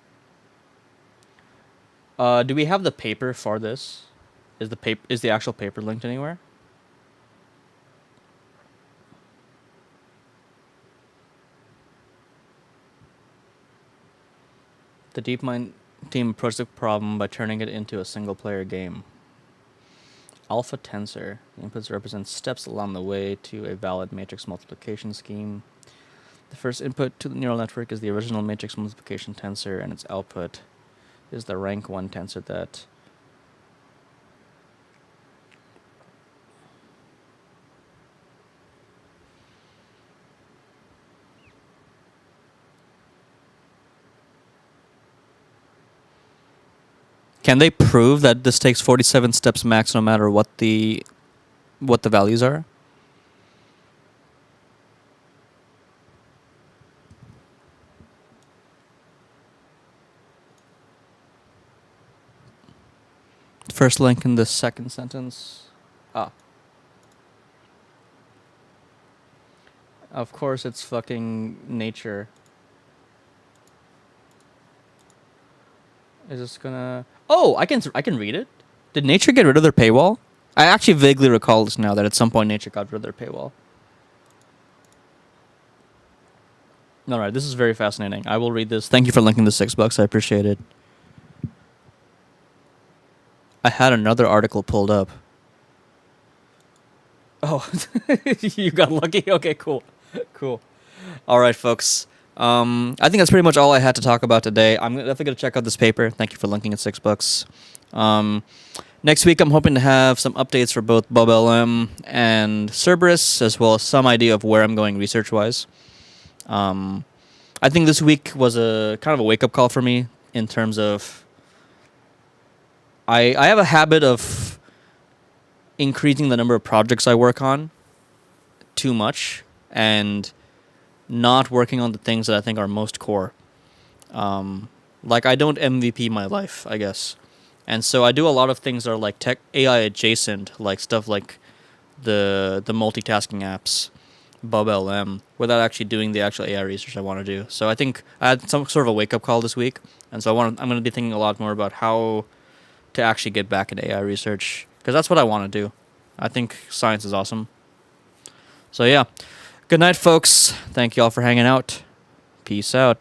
A: Do we have the paper for this? Is the actual paper linked anywhere? The DeepMind team approached the problem by turning it into a single-player game. Alpha Tensor. The inputs represent steps along the way to a valid matrix multiplication scheme. The first input to the neural network is the original matrix multiplication tensor, and its output is the rank 1 tensor that Can they prove that this takes 47 steps max no matter what the values are? First link in the second sentence. Ah. Of course it's fucking Nature. Is this gonna... Oh, I can read it. Did Nature get rid of their paywall? I actually vaguely recall this now, that at some point Nature got rid of their paywall. Alright, this is very fascinating. I will read this. Thank you for linking the $6. I appreciate it. I had another article pulled up. Oh, you got lucky? Okay, cool. Cool. Alright, folks. I think that's pretty much all I had to talk about today. I'm definitely going to check out this paper. Thank you for linking it, $6. Next week, I'm hoping to have some updates for both BubLM and Cerberus, as well as some idea of where I'm going research-wise. I think this week was a kind of a wake-up call for me in terms of I have a habit of increasing the number of projects I work on too much and not working on the things that I think are most core. Like I don't MVP my life, I guess. And so I do a lot of things that are like tech AI adjacent, like stuff like the multitasking apps, BubLM, without actually doing the actual AI research I want to do. So I think I had some sort of a wake up call this week, and so I'm going to be thinking a lot more about how to actually get back into AI research, because that's what I want to do. I think science is awesome. So yeah, good night, folks. Thank you all for hanging out. Peace out.